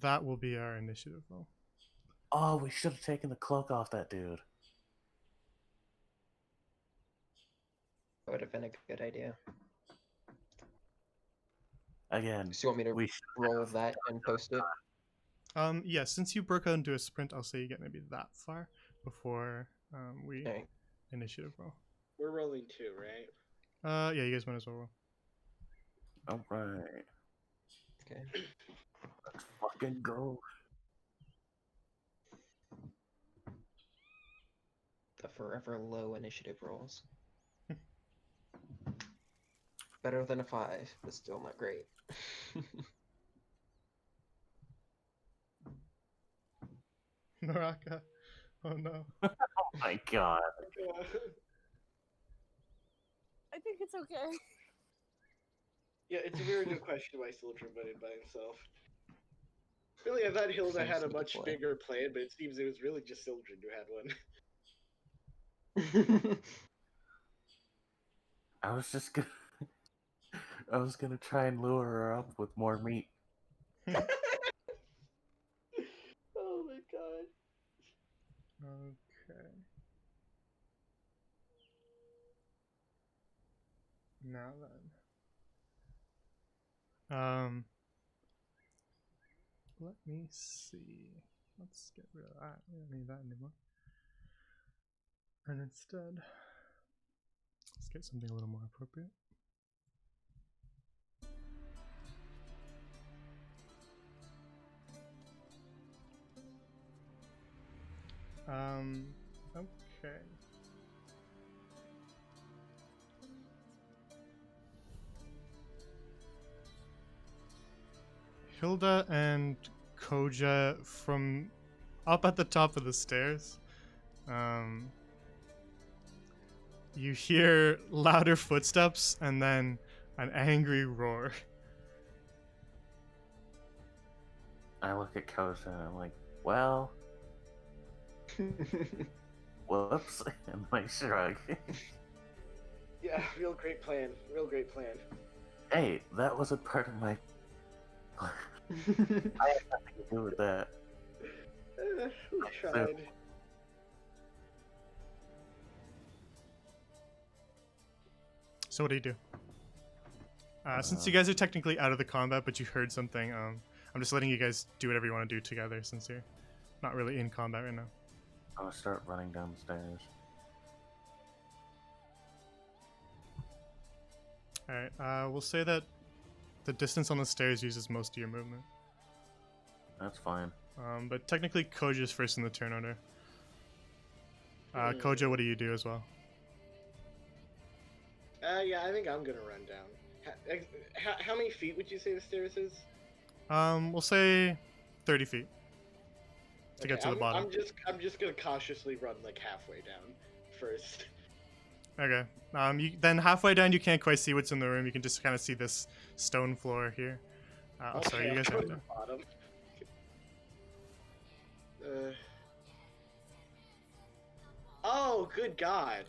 That will be our initiative roll. Oh, we should have taken the cloak off that dude. That would have been a good idea. Again, So you want me to we should roll that and post it? Yeah, since you broke out into a sprint, I'll say you get maybe that far before we Alright. initiative roll. We're rolling 2, right? Yeah, you guys might as well roll. Alright. Okay. Let's fucking go. The forever low initiative rolls. Better than a 5, but still not great. Naraka. Oh no. Oh my god. I think it's okay. Yeah, it's a very good question why Sildren went in by himself. Really, I thought Hilda had a Fancy much deploy. bigger plan, but it seems it was really just Sildren who had one. I was just gonna I was gonna try and lure her up with more meat. Oh my god. Okay. Now then. Let me see. Let's get rid of that. We don't need that anymore. And instead, let's get something a little more appropriate. Okay. Hilda and Koja from up at the top of the stairs. You hear louder footsteps and then an angry roar. I look at Koza and I'm like, well, whoops, and I shrug. Yeah, real great plan. Real great plan. Hey, that wasn't part of my I had nothing to do with that. We tried. So what do you do? Since you guys are technically out of the combat, but you heard something, I'm just letting you guys do whatever you want to do together since you're not really in combat right now. I'm gonna start running down the stairs. Alright, we'll say that the distance on the stairs uses most of your movement. That's fine. But technically Koja's first in the turn order. Koja, what do you do as well? Yeah, I think I'm gonna run down. How many feet would you say the stairs is? We'll say 30 feet to get to the bottom. I'm just gonna cautiously run like halfway down first. Okay. Then halfway down, you can't quite see what's in the room. You can just kind of see this stone floor here. Sorry, you guys I'll are go to the bottom. Oh, good God.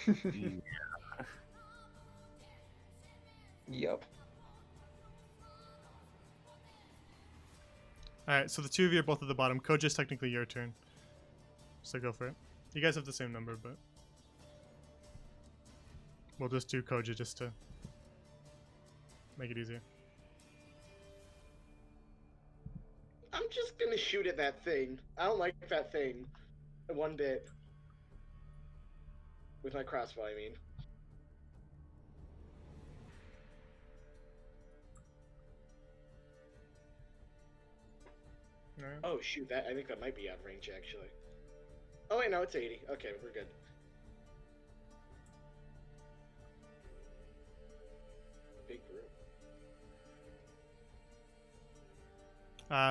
Yeah. Yup. Alright, so the two of you are both at the bottom. Koja's technically your turn. So go for it. You guys have the same number, but we'll just do Koja just to make it easier. I'm just gonna shoot at that thing. I don't like that thing. One bit. With my crossbow, I mean. Alright. Oh shoot, I think that might be out of range actually. Oh wait, no, it's 80. Okay, we're good. Big room.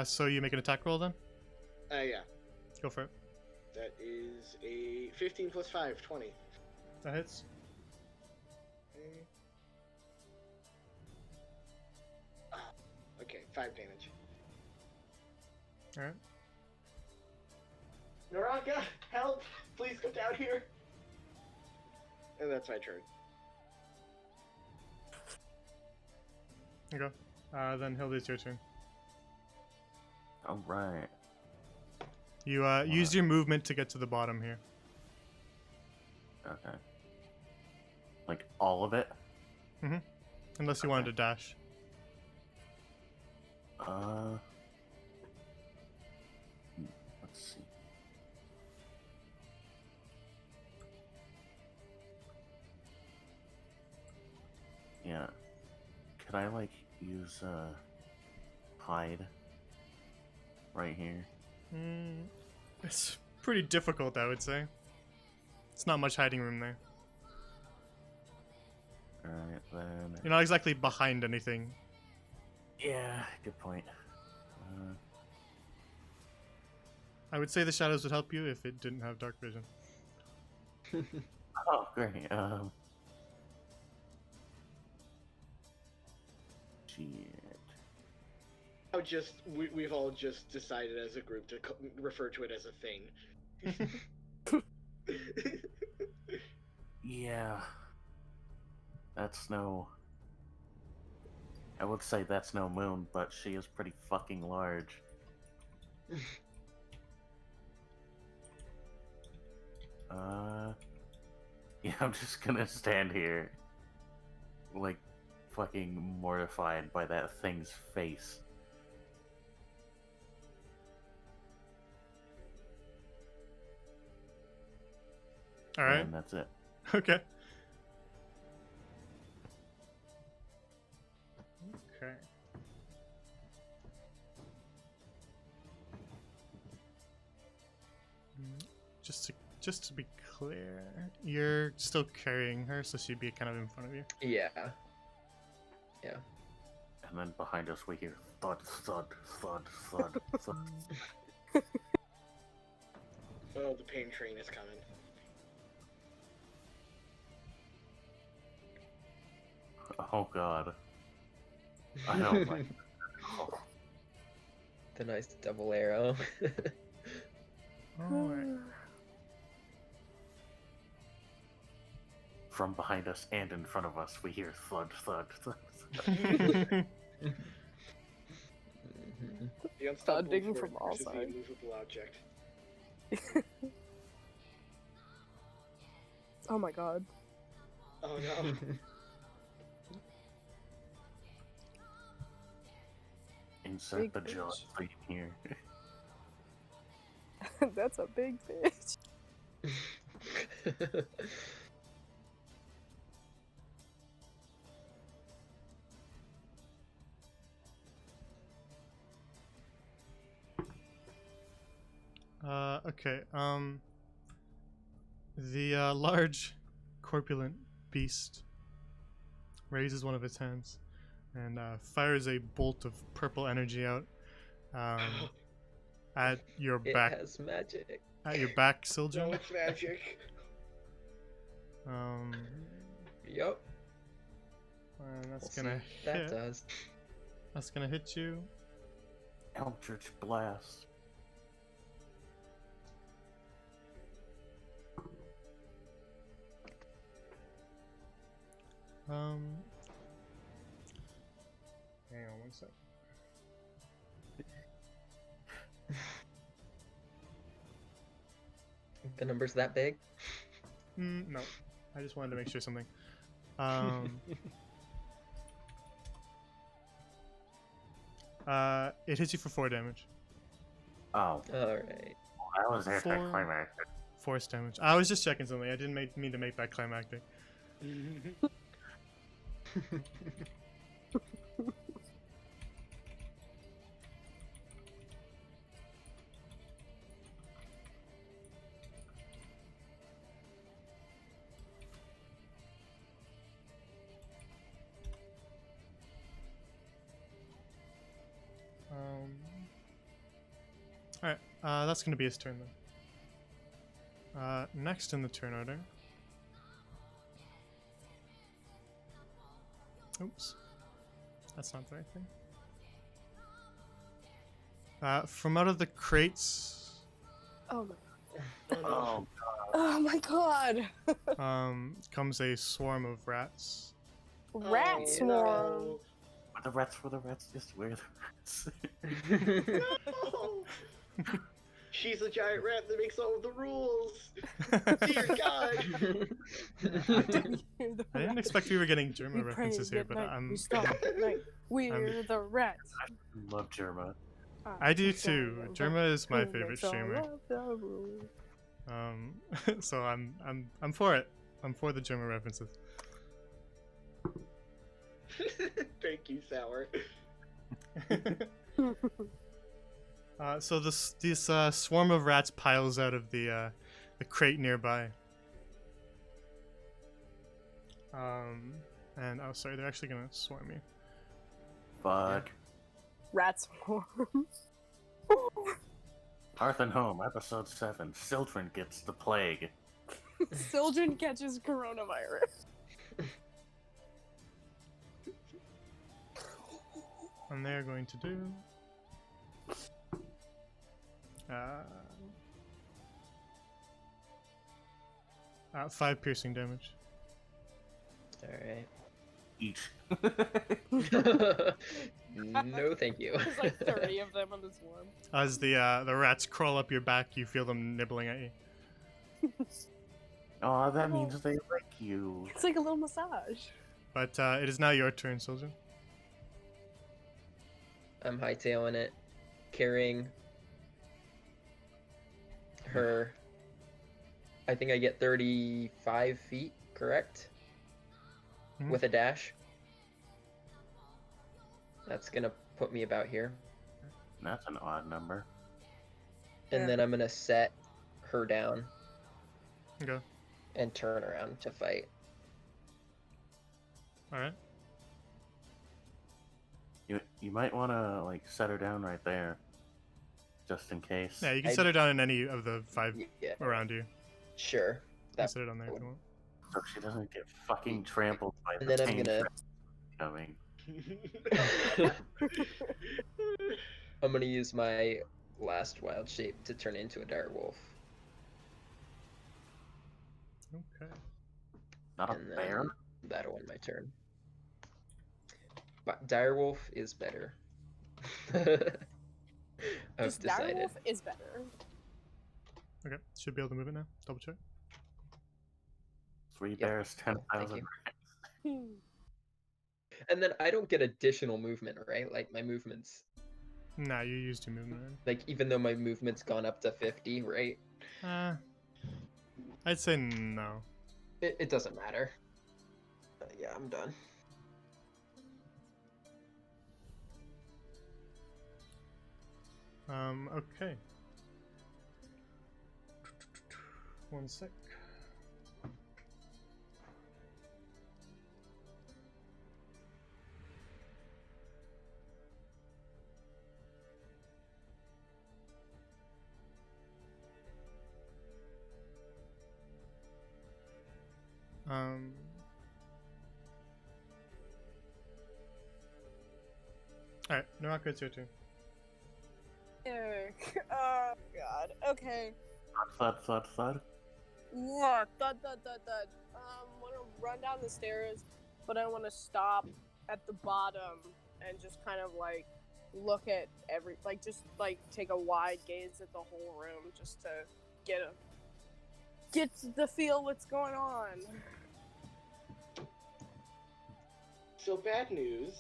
So you make an attack roll then? Yeah. Go for it. That is a 15 plus 5, 20. That hits. Okay, 5 damage. Alright. Naraka, help! Please come down here! And that's my turn. Okay. Then Hilda, it's your turn. Alright. You used your movement to get to the bottom here. Okay. Like all of it? Unless you wanted to dash. Let's see. Yeah. Could I like use hide right here? It's pretty difficult, I would say. It's not much hiding room there. Alright then. You're not exactly behind anything. Yeah, good point. I would say the shadows would help you if it didn't have dark vision. Oh, great. Shit. We've all just decided as a group to refer to it as a thing. Yeah. That's no... I would say that's no moon, but she is pretty fucking large. Yeah, I'm just gonna stand here, like, fucking mortified by that thing's face. Alright. And that's it. Okay. Okay. Just to be clear, you're still carrying her, so she'd be kind of in front of you. Yeah. Yeah. And then behind us we hear thud, thud, thud, thud, thud. Oh, the pain train is coming. Oh god. I don't like oh. The nice double arrow. Alright. From behind us and in front of us we hear thud, thud, thud. The unstoppable Thudding force from all versus the sides. immovable object. Oh my god. Oh no. Insert Big the jaw bitch. theme here. That's a big fish. Okay, the large, corpulent beast raises one of its hands and fires a bolt of purple energy out at your It back. has magic. At your back, No, Siljan. it's magic. Yup. And that's We'll gonna see what hit. that does. That's gonna hit you. Eldritch Blast. Hang on one sec. The number's that big? No, I just wanted to make sure something. It hits you for 4 damage. Oh, Alright. that was anticlimactic. Force damage. I was just checking something. I didn't mean to make that climactic. Alright, that's gonna be his turn then. Next in the turn order. Oops. That's not the right thing. From out of the crates, Oh my. Oh, Oh my god. comes a swarm of rats. Rat Oh, swarm. no. where the rats, just where the rats. No! She's a giant rat that makes all of the rules. Dear God. I didn't expect we were getting German We pray references here, at but night, I'm we stomp at night. We're the rats. Love Germa. I do too. Germa is my favorite streamer. streamer. So I'm for it. I'm for the German references. Thank you, Sour. So this swarm of rats piles out of the crate nearby. And oh, sorry, they're actually gonna swarm you. Fuck. Rat swarm. Hearth and Home, episode 7. Sildren gets the plague. Sildren catches coronavirus. And they're going to do 5 piercing damage. Alright. Each. No, thank you. There's like 30 of them on the swarm. As the rats crawl up your back, you feel them nibbling at you. Oh, that means they like you. It's like a little massage. But it is now your turn, Soldier. I'm hightailing it, carrying her. I think I get 35 feet, correct? Mhm. With a dash. That's gonna put me about here. That's an odd number. And then I'm gonna set her down Okay. and turn around to fight. All right. You might want to like set her down right there, just in case. Yeah, you can I- set her down in any of the 5 Yeah, around you. sure. You can That, set her down there if you want. So she doesn't get fucking trampled by and the then I'm tame gonna coming. I'm gonna use my last wild shape to turn into a dire wolf. Okay. Not a And then bear. that'll end my turn. But direwolf is better. I've This decided. direwolf is better. Okay. Should be able to move it now. Double check. 3 Yep. bears, Thank 10,000 you. rats. And then I don't get additional movement, right? Like my movement's Nah, you used your movement already. like even though my movement's gone up to 50, right? I'd say no. It doesn't matter. Yeah, I'm done. Okay. One sec. Alright, Naraka, it's your turn. Oh god. Okay. Thud, thud, thud, thud. Yeah. Thud thud thud thud. Wanna run down the stairs but I want to stop at the bottom and just kind of like look at just take a wide gaze at the whole room just to get to feel what's going on. So bad news.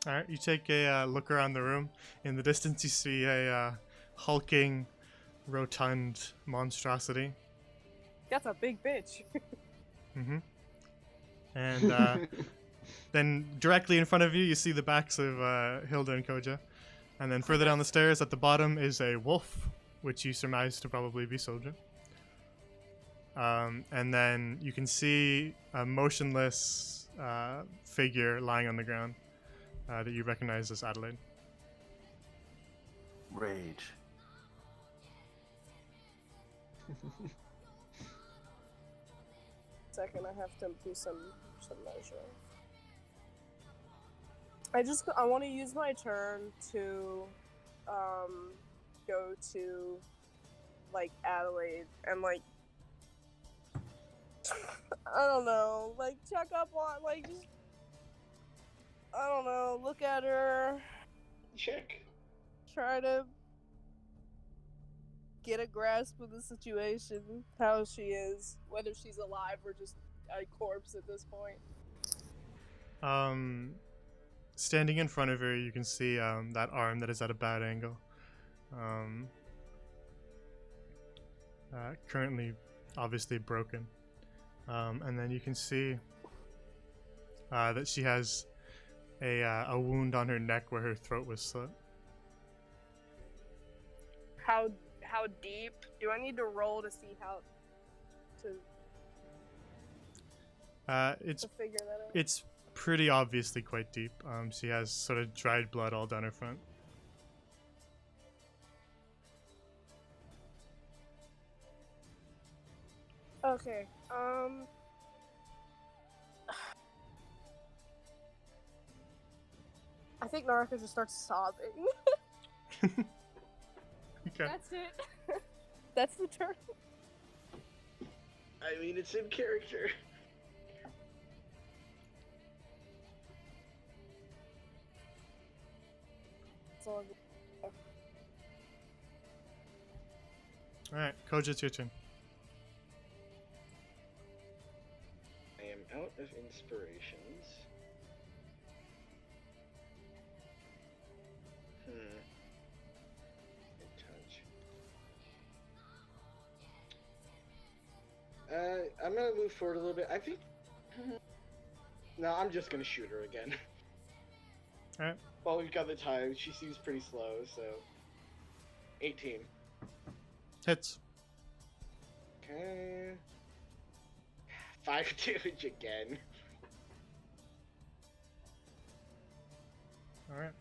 All right, you take a look around the room. In the distance, you see a hulking, rotund monstrosity. That's a big bitch. Mm-hmm. And then directly in front of you, you see the backs of Hilda and Koja. And then further down the stairs at the bottom is a wolf, which you surmise to probably be Soldier. And then you can see a motionless figure lying on the ground that you recognize as Adelaide. Rage. Second, I have to do some measuring. I want to use my turn to go to like Adelaide and like I don't know, like check up on just I don't know, look at her, Check. try to get a grasp of the situation, how she is, whether she's alive or just a corpse at this point. Standing in front of her, you can see that arm that is at a bad angle. Currently, obviously broken. And then you can see that she has a wound on her neck where her throat was slit. How deep? Do I need to roll to see how It's to figure that out? it's pretty obviously quite deep. She has sort of dried blood all down her front. Okay. I think Naraka just starts sobbing. Okay. That's it. That's the turn. I mean, it's in character. It's all good. All right, Koja, it's your turn. I am out of inspirations. Good touch. I'm gonna move forward a little bit. I think. No, I'm just gonna shoot her again. All right. Well, we've got the time. She seems pretty slow, so 18. Hits. Okay. 5 damage again. All right.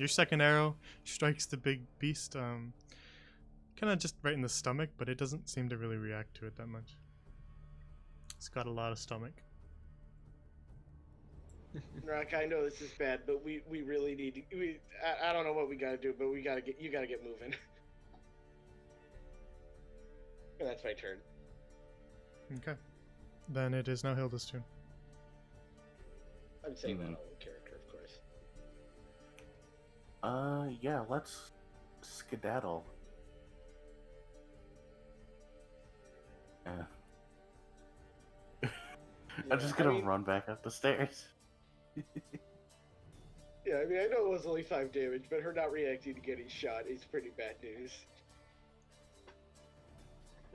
Your second arrow strikes the big beast, kind of just right in the stomach, but it doesn't seem to really react to it that much. It's got a lot of stomach. Rock, I know this is bad, but we really need to. I don't know what we gotta do, but you gotta get moving. And that's my turn. Okay. Then it is now Hilda's turn. I'm saying that all in character, of course. Yeah, let's skedaddle. I'm just gonna run back up the stairs. Yeah, I mean, I know it was only 5 damage, but her not reacting to getting shot is pretty bad news.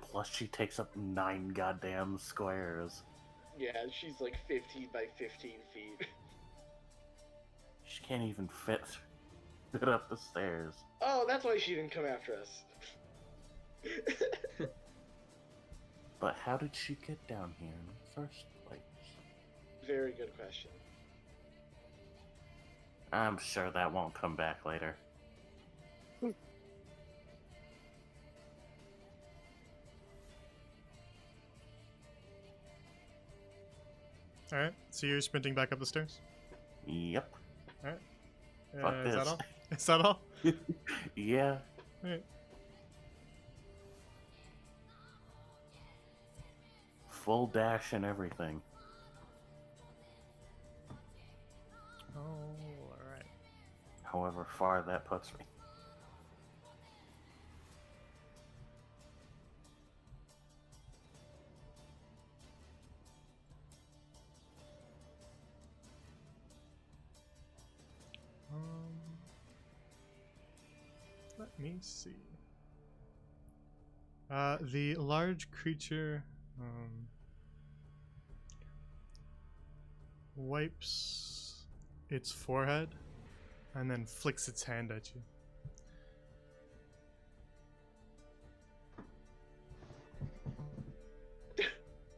Plus, she takes up 9 goddamn squares. Yeah, she's like 15 by 15 feet. She can't even fit up the stairs. Oh, that's why she didn't come after us. But how did she get down here in the first place? Very good question. I'm sure that won't come back later. All right. So you're sprinting back up the stairs. Yep. All right. Fuck Is that this. all? Is that all? Yeah. All right. Full dash and everything. Oh, alright. However far that puts me. Let me see. The large creature wipes its forehead and then flicks its hand at you.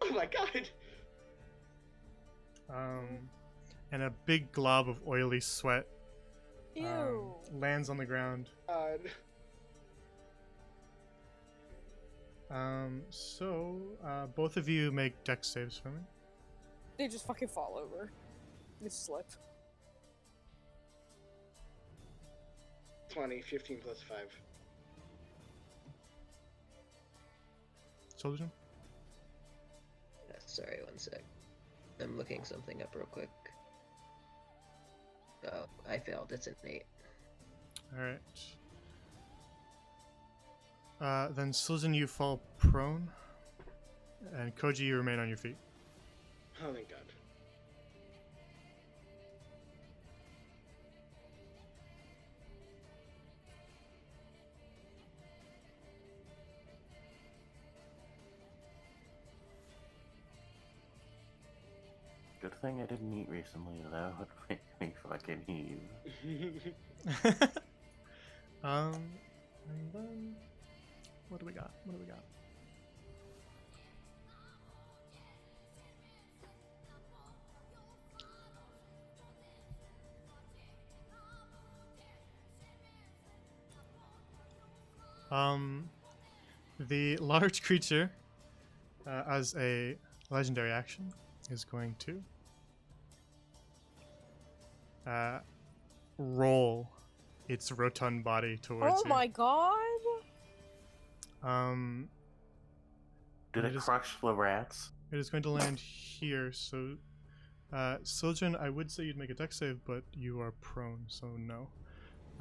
Oh my god! And a big glob of oily sweat Ew. lands on the ground. God. Both of you make dex saves for me. They just fucking fall over. They slip. 20, 15 plus 5. Soldier? Sorry, one sec. I'm looking something up real quick. Oh, I failed. It's an 8. Alright. Then Susan, you fall prone. And Koji, you remain on your feet. Oh, thank God. Good thing I didn't eat recently, that would make me fucking heave. And then what do we got? The large creature, as a legendary action, is going to roll its rotund body towards Oh you. my god! Did It it is- crush the rats? It is going to land here, so Sojourn, I would say you'd make a dex save, but you are prone, so no.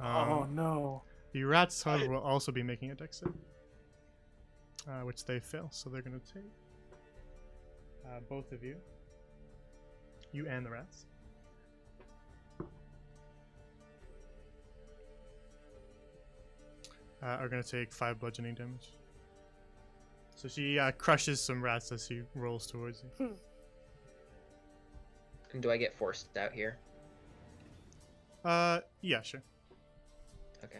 Oh no. The rats, however, will also be making a dex save, which they fail, so they're going to take both of you and the rats. Are going to take 5 bludgeoning damage. So she crushes some rats as she rolls towards you. And do I get forced out here? Yeah, sure. Okay.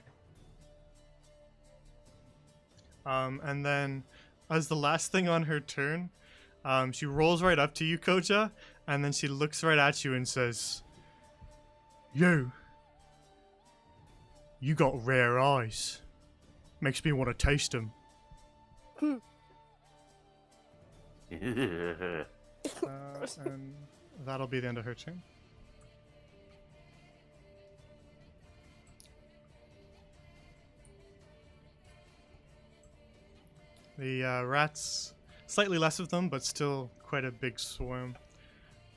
And then, as the last thing on her turn, she rolls right up to you, Koja, and then she looks right at you and says, You got rare eyes. Makes me want to taste them. And that'll be the end of her turn. The rats, slightly less of them, but still quite a big swarm,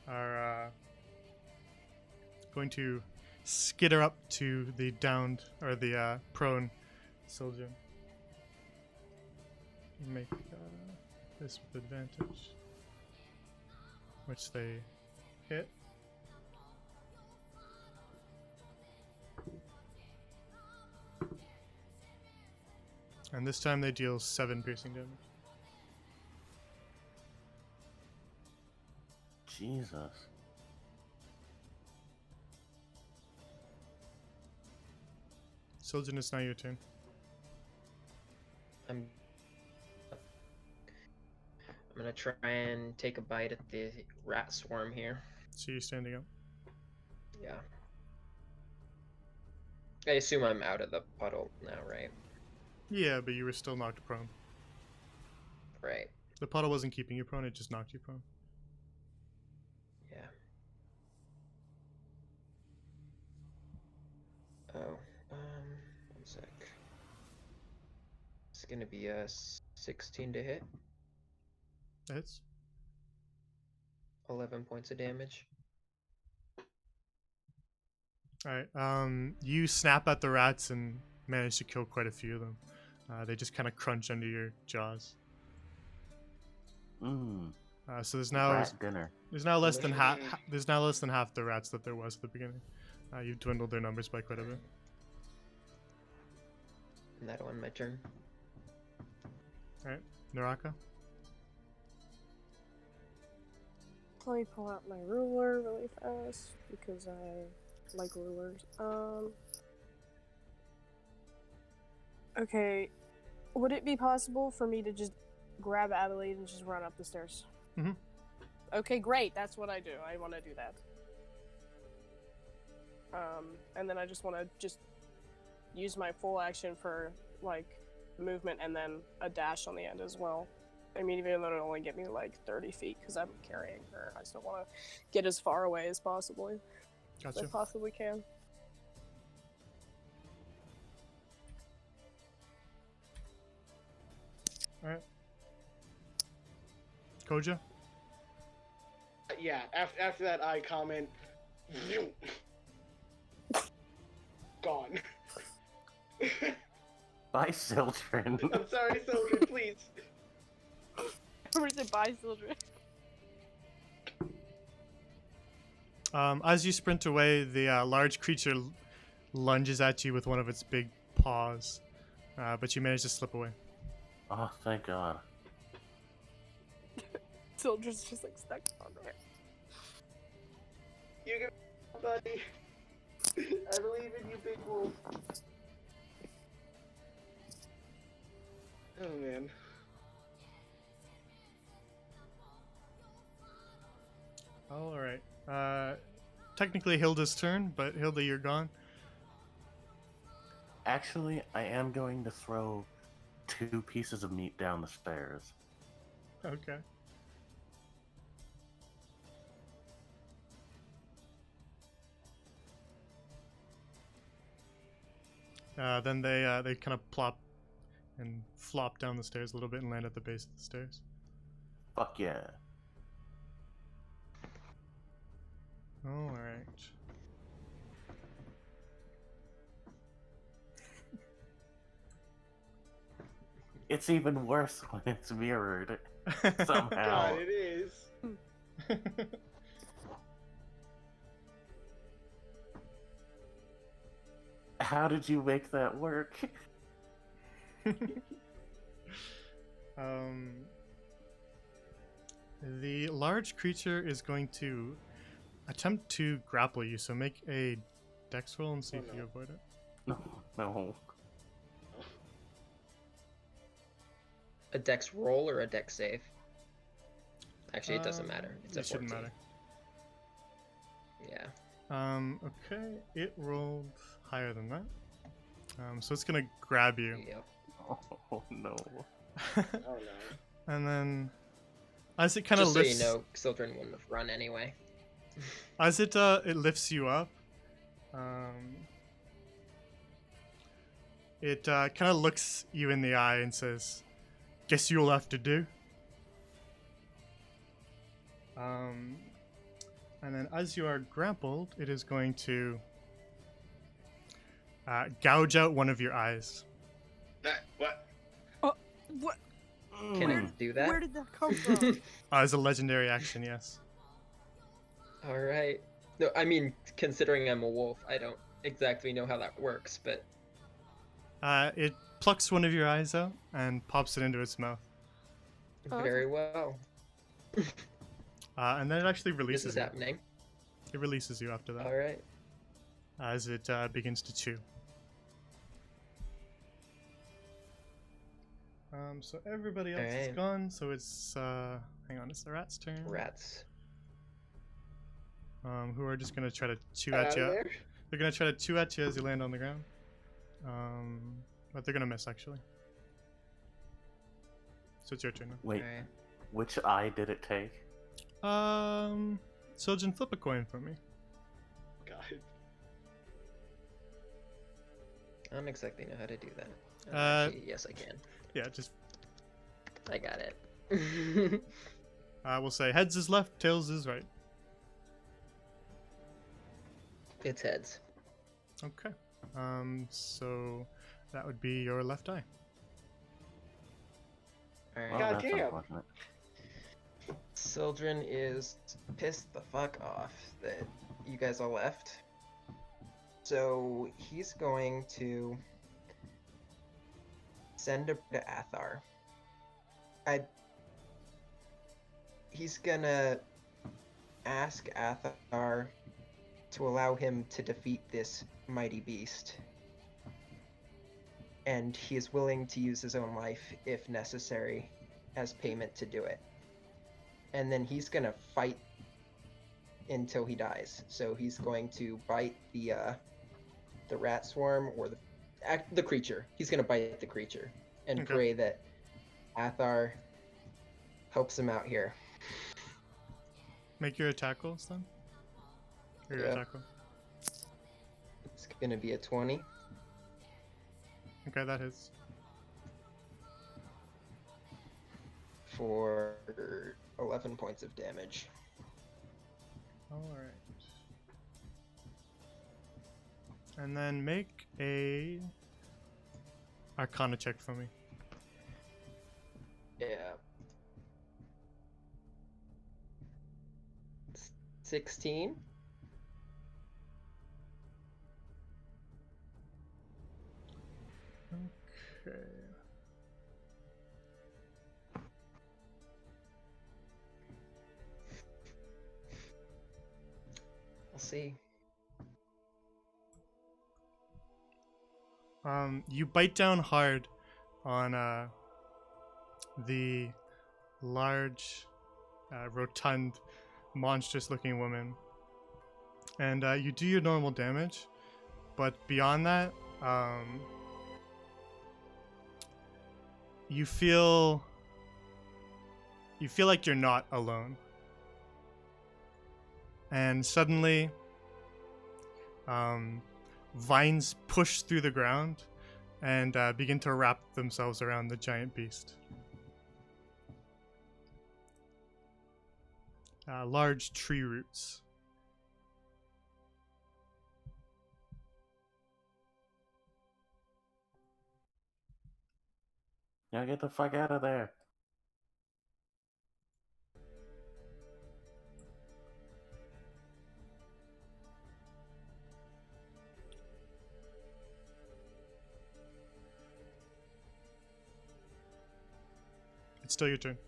are going to skitter up to the downed, or the prone soldier. Make this with advantage, which they hit. And this time they deal 7 piercing damage. Jesus. Soljin, it's now your turn. I'm gonna try and take a bite at the rat swarm here. So you're standing up. Yeah. I assume I'm out of the puddle now, right? Yeah, but you were still knocked prone. Right. The puddle wasn't keeping you prone, it just knocked you prone. Yeah. Oh, one sec. It's gonna be a 16 to hit. That hits. 11 points of damage. Alright, you snap at the rats and manage to kill quite a few of them. They just kind of crunch under your jaws. Mmm. So there's now Rat dinner. less than half. Delicious. There's now less than half the rats that there was at the beginning. You've dwindled their numbers by quite a bit. And that'll end my turn. Alright, Naraka. Let me pull out my ruler really fast because I like rulers. Okay, would it be possible for me to just grab Adelaide and just run up the stairs? Mhm. Okay, great. That's what I do. I want to do that. And then I just want to just use my full action for like movement and then a dash on the end as well. I mean, even though it'll only get me like 30 feet because I'm carrying her, I still want to get as far away as possible as I Gotcha. possibly can. Alright. Koja? Yeah, after that, I comment. Gone. Bye, children. I'm sorry, Sildren, please. Where's it by children? As you sprint away, the large creature lunges at you with one of its big paws, but you manage to slip away. Oh, thank God. Children's just like stuck on there. You can, buddy. I believe in you, big wolf. Oh man. Alright. Technically Hilda's turn, but Hilda, you're gone. Actually, I am going to throw 2 pieces of meat down the stairs. Okay. Then they kind of plop and flop down the stairs a little bit and land at the base of the stairs. Fuck yeah. Alright. It's even worse when it's mirrored somehow. God, it is. How did you make that work? The large creature is going to attempt to grapple you, so make a dex roll and see if you avoid it. No, no. A dex roll or a dex save? Actually, it doesn't matter. It's a It shouldn't 14. matter. Yeah. Okay, it rolled higher than that. So it's gonna grab you. Yep. Oh no. Oh no. And then, as it kind of Just lifts, so you know, children wouldn't have run anyway. as it lifts you up, it kind of looks you in the eye and says, "Guess you'll have to do." And then, as you are grappled, it is going to gouge out one of your eyes. That what? What? Can Mm. it do that? Where did that come from? As a legendary action, yes. All right. No, I mean, considering I'm a wolf, I don't exactly know how that works, but It plucks one of your eyes out and pops it into its mouth. Oh, very well. And then it actually This releases is you. happening. It releases you after that, All right. as it begins to chew. So everybody else is Alright. gone, so it's, hang on, it's the rat's turn. Rats. Who are just gonna try to chew Out at of you. there? They're gonna try to chew at you as you land on the ground. But they're gonna miss, actually. So it's your turn Wait, All right. which eye did it take? now. Soljin, flip a coin for me. God. I don't exactly know how to do that. Uh, Uh, Actually, yes, I can. Yeah, just I got it. We'll say heads is left, tails is right. It's heads. Okay. So that would be your left eye. Alright. Well, God that's damn. unfortunate. Sildren is pissed the fuck off that you guys all left. So he's going to send a to Athar. He's gonna ask Athar to allow him to defeat this mighty beast. And he is willing to use his own life if necessary as payment to do it. And then he's gonna fight until he dies. So he's going to bite the rat swarm or the creature. He's gonna bite the creature and Okay. pray that Athar helps him out here. Make your attack rolls then. Or your Yeah. attack roll. It's gonna be a 20. Okay, that hits. For 11 points of damage. Alright. And then make a Arcana check for me. Yeah. 16? Okay. We'll see. You bite down hard on the large, rotund, monstrous-looking woman, and you do your normal damage, but beyond that, you feel like you're not alone, and suddenly, vines push through the ground and begin to wrap themselves around the giant beast. Large tree roots. Now get the fuck out of there. It's still your turn.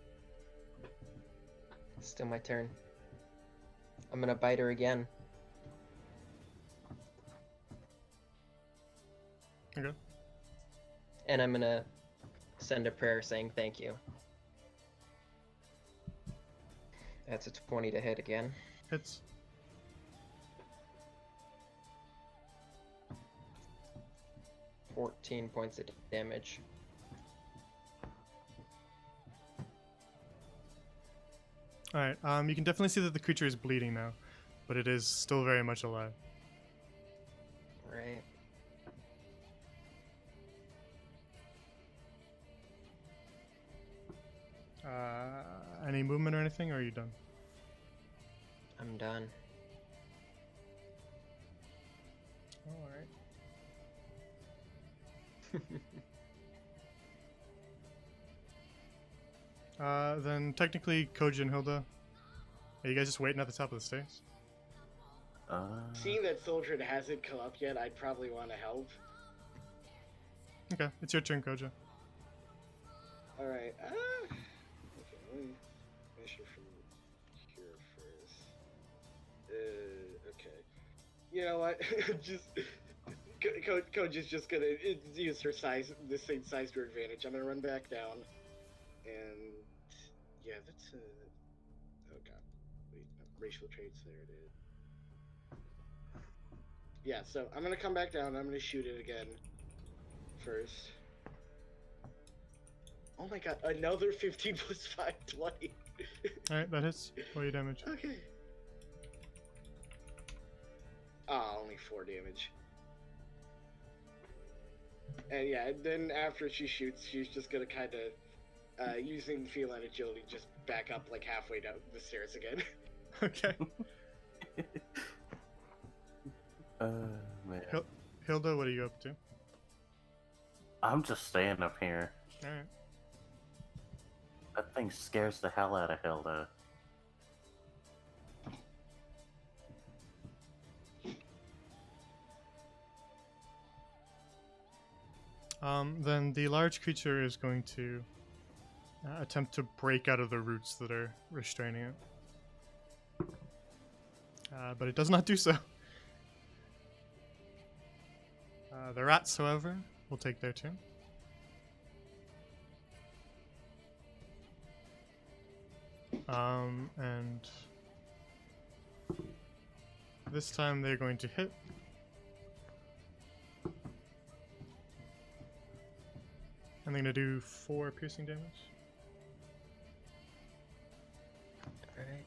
Still my turn. I'm gonna bite her again. Okay. And I'm gonna send a prayer saying thank you. That's a 20 to hit again. Hits. $14 points of damage. Alright, you can definitely see that the creature is bleeding now, but it is still very much alive. Right. Any movement or anything, or are you done? I'm done. Alright. Then technically, Koji and Hilda, are you guys just waiting at the top of the stairs? Seeing that Soldier hasn't come up yet, I'd probably want to help. Okay, it's your turn, Koja. Alright, okay, let me finish it from here first. Okay. You know what? Just... Coach is just gonna use her size, the same size to her advantage. I'm gonna run back down, and yeah, that's oh god, wait, no, racial traits. There it is. Yeah, so I'm gonna come back down. I'm gonna shoot it again first. Oh my god, another 15 plus 5, 20. Alright, that hits. Roll your damage. Okay. Ah, only 4 damage. And yeah, then after she shoots, she's just gonna kind of using feline agility, just back up like halfway down the stairs again. Okay. Man. Hilda, what are you up to? I'm just staying up here. Alright. That thing scares the hell out of Hilda. Then the large creature is going to attempt to break out of the roots that are restraining it. But it does not do so. The rats, however, will take their turn. And this time they're going to hit. And they're going to do 4 piercing damage. Alright.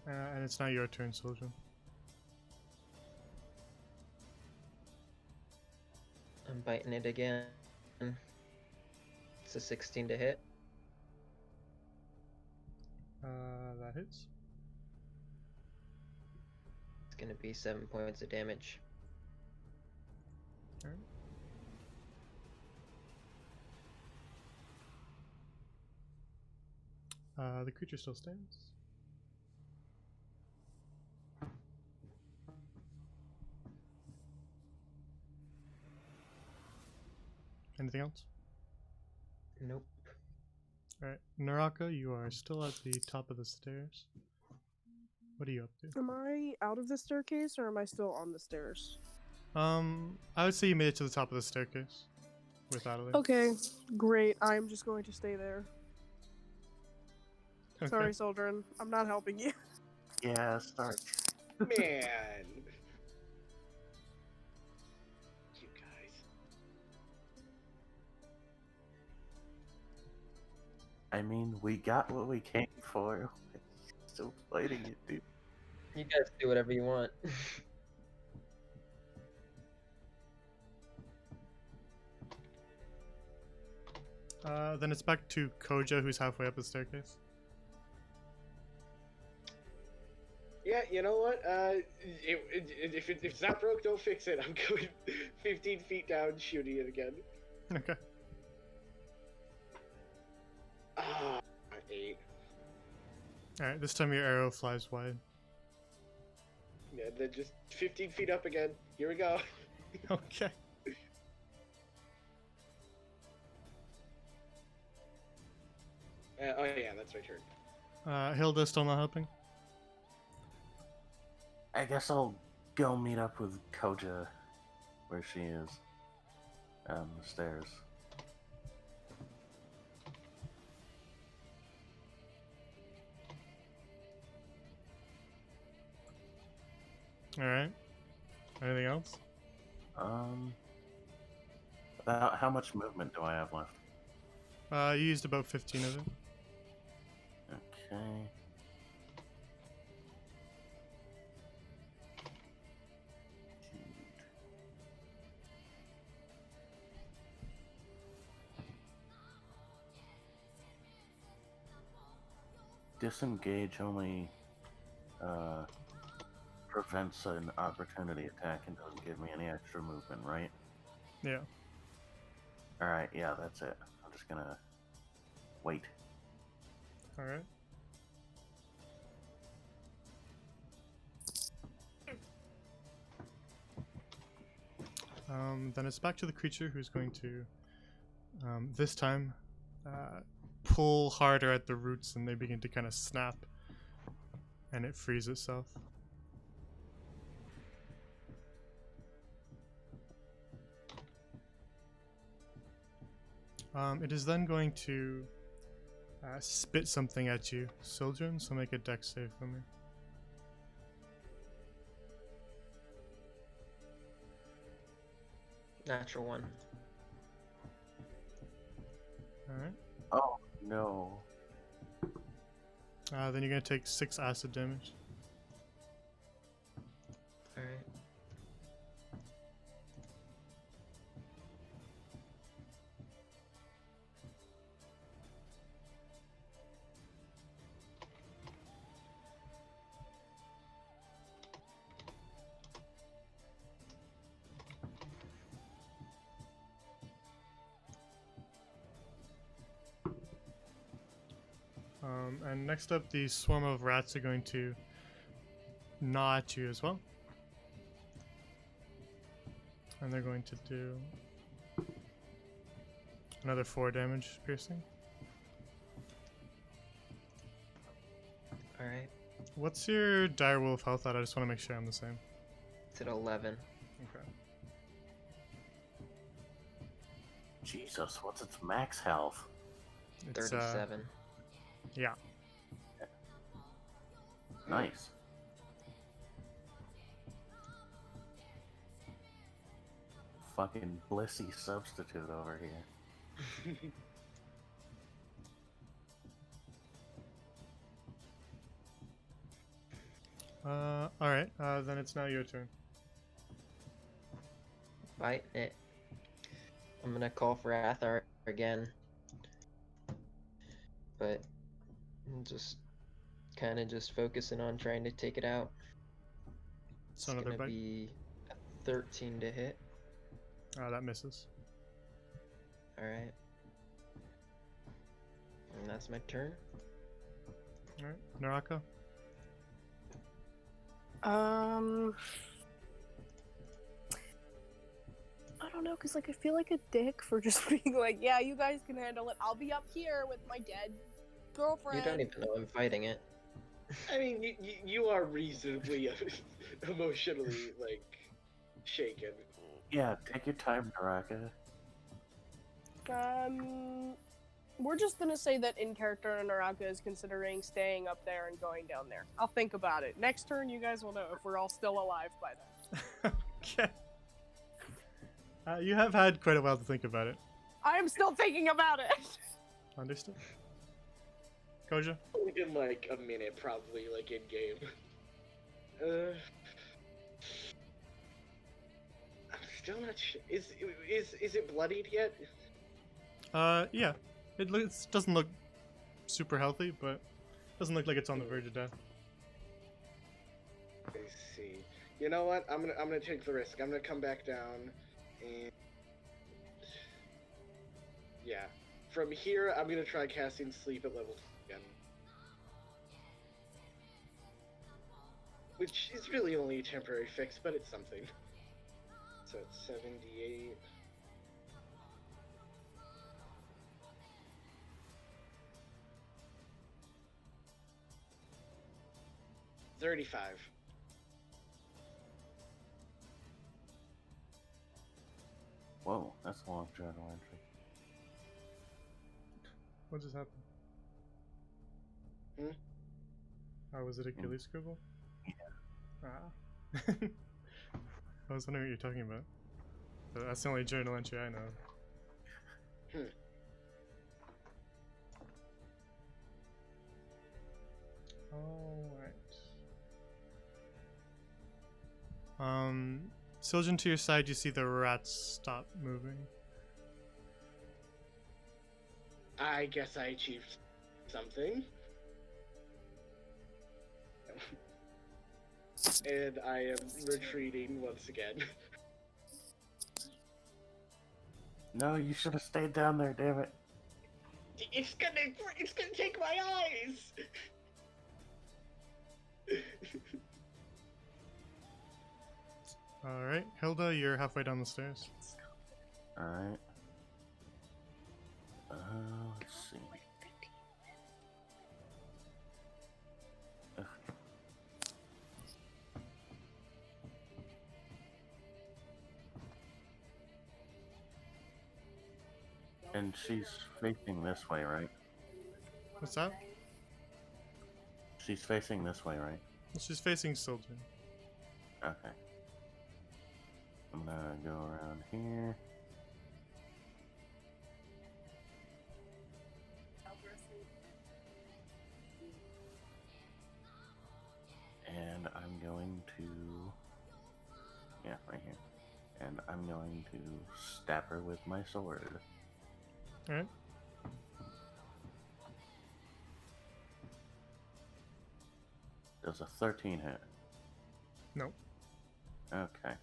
And it's now your turn, soldier. I'm biting it again. It's a 16 to hit. That hits. It's gonna be 7 points of damage. Alright. The creature still stands. Anything else? Nope. Alright, Naraka, you are still at the top of the stairs. What are you up to? Am I out of the staircase or am I still on the stairs? I would say you made it to the top of the staircase with Adelaide. Okay, great. I'm just going to stay there. Okay. Sorry, Soldrin. I'm not helping you. Yeah, start. Man. You guys. I mean, we got what we came for. Still fighting it, dude. You guys do whatever you want. Then it's back to Koja, who's halfway up the staircase. Yeah, you know what? If it's not broke, don't fix it. I'm going 15 feet down, shooting it again. Okay. Ah, 8. Alright, this time your arrow flies wide. Yeah, then just 15 feet up again. Here we go. Okay. Oh yeah, that's my turn. Hilda still not helping? I guess I'll go meet up with Koja where she is. On the stairs. Alright. Anything else? About how much movement do I have left? You used about 15 of it. Okay. Disengage only prevents an opportunity attack and doesn't give me any extra movement, right? Yeah. Alright, yeah, that's it. I'm just gonna wait. Alright. Then it's back to the creature who's going to, this time, pull harder at the roots and they begin to kind of snap. And it frees itself. It is then going to spit something at you, Sildren, so make a dex save for me. Natural one. Alright. Oh, no. Then you're gonna take 6 acid damage. Alright. And next up, the swarm of rats are going to gnaw at you as well. And they're going to do another 4 damage piercing. Alright. What's your dire wolf health at? I just want to make sure I'm the same. It's at 11. Okay. Jesus, what's its max health? It's, 37. yeah. Nice. Fucking blissy substitute over here. Alright, then it's now your turn. Bite it. I'm gonna call for Athar again. But I'm just kind of just focusing on trying to take it out. It's So another gonna bite. be a 13 to hit. That misses. Alright. And that's my turn. Alright, Naraka. I don't know, cause like I feel like a dick for just being like, yeah, you guys can handle it. I'll be up here with my dead girlfriend. You don't even know I'm fighting it. I mean, you are reasonably emotionally like shaken. Yeah, take your time, Naraka. We're just gonna say that in character Naraka is considering staying up there and going down there. I'll think about it. Next turn, you guys will know if we're all still alive by then. Okay. You have had quite a while to think about it. I am still thinking about it. Understood. Koja? Only been like a minute, probably, like in game. I'm still not sure. Is it bloodied yet? Yeah. It doesn't look super healthy, but doesn't look like it's on the verge of death. I see. You know what? I'm gonna take the risk. I'm gonna come back down, and yeah, from here I'm gonna try casting sleep at level 2 again, which is really only a temporary fix, but it's something. So it's 78. 35. Whoa, that's a long journal entry. What just happened? Oh, was it a ghillie scribble? Yeah. Ah. I was wondering what you're talking about. But that's the only journal entry I know of. Alright. Siljan, to your side, you see the rats stop moving. I guess I achieved something. And I am retreating once again. No, you should have stayed down there, damn it. It's gonna take my eyes! Alright, Hilda, you're halfway down the stairs. Alright. Let's see. Ugh. And she's facing this way, right? What's that? She's facing this way, right? She's facing Siljan. Okay. I'm gonna go around here. going to... Yeah, right here. And I'm going to stab her with my sword. Alright. Does a 13 hit? No. Okay.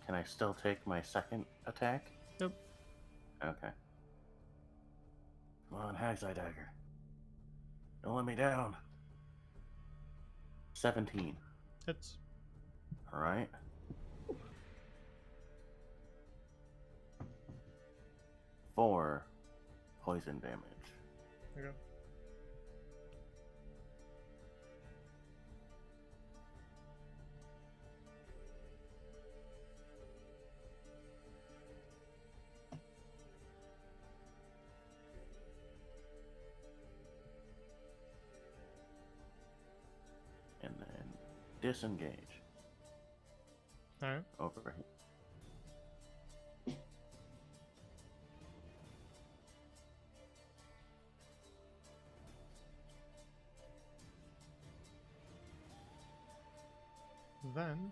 Can I still take my second attack? Yep. Okay. Come on, Hag's Eye Dagger. Don't let me down. 17. Hits. Alright. Four poison damage. There you go. And then disengage. Alright. Over here. Then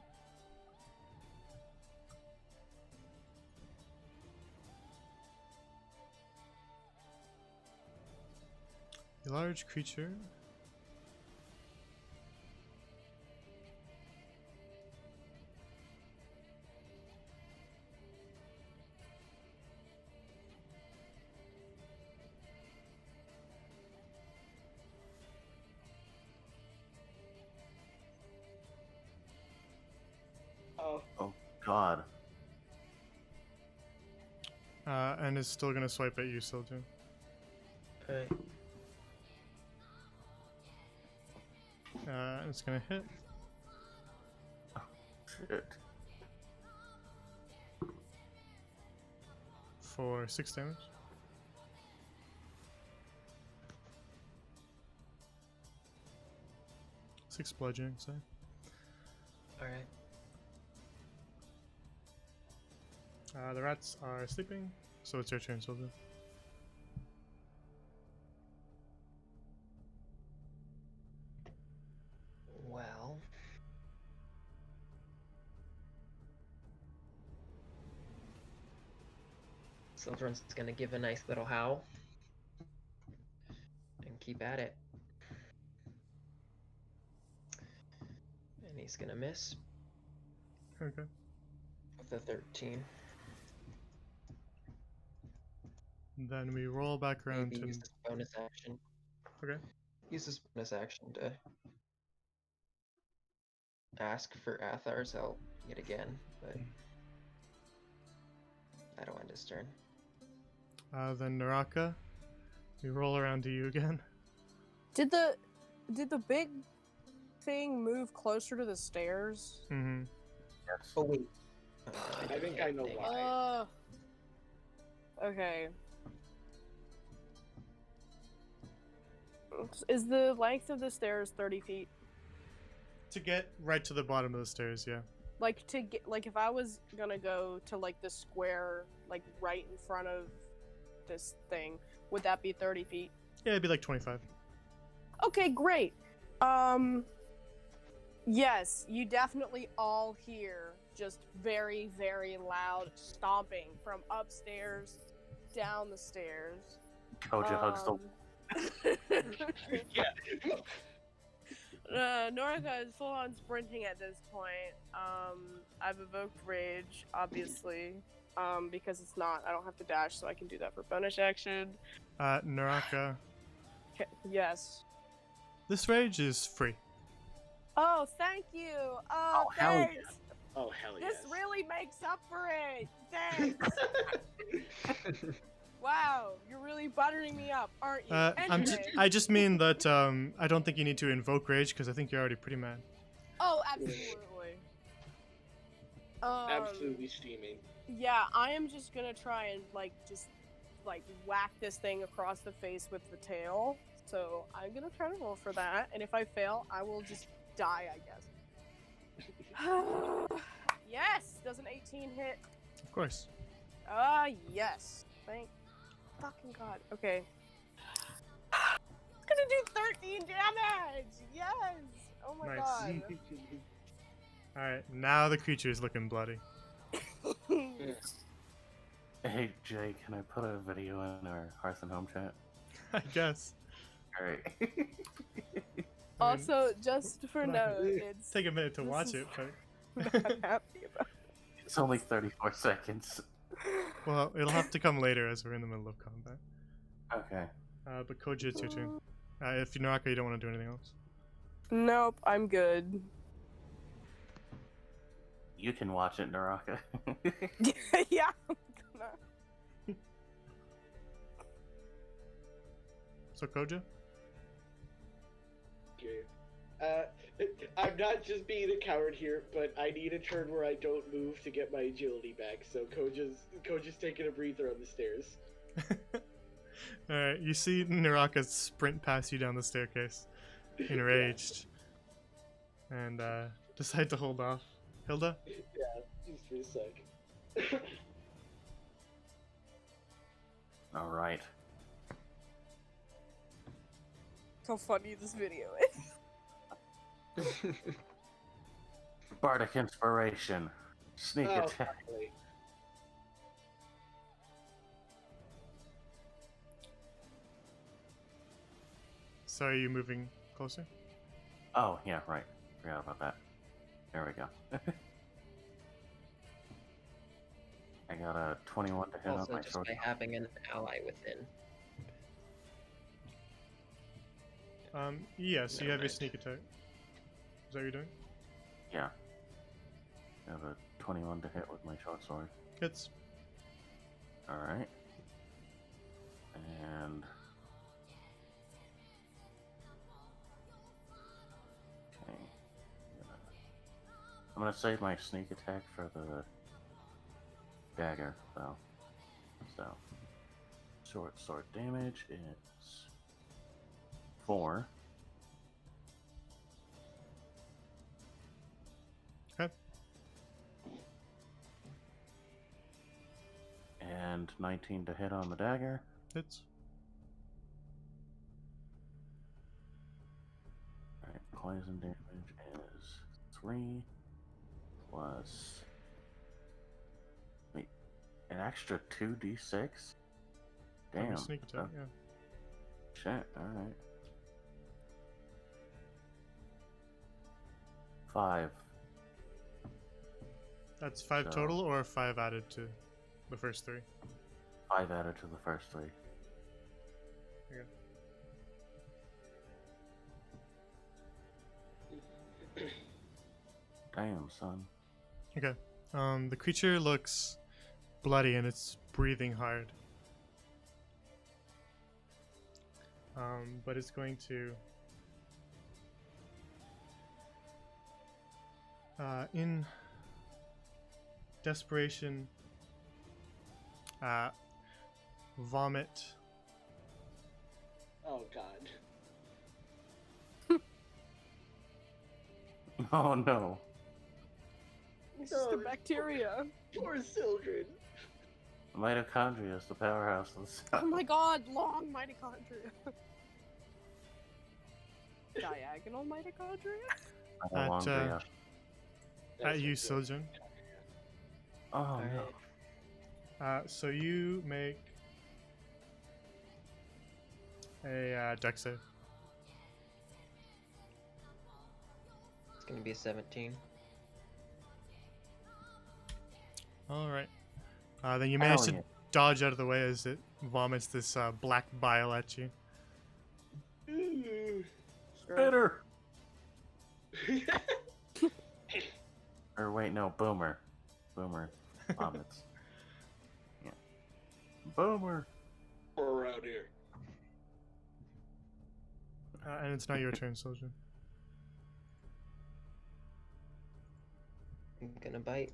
a large creature Oh, Oh, God. and is still gonna swipe at you, still, too. Alright. It's gonna hit Shit. for 6 damage. Six bludgeoning, so. Alright. The rats are sleeping, so it's your turn, Sylvia. Well. Slytherin's gonna give a nice little howl. And keep at it. And he's gonna miss Okay. with a 13. Then we roll back around Maybe to. use this bonus action. Okay. Use this bonus action to ask for Athar's help yet again, but that'll end his turn. Then Naraka, we roll around to you again. Did the big thing move closer to the stairs? Mm-hmm. Yes. Oh wait. I think I know dang it. why. Okay. Is the length of the stairs 30 feet? To get right to the bottom of the stairs, yeah. Like to get, like if I was gonna go to like the square, like right in front of this thing, would that be 30 feet? Yeah, it'd be like 25. Okay, great. Yes, you definitely all hear just very, very loud stomping from upstairs down the stairs. Koja hugs the... Yeah. Norika is full on sprinting at this point. I've evoked rage, obviously, because it's not. I don't have to dash, so I can do that for bonus action. Naraka, Yes. this rage is free. Oh, thank you. Oh, hell yeah. Thanks. Oh, hell yes. This really makes up for it. Thanks. Wow, you're really buttering me up, aren't you? Anyway. I just mean that I don't think you need to invoke rage because I think you're already pretty mad. Oh, absolutely. Absolutely steaming. Yeah, I am just gonna try and just whack this thing across the face with the tail. So I'm gonna try to roll for that, and if I fail, I will just die, I guess. Yes, does an 18 hit? Of course. Yes. Thank fucking God. Okay. It's gonna do damage! Yes! Oh my Nice. god. Alright, now the creature is looking bloody. Hey Jay, can I put a video in our Hearth and Home chat? I guess. Alright. Also, just for I'm not note, gonna it's take a minute to this watch is- it, but not happy about. It's only 34 seconds. well, it'll have to come later as we're in the middle of combat. Okay. But Koji, it's your turn. If you're Naraka, you don't want to do anything else. Nope, I'm good. You can watch it, Naraka. Yeah, I'm gonna. So Koja? Okay. I'm not just being a coward here, but I need a turn where I don't move to get my agility back. So Koja's taking a breather on the stairs. Alright, you see Naraka sprint past you down the staircase, enraged, and decide to hold off. Hilda? Yeah, just for a sec. Alright. How funny this video is. Bardic Inspiration. Sneak Oh, attack. finally. So are you moving closer? Oh, yeah, right. Forgot about that. There we go. I got a 21 to hit on Also, my just short. by having an ally within. Yes, you have your Never sneak attack. Is that what you're doing? Yeah. I have a 21 to hit with my short sword. Hits. Alright. And... Okay. I'm gonna save my sneak attack for the dagger, though. So, short sword damage is 4. Okay. And 19 to hit on the dagger. Hits. Alright, poison damage is 3 plus. Wait, an extra 2d6? Have your Damn. sneak attack, Oh, yeah. shit, alright. 5. That's 5 So- total or 5 added to the first 3? 5 added to the first 3. Damn, son. Okay. The creature looks bloody and it's breathing hard. But it's going to in desperation vomit Oh god. Oh no. It's just No, the this bacteria. Poor children. Mitochondria is the powerhouse of the cell. Oh my god, long mitochondria. Diagonal mitochondria? Mitochondria. at you, what- Sojourn. Oh Alright. no. So you make a dex save. It's gonna be a 17. All right. Then you Hell manage to yeah. dodge out of the way as it vomits this black bile at you. Ooh. Spitter! Or wait, no, Boomer. Boomer vomits. Yeah. Boomer! We're around here. And it's not your turn, Sojourn. I'm gonna bite.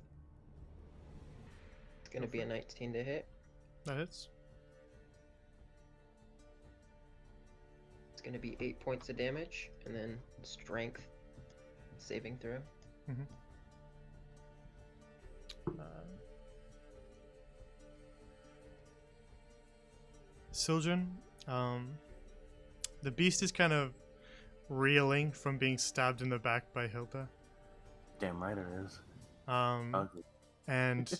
It's gonna be a 19 to hit. That hits. It's gonna be 8 points of damage, and then strength saving throw. Sojourn, the beast is kind of reeling from being stabbed in the back by Hilda. Damn right it is. Um, Ugly. and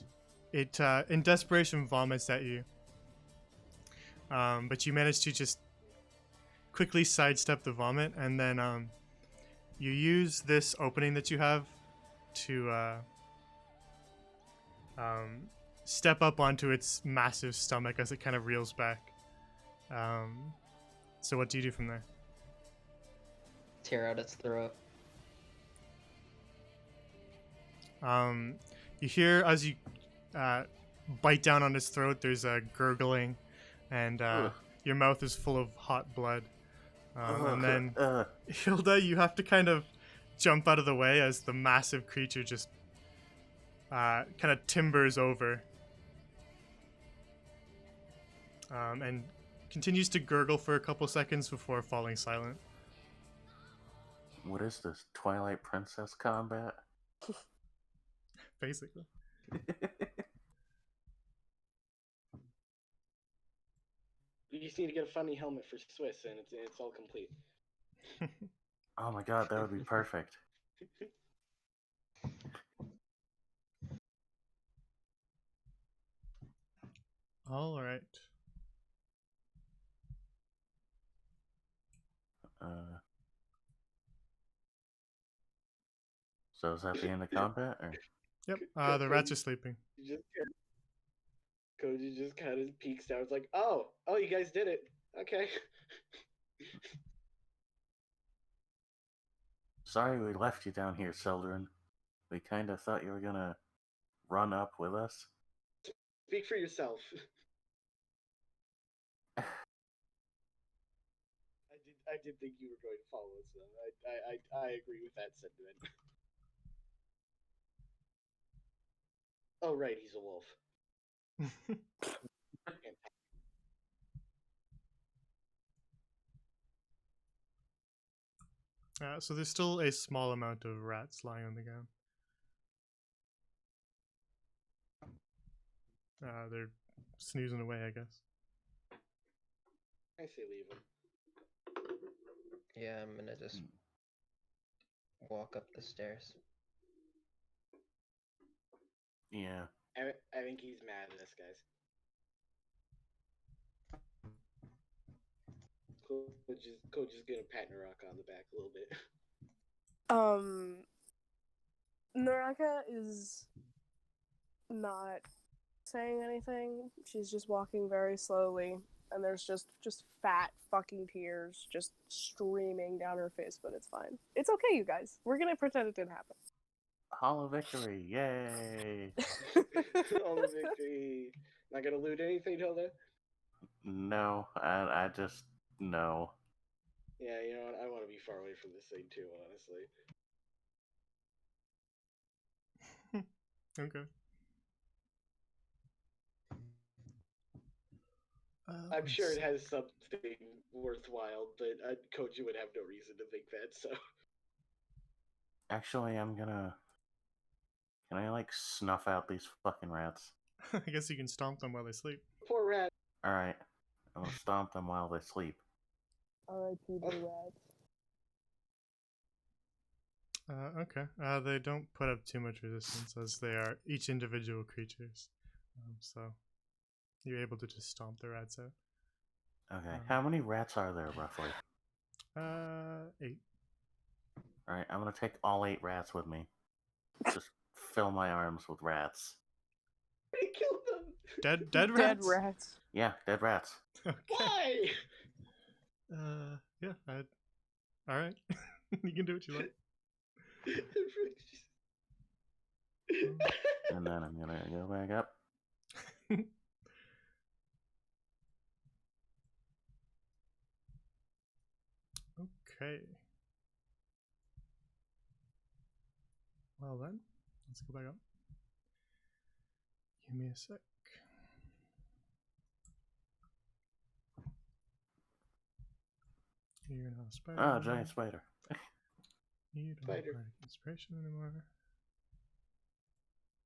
it, in desperation, vomits at you. But you manage to just quickly sidestep the vomit, and then you use this opening that you have to step up onto its massive stomach as it kind of reels back. So what do you do from there? Tear out its throat. You hear as you bite down on its throat, there's a gurgling, and Ugh. your mouth is full of hot blood. And then, Ugh. Hilda, you have to kind of jump out of the way as the massive creature just kind of timbers over. And continues to gurgle for a couple seconds before falling silent. What is this? Twilight Princess combat? Basically. You just need to get a funny helmet for Swiss, and it's all complete. Oh my god, that would be perfect. All right. So is that the end of combat? Or? Yep. The rats are sleeping. Koji just kind of peeks down. It's like, oh, you guys did it. Okay. Sorry we left you down here, Seldrin. We kind of thought you were gonna run up with us. Speak for yourself. I did think you were going to follow us, though. I agree with that sentiment. Oh, right, he's a wolf. So there's still a small amount of rats lying on the ground. They're snoozing away, I guess. I say leave him. Yeah, I'm gonna just walk up the stairs. Yeah. I think he's mad at us, guys. Coach is gonna pat Naraka on the back a little bit. Naraka is not saying anything. She's just walking very slowly, and there's just fat fucking tears just streaming down her face, but it's fine. It's okay, you guys. We're gonna pretend it didn't happen. Hollow victory, yay! All the victory. Not gonna loot anything, Hilda? No, I just no. Yeah, you know what? I want to be far away from this thing too, honestly. Okay. I'm sure it has something worthwhile, but Koji would have no reason to think that, so. Actually, I'm gonna. Can I like snuff out these fucking rats? I guess you can stomp them while they sleep. Poor rat. Alright. I'm gonna stomp them while they sleep. R.I.P. the rats. Okay. They don't put up too much resistance as they are each individual creatures. So you're able to just stomp the rats out. Okay. How many rats are there roughly? 8. Alright, I'm gonna take all 8 rats with me. Just fill my arms with rats. I killed them! Dead rats? Dead rats. Yeah, dead rats. Okay. Why? Yeah. Alright. You can do what you like. And then I'm gonna go back up. Okay. Well then, let's go back up. Give me a sec. You're not a spider. Oh, giant spider. You don't Spider. have bardic inspiration anymore.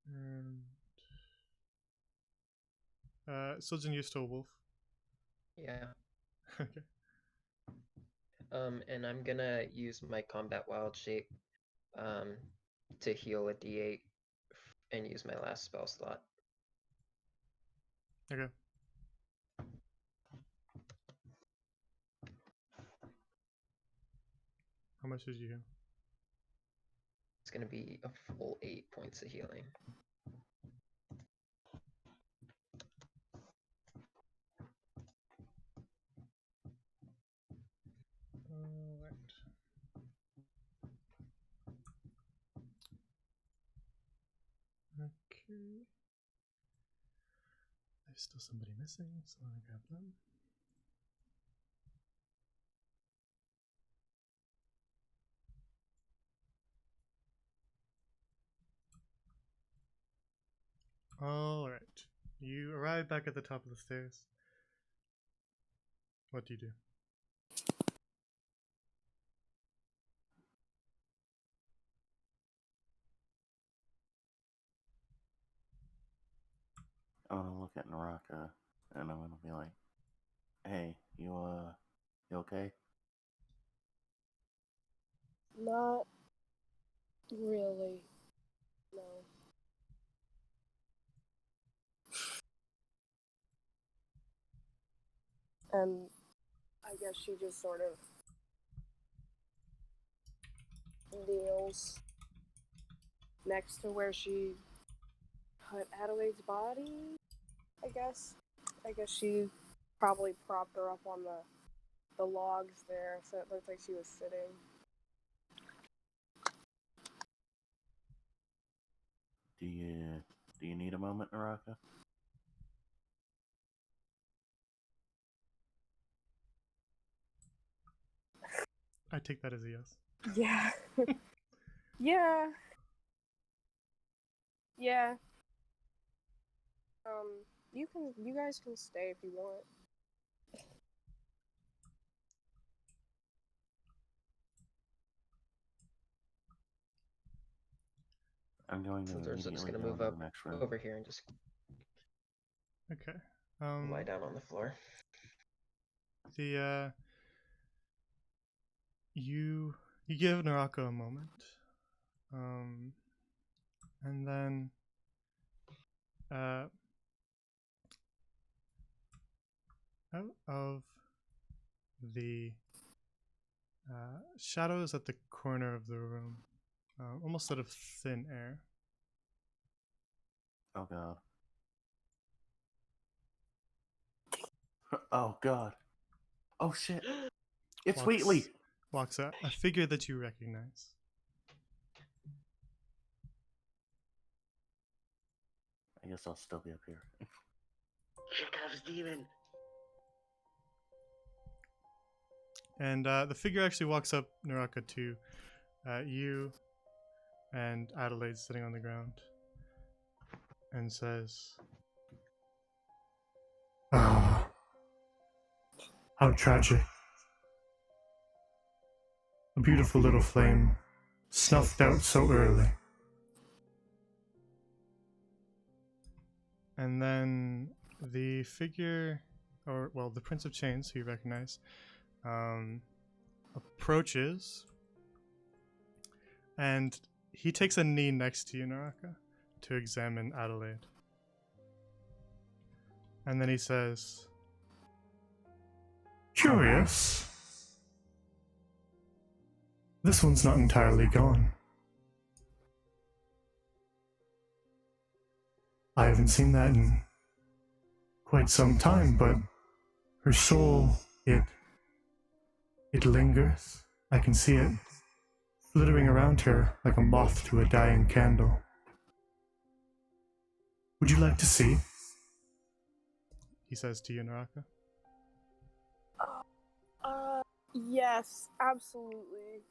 And Sujin, you're still a wolf. Yeah. Okay. And I'm gonna use my combat wild shape, to heal a D8 and use my last spell slot. Okay. How much did you heal? It's gonna be a full 8 points of healing. Alright. Okay. There's still somebody missing, so I'm gonna grab them. Alright. You arrive back at the top of the stairs. What do you do? I'm gonna look at Naraka and I'm gonna be like, "Hey, you okay?" Not really. No. And I guess she just sort of kneels next to where she put Adelaide's body, I guess. I guess she probably propped her up on the logs there, so it looked like she was sitting. Do you need a moment, Naraka? I take that as a yes. Yeah. Yeah. Yeah. You guys can stay if you want. I'm going to They're just immediately gonna go move into up the next room. over here and just Okay. lie down on the floor. The you give Naraka a moment. And then out of the shadows at the corner of the room, almost out of thin air, Oh god. Oh god. Oh shit. It's Wheatley. walks a figure that you recognize. I guess I'll still be up here. Chekhov's demon. And the figure actually walks up, Naraka, to you and Adelaide sitting on the ground and says, "Ah, how tragic. A beautiful little flame, snuffed out so early." And then the figure, or well, the Prince of Chains, who you recognize, approaches, and he takes a knee next to you, Naraka, to examine Adelaide. And then he says, "Curious. This one's not entirely gone. I haven't seen that in quite some time, but her soul, it lingers. I can see it flittering around her like a moth to a dying candle. Would you like to see?" He says to you, Naraka. Yes, absolutely.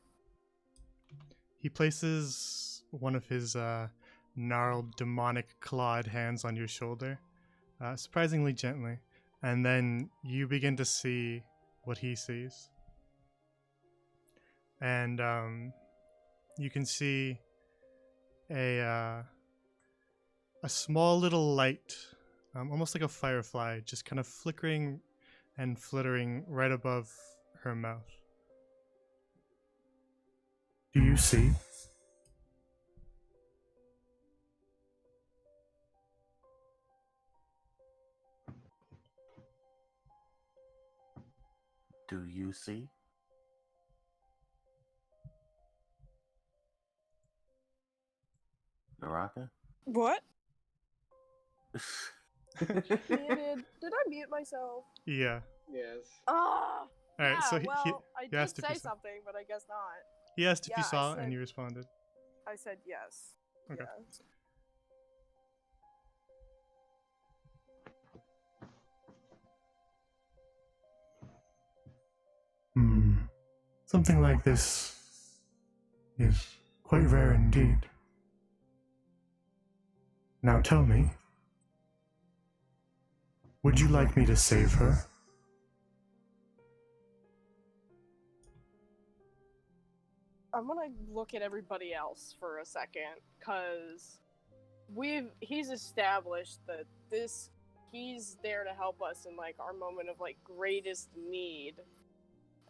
He places one of his gnarled, demonic, clawed hands on your shoulder, surprisingly gently, and then you begin to see what he sees. And you can see a small little light, almost like a firefly, just kind of flickering and flittering right above her mouth. Do you see? Do you see? Naraka? What? Muted. Did I mute myself? Yeah. Yes. Ah. Alright, Yeah, so I he did asked if say you saw. something, but I guess not. He asked if Yeah, you I saw, and said- you responded. I said yes. Okay. Yeah. Something like this is quite rare indeed. Now tell me, would you like me to save her? I'm gonna look at everybody else for a second, cause he's established that he's there to help us in like our moment of like greatest need.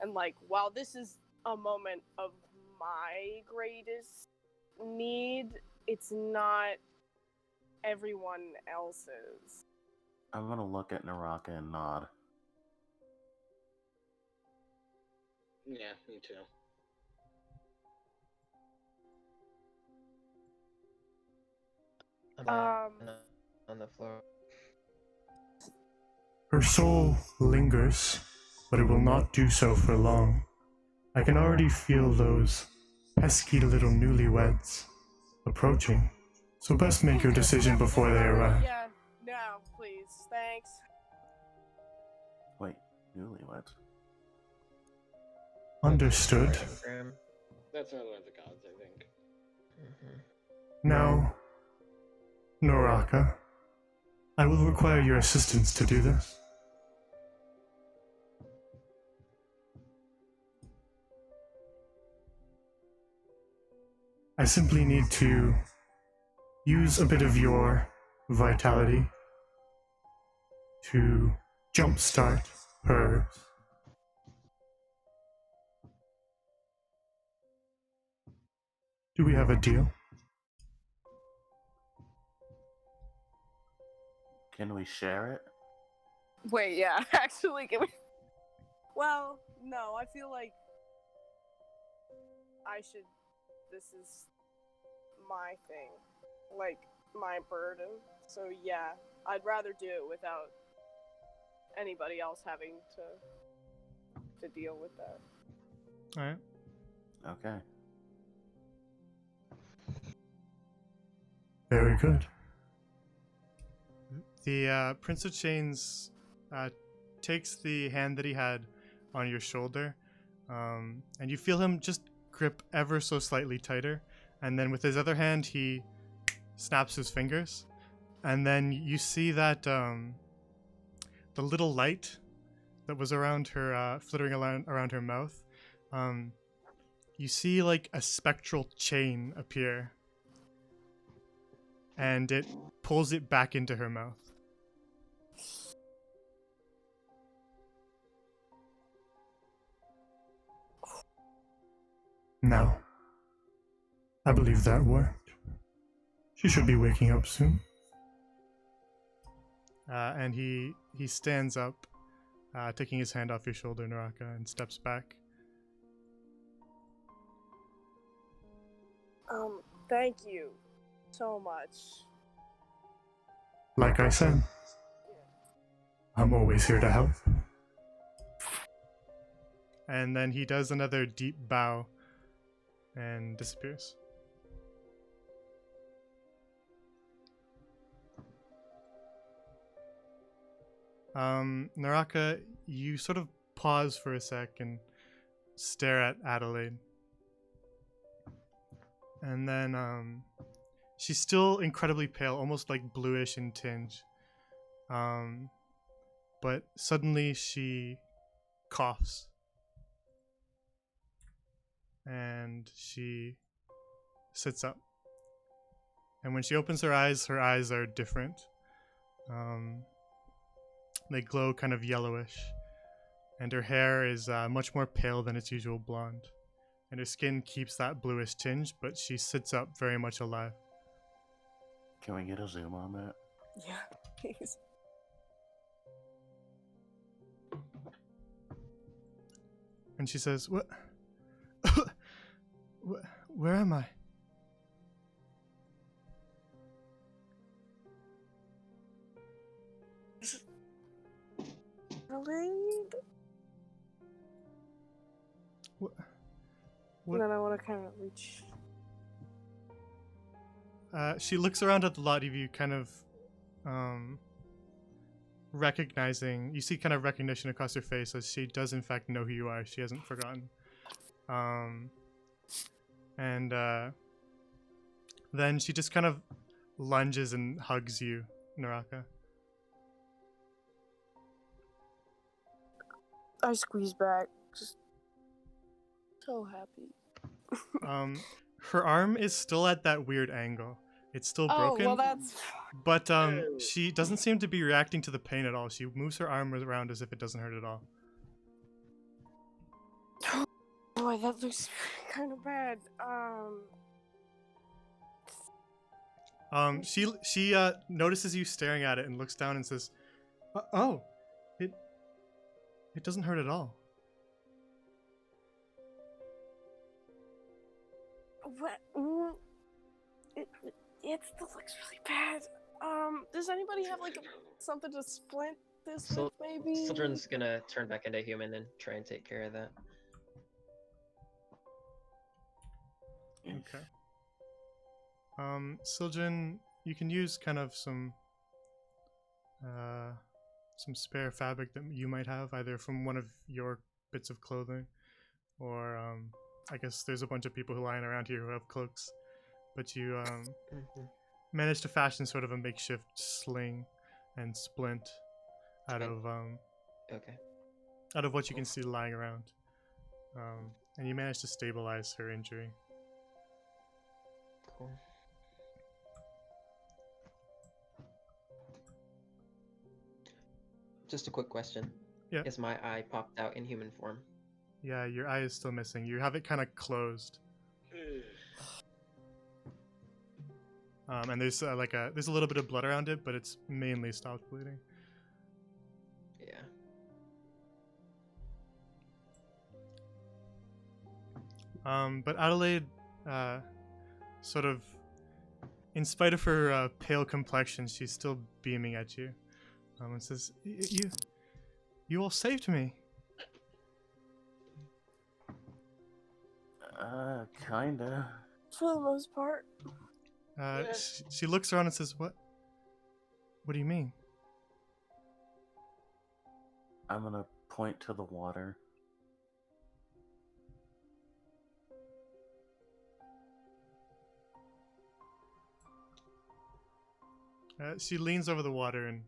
And like while this is a moment of my greatest need, it's not everyone else's. I'm gonna look at Naraka and nod. Yeah, me too. I'm on the floor. Her soul lingers, but it will not do so for long. I can already feel those pesky little newlyweds approaching, so best make your decision before they arrive. Yeah, no, please, thanks. Wait, newlyweds? Understood. Grim. That's another one of the gods, I think. Now, Noraka, I will require your assistance to do this. I simply need to use a bit of your vitality to jumpstart hers. Do we have a deal? Can we share it? Wait, yeah, actually, can we? Well, no, I feel like I should. This is my thing, like my burden. So yeah, I'd rather do it without anybody else having to deal with that. Alright. Okay. Very good. The Prince of Chains takes the hand that he had on your shoulder, and you feel him just grip ever so slightly tighter, and then with his other hand he snaps his fingers, and then you see that the little light that was around her, flittering around her mouth, you see like a spectral chain appear, and it pulls it back into her mouth. Now, I believe that worked. She should be waking up soon. And he stands up, taking his hand off your shoulder, Naraka, and steps back. Thank you so much. Like I said, I'm always here to help. And then he does another deep bow and disappears. Naraka, you sort of pause for a sec and stare at Adelaide. And then she's still incredibly pale, almost like bluish in tinge. But suddenly she coughs. And she sits up. And when she opens her eyes are different. They glow kind of yellowish. And her hair is much more pale than its usual blonde. and her skin keeps that bluish tinge, but she sits up very much alive. Can we get a zoom on that? Yeah, please. And she says, "What? Where am I?" Adelaide? What? And then I want to kind of reach. She looks around at the lot of you, kind of recognizing. You see kind of recognition across her face as she does in fact know who you are. She hasn't forgotten. And then she just kind of lunges and hugs you, Naraka. I squeeze back, just so happy. Her arm is still at that weird angle. It's still Oh, broken. well, that's. But she doesn't seem to be reacting to the pain at all. She moves her arm around as if it doesn't hurt at all. Boy, that looks kind of bad. She notices you staring at it and looks down and says, "Oh, it doesn't hurt at all." What? It still looks really bad. Does anybody have like something to splint this with, maybe? Children's gonna turn back into human and try and take care of that. Okay. Sildren, you can use kind of some spare fabric that you might have, either from one of your bits of clothing, or I guess there's a bunch of people who lying around here who have cloaks, but you managed to fashion sort of a makeshift sling and splint out of what you can see lying around, and you managed to stabilize her injury. Cool. Just a quick question. Yeah. Is my eye popped out in human form? Yeah, your eye is still missing. You have it kind of closed. And there's there's a little bit of blood around it, but it's mainly stopped bleeding. Yeah. But Adelaide, sort of, in spite of her pale complexion, she's still beaming at you, and says, "You all saved me." Kinda. For the most part. She looks around and says, What do you mean?" I'm gonna point to the water. She leans over the water and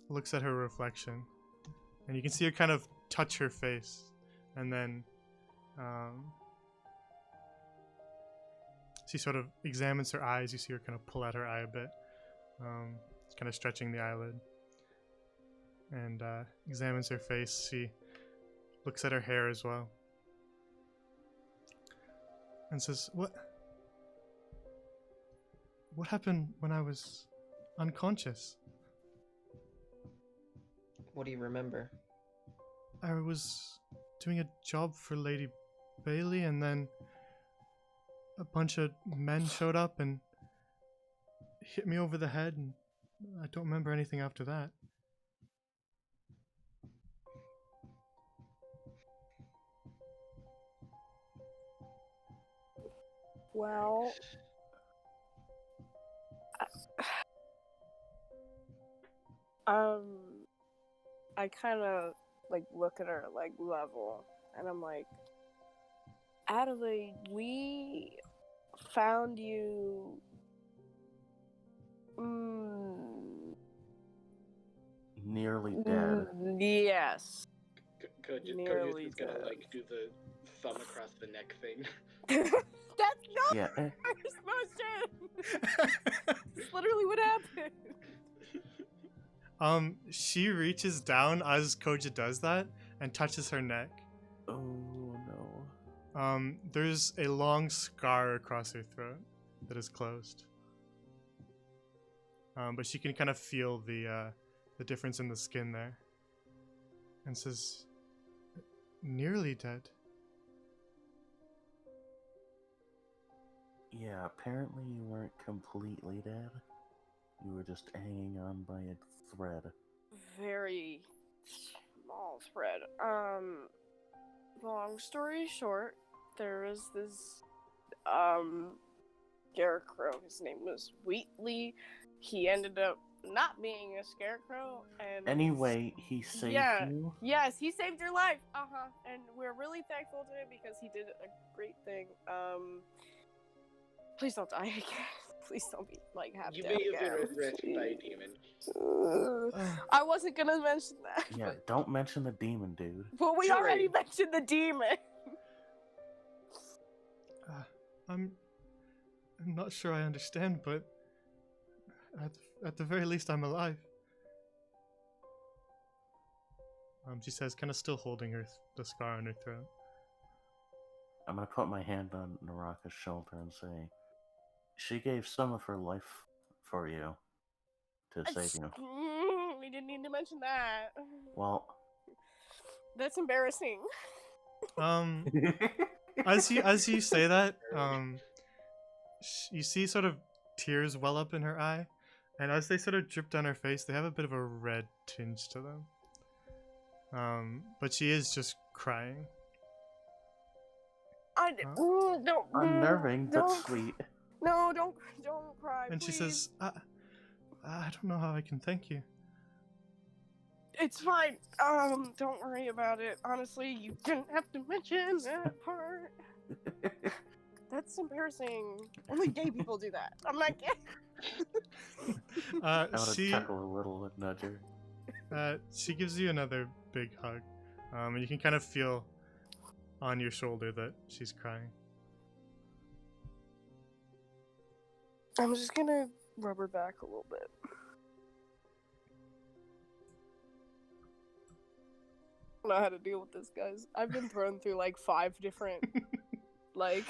looks at her reflection, and you can see her kind of touch her face, and then she sort of examines her eyes. You see her kind of pull at her eye a bit, kind of stretching the eyelid, and examines her face. She looks at her hair as well, and says, What happened when I was unconscious?" What do you remember? "I was doing a job for Lady Bailey, and then a bunch of men showed up and hit me over the head, and I don't remember anything after that." Well, I kind of like look at her like level, and I'm like, Adelaide, we found you. Nearly dead. Yes. Cody's Nearly just gonna dead. like do the thumb across the neck thing. That's not Yeah. first motion. That's literally what happened. She reaches down as Koja does that and touches her neck. Oh. There's a long scar across her throat that is closed. But she can kind of feel the difference in the skin there. And says, nearly dead. Yeah, apparently you weren't completely dead. You were just hanging on by a thread. Very small thread. Long story short, there was this scarecrow. His name was Wheatley. He ended up not being a scarecrow, and Anyway, he saved you. Yes, he saved your life. And we're really thankful to him because he did a great thing. Please don't die again. Please don't be like half You dead may have been again. resurrected by a demon. I wasn't gonna mention that. Yeah, don't mention the demon, dude. Well, we Sure. already mentioned the demon. I'm not sure I understand, but at the very least, I'm alive. She says, kind of still holding the scar on her throat. I'm gonna put my hand on Naraka's shoulder and say, she gave some of her life for you to save you. We didn't need to mention that. Well, That's embarrassing. As you say that, you see sort of tears well up in her eye, and as they sort of drip down her face, they have a bit of a red tinge to them. But she is just crying. Don't. unnerving but don't- sweet. No, don't cry. And she please. says, I don't know how I can thank you. It's fine. Don't worry about it. Honestly, you didn't have to mention that part. That's embarrassing. Only gay people do that. I'm not gay. I want to chuckle a little and nudge her. She gives you another big hug, and you can kind of feel on your shoulder that she's crying. I'm just gonna rub her back a little bit. I don't know how to deal with this, guys. I've been thrown through like 5 different, like.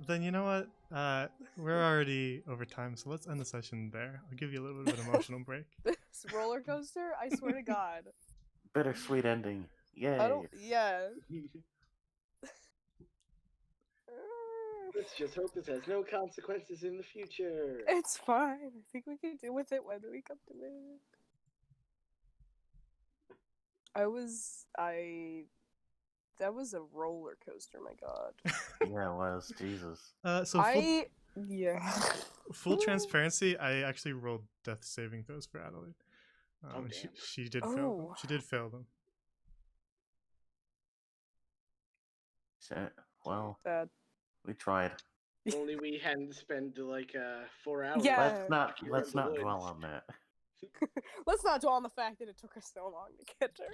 Then you know what? We're already over time, so let's end the session there. I'll give you a little bit of an emotional break. This roller coaster, I swear to God. Bittersweet ending. Yay. I don't. Yeah. Let's just hope this has no consequences in the future. It's fine. I think we can deal with it when we come to it. That was a roller coaster, my god. Yeah, it was. Jesus. So Yeah. full transparency, I actually rolled death saving throws for Adelaide. Oh, And damn. she did fail them. Oh. She did fail them. Well, Bad. we tried. If only we hadn't spent like 4 hours. Yeah. Let's not woods. dwell on that. Let's not dwell on the fact that it took us so long to get there.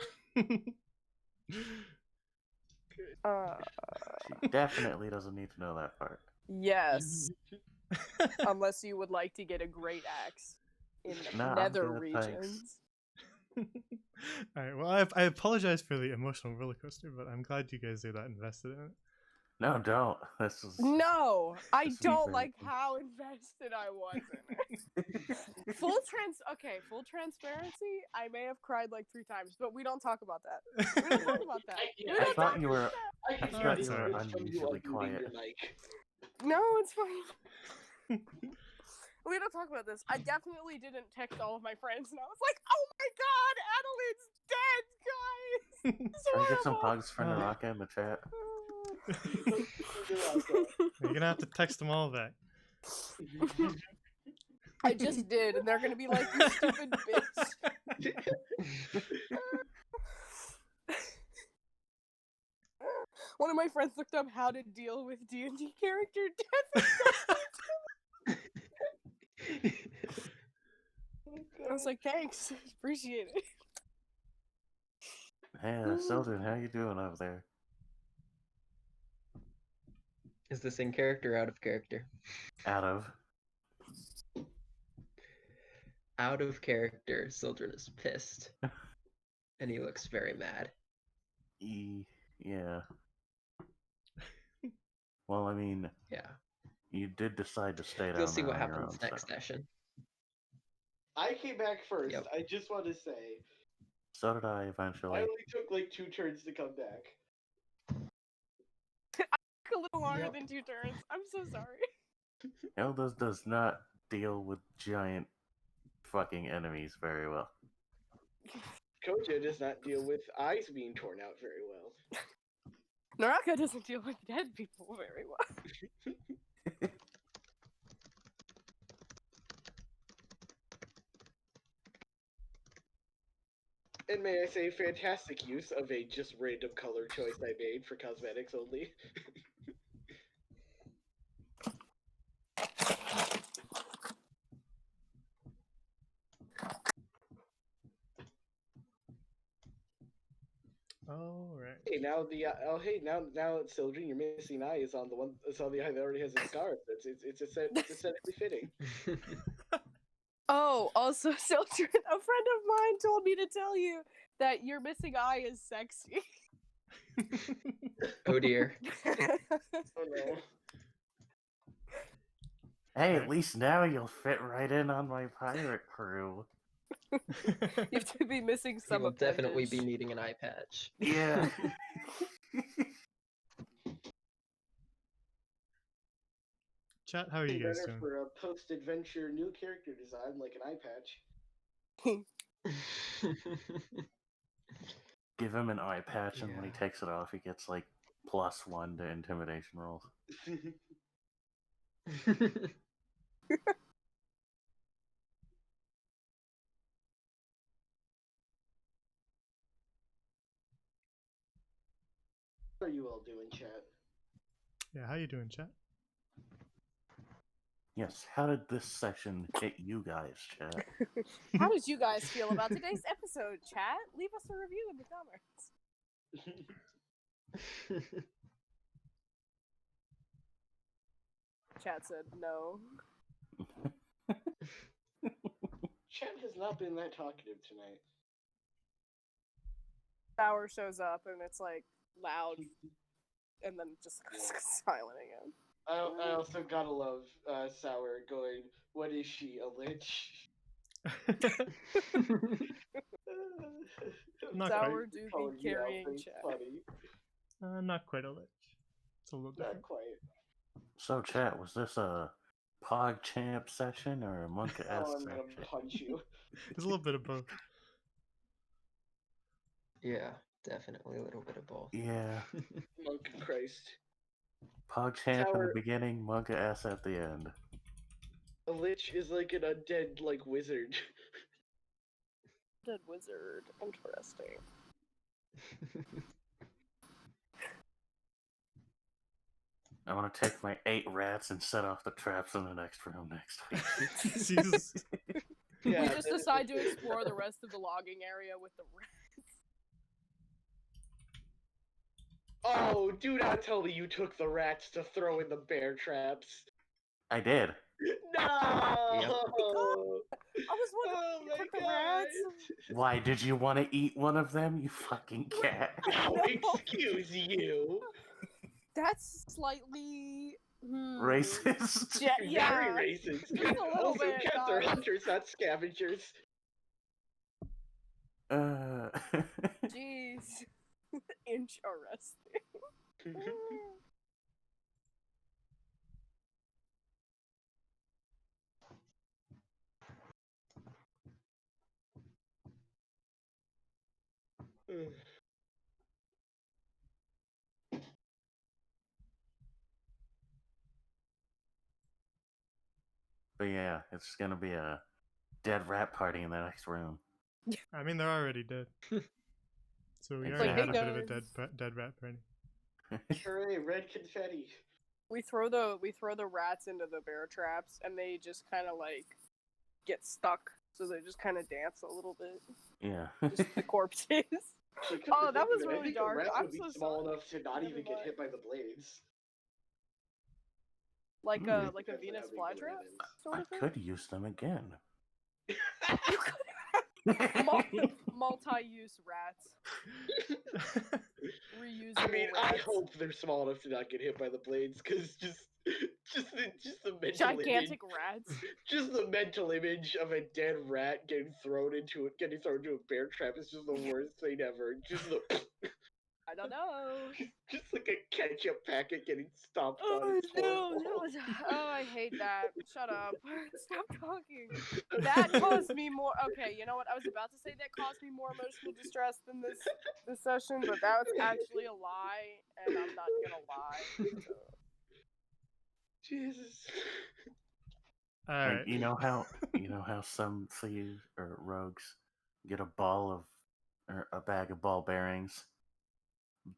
She definitely doesn't need to know that part. Yes. Unless you would like to get a great axe in the No, I'm nether good, thanks. regions. Alright, well, I apologize for the emotional roller coaster, but I'm glad you guys are that invested in it. No, don't. This is No, I This is don't very like cool. how invested I was in it. Full transparency, I may have cried like 3 times, but we don't talk about that. We don't talk about that. We I don't thought talk you were. about that. I can I hear thought the you were voice from unusually unmuting quiet. your mic. No, it's fine. We don't talk about this. I definitely didn't text all of my friends, and I was like, "Oh my god, Adelaide's dead, guys!" It's Try to get some horrible. hugs for Naraka in the chat. You're gonna have to text them all back. I just did, and they're gonna be like, "You stupid bitch." One of my friends looked up how to deal with D&D character death. I was like, thanks, appreciate it. Hey, Sildren, how you doing over there? Is this in character or out of character? Out of. Out of character, Sildren is pissed. And he looks very mad. Yeah. Well, I mean, Yeah. you did decide to stay down You'll see there what on your happens own, next so. session. I came back first. Yep. I just want to say, So did I I eventually. only took like 2 turns to come back. A little longer Yep. than 2 turns. I'm so sorry. Elders does not deal with giant fucking enemies very well. Koja does not deal with eyes being torn out very well. Naraka doesn't deal with dead people very well. And may I say, fantastic use of a just random color choice I made for cosmetics only. All right. Hey, now now Sildren, your missing eye is on the one. It's on the eye that already has a scar. It's aesthetically fitting. Oh, also, Sildren, a friend of mine told me to tell you that your missing eye is sexy. Oh dear. Oh no. Hey, at least now you'll fit right in on my pirate crew. You have to be missing You some will definitely be appendage. needing an eye patch. Yeah. Chat, how are you guys Better doing? for a post-adventure new character design like an eye patch. Give him an eye patch, and when he Yeah. takes it off, he gets like +1 to intimidation rolls. How are you all doing, chat? Yeah, how you doing, chat? Yes, how did this session hit you guys, chat? How did you guys feel about today's episode, chat? Leave us a review in the comments. Chat said no. Chat has not been that talkative tonight. Sour shows up and it's like loud and then just silent again. I also gotta love Sour going, what is she, a lich? Not Sour quite. do Calling be me out, carrying but it's chat. funny. Not quite a lich. It's a little Not different. quite. So, chat, was this a PogChamp session or a Monka S Oh, I'm gonna session? punch you. There's a little bit of both. Yeah, definitely a little bit of both. Yeah. Monk Christ. PogChamp in the Tower- beginning, Monka S at the end. A lich is like an undead, like, wizard. Dead wizard. Interesting. I want to take my 8 rats and set off the traps in the next room next week. Jesus. Yeah, We just decide to explore the rest of the logging area with the rats. Oh, do not tell me you took the rats to throw in the bear traps. I did. No! I was wondering Oh if you my took the god! rats. Why, did you want to eat one of them, you fucking cat? Oh, No. excuse you! That's slightly Racist? Yeah. Very racist. Just a little Also, bit, cats are guys. hunters, not scavengers. Jeez. Interesting. But yeah, it's gonna be a dead rat party in the next room. I mean, they're already dead. So we Like, already hey had a bit of a guys. dead rat party. Hooray, red confetti. We throw the rats into the bear traps and they just kind of like get stuck, so they just kind of dance a little bit. Yeah. Just the corpses. Actually, come Oh, to that think of was it, I really think dark. A rat I'm would be so small sorry. enough to not Never even get mind. hit by the blades. Like Hmm. a Depends on Venus how big the flytrap rat is. sort I of thing. could use them again. You could multi-use rats. Reusable. I mean, actual I rats. hope they're small enough to not get hit by the blades, because just the mental Gigantic image, rats. just the mental image of a dead rat getting thrown into a bear trap is just the worst thing ever. Just the I don't know. just like a ketchup packet getting stomped on. Oh It's no, horrible. that was. Oh, I hate that. Shut up. Stop talking. That caused me more. Okay, you know what? I was about to say that caused me more emotional distress than this session, but that was actually a lie, and I'm not gonna lie. So. Jesus. All Like right. you know how some thieves or rogues get a ball of or a bag of ball bearings,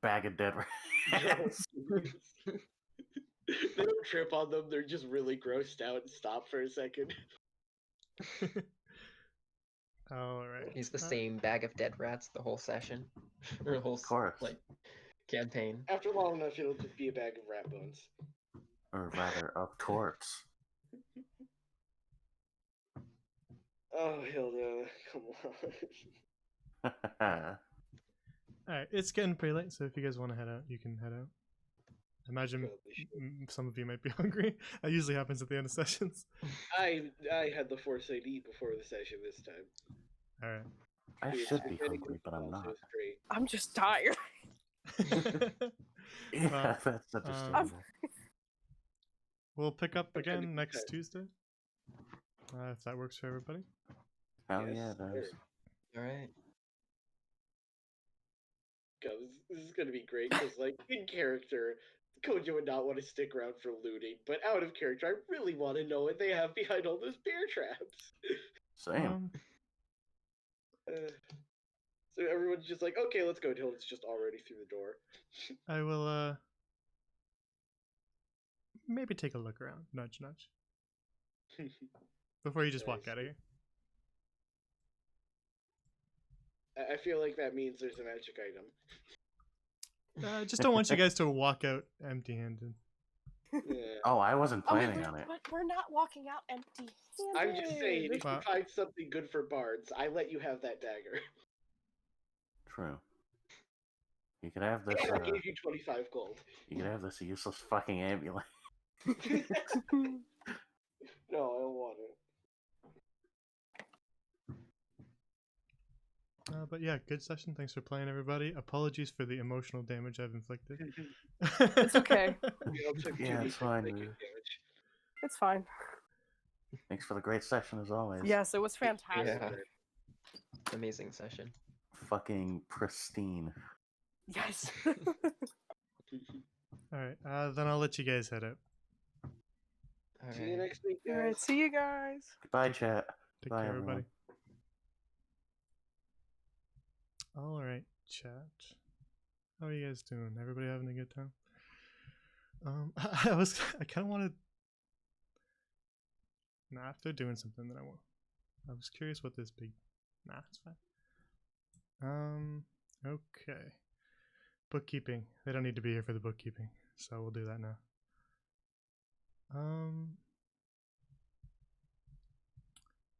bag of dead rats. They don't trip on them, they're just really grossed out and stop for a second. All right. He's the same bag of dead rats the whole session, or the whole Of course. like campaign. After long enough, it'll just be a bag of rat bones. Or rather, of corpse. Oh, Hilda, come on. All right. It's getting pretty late, so if you guys want to head out, you can head out. I imagine Probably should. some of you might be hungry. That usually happens at the end of sessions. I had the foresight to eat before the session this time. All right. I It was should be getting hungry, but I'm response, not. it was great. I'm just tired. Yeah, Well, that's understandable. We'll pick up I'm trying to again keep next time. Tuesday, if that works for everybody. Hell Yes, yeah, it does. sir. All right. God, this is gonna be great because, like, in character, Kojo would not want to stick around for looting, but out of character, I really want to know what they have behind all those bear traps. Same. So everyone's just like, okay, let's go until it's just already through the door. I will maybe take a look around. Nudge, nudge. Before you just walk Nice. out of here. I feel like that means there's a magic item. Just don't want you guys to walk out empty-handed. Yeah. Oh, I wasn't Oh, wait, planning wait, on it. but we're not walking out empty-handed. I'm just saying, if Wow. you find something good for bards, I let you have that dagger. True. You could have this. And I gave you 25 gold. You could have this useless fucking amulet. No, I don't want it. But yeah, good session. Thanks for playing, everybody. Apologies for the emotional damage I've inflicted. It's okay. We all took Yeah, 2d6 it's fine, psychic dude. damage. It's fine. Thanks for the great session as always. Yes, it was fantastic. Yeah. Amazing session. Fucking pristine. Yes. Alright, then I'll let you guys head out. All See you right. next week, All right, guys. see you guys. Goodbye, chat. Take Bye, care, everyone. everybody. Alright, chat. How are you guys doing? Everybody having a good time? I kind of wanted. Nah, if they're doing something, then I won't. I was curious what this big. Nah, it's fine. Okay. Bookkeeping. They don't need to be here for the bookkeeping, so we'll do that now.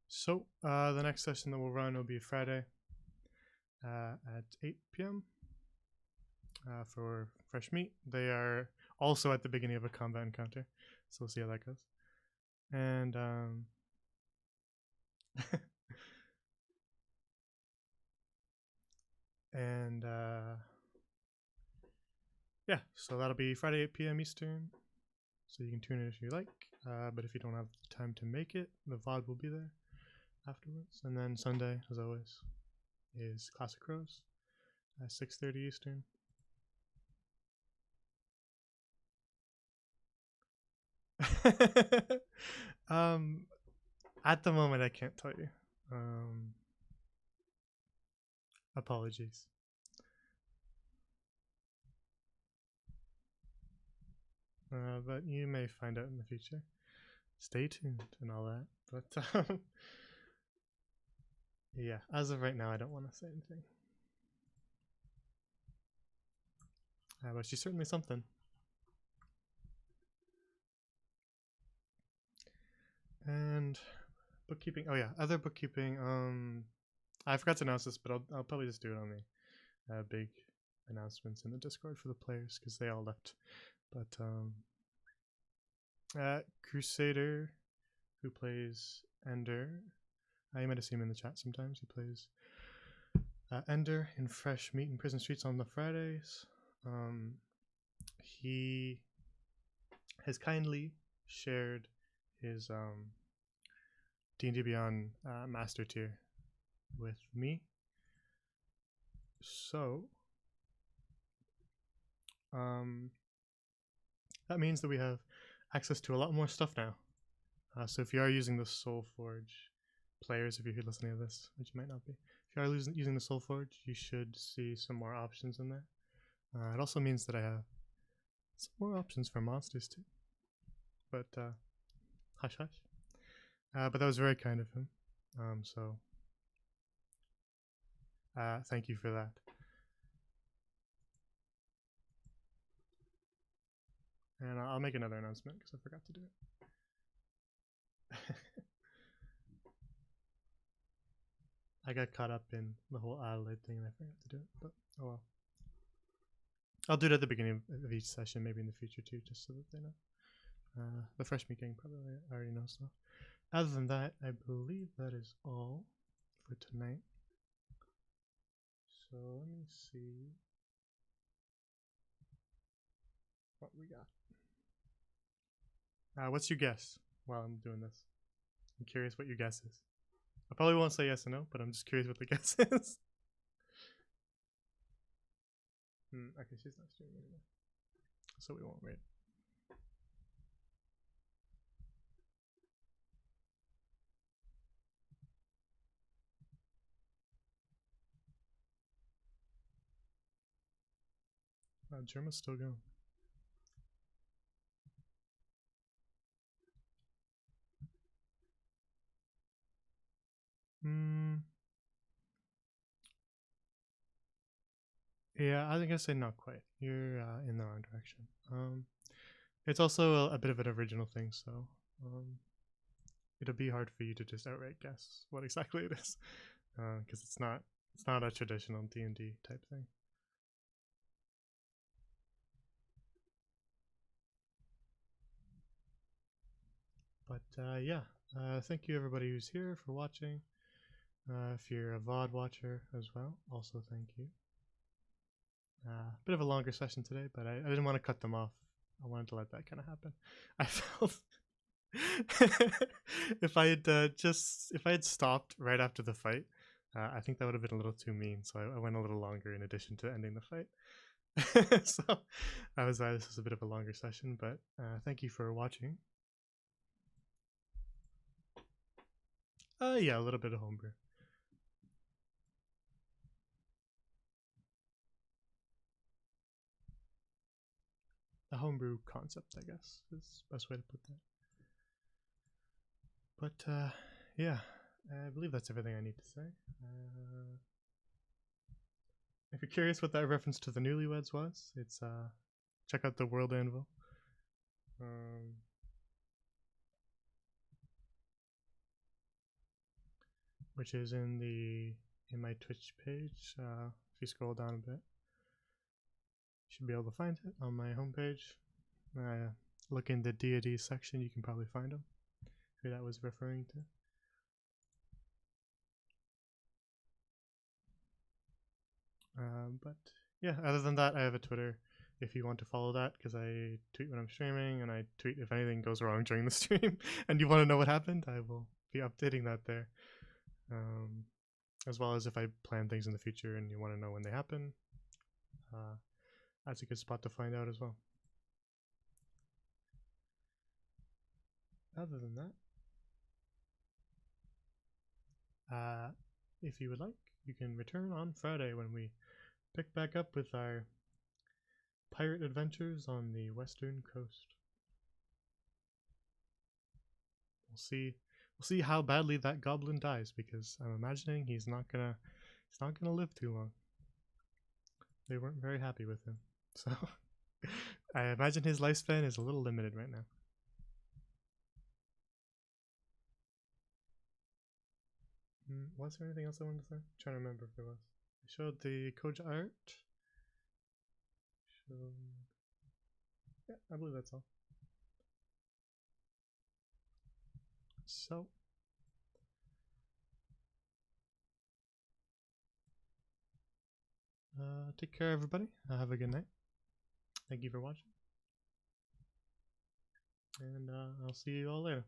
So, the next session that we'll run will be Friday at 8 p.m. For fresh meat. They are also at the beginning of a combat encounter, so we'll see how that goes. And and yeah, so that'll be Friday 8 p.m. Eastern. So you can tune in if you like, but if you don't have time to make it, the VOD will be there afterwards. And then Sunday, as always, is Classic Crows at 6:30 Eastern. At the moment, I can't tell you. Apologies. But you may find out in the future. Stay tuned and all that. But yeah, as of right now, I don't want to say anything. But she's certainly something. And bookkeeping. Oh yeah, other bookkeeping. I forgot to announce this, but I'll probably just do it on the big announcements in the Discord for the players because they all left. But Crusader, who plays Ender, you might have seen him in the chat sometimes. He plays Ender in Fresh Meat in Prison Streets on the Fridays. He has kindly shared his D&D Beyond Master Tier with me. So that means that we have access to a lot more stuff now. So if you are using the Soulforge, players, if you're listening to this, which you might not be, if you are using the Soulforge, you should see some more options in there. It also means that I have some more options for monsters too. But hush hush. But that was very kind of him. So thank you for that. And I'll make another announcement because I forgot to do it. I got caught up in the whole Adelaide thing and I forgot to do it, but oh well. I'll do it at the beginning of each session, maybe in the future too, just so that they know. The Fresh Meat Gang probably already knows stuff. Other than that, I believe that is all for tonight. So let me see what we got. What's your guess while I'm doing this? I'm curious what your guess is. I probably won't say yes or no, but I'm just curious what the guess is. Okay, she's not streaming anymore, so we won't wait. Germa's still going. Yeah, I think I say not quite. You're in the wrong direction. It's also a bit of an original thing, so it'll be hard for you to just outright guess what exactly it is, because it's not a traditional D&D type thing. But yeah, thank you everybody who's here for watching. If you're a VOD watcher as well, also thank you. Bit of a longer session today, but I didn't want to cut them off. I wanted to let that kind of happen. I felt if I had stopped right after the fight, I think that would have been a little too mean. So I went a little longer in addition to ending the fight. So that was why this was a bit of a longer session. But thank you for watching. Yeah, a little bit of homebrew. A homebrew concept, I guess, is the best way to put that. But yeah, I believe that's everything I need to say. If you're curious what that reference to the Newlyweds was, it's check out the World Anvil. Which is in my Twitch page. If you scroll down a bit, you should be able to find it on my homepage. Look in the deities section, you can probably find them. Who that was referring to. But yeah, other than that, I have a Twitter if you want to follow that, because I tweet when I'm streaming and I tweet if anything goes wrong during the stream and you want to know what happened, I will be updating that there. As well as if I plan things in the future and you want to know when they happen, that's a good spot to find out as well. Other than that, if you would like, you can return on Friday when we pick back up with our pirate adventures on the western coast. We'll see how badly that goblin dies, because I'm imagining he's not gonna live too long. They weren't very happy with him, so I imagine his lifespan is a little limited right now. Was there anything else I wanted to say? I'm trying to remember if there was. I showed the Koja art. Yeah, I believe that's all. So, take care, everybody. Have a good night. Thank you for watching. And I'll see you all later.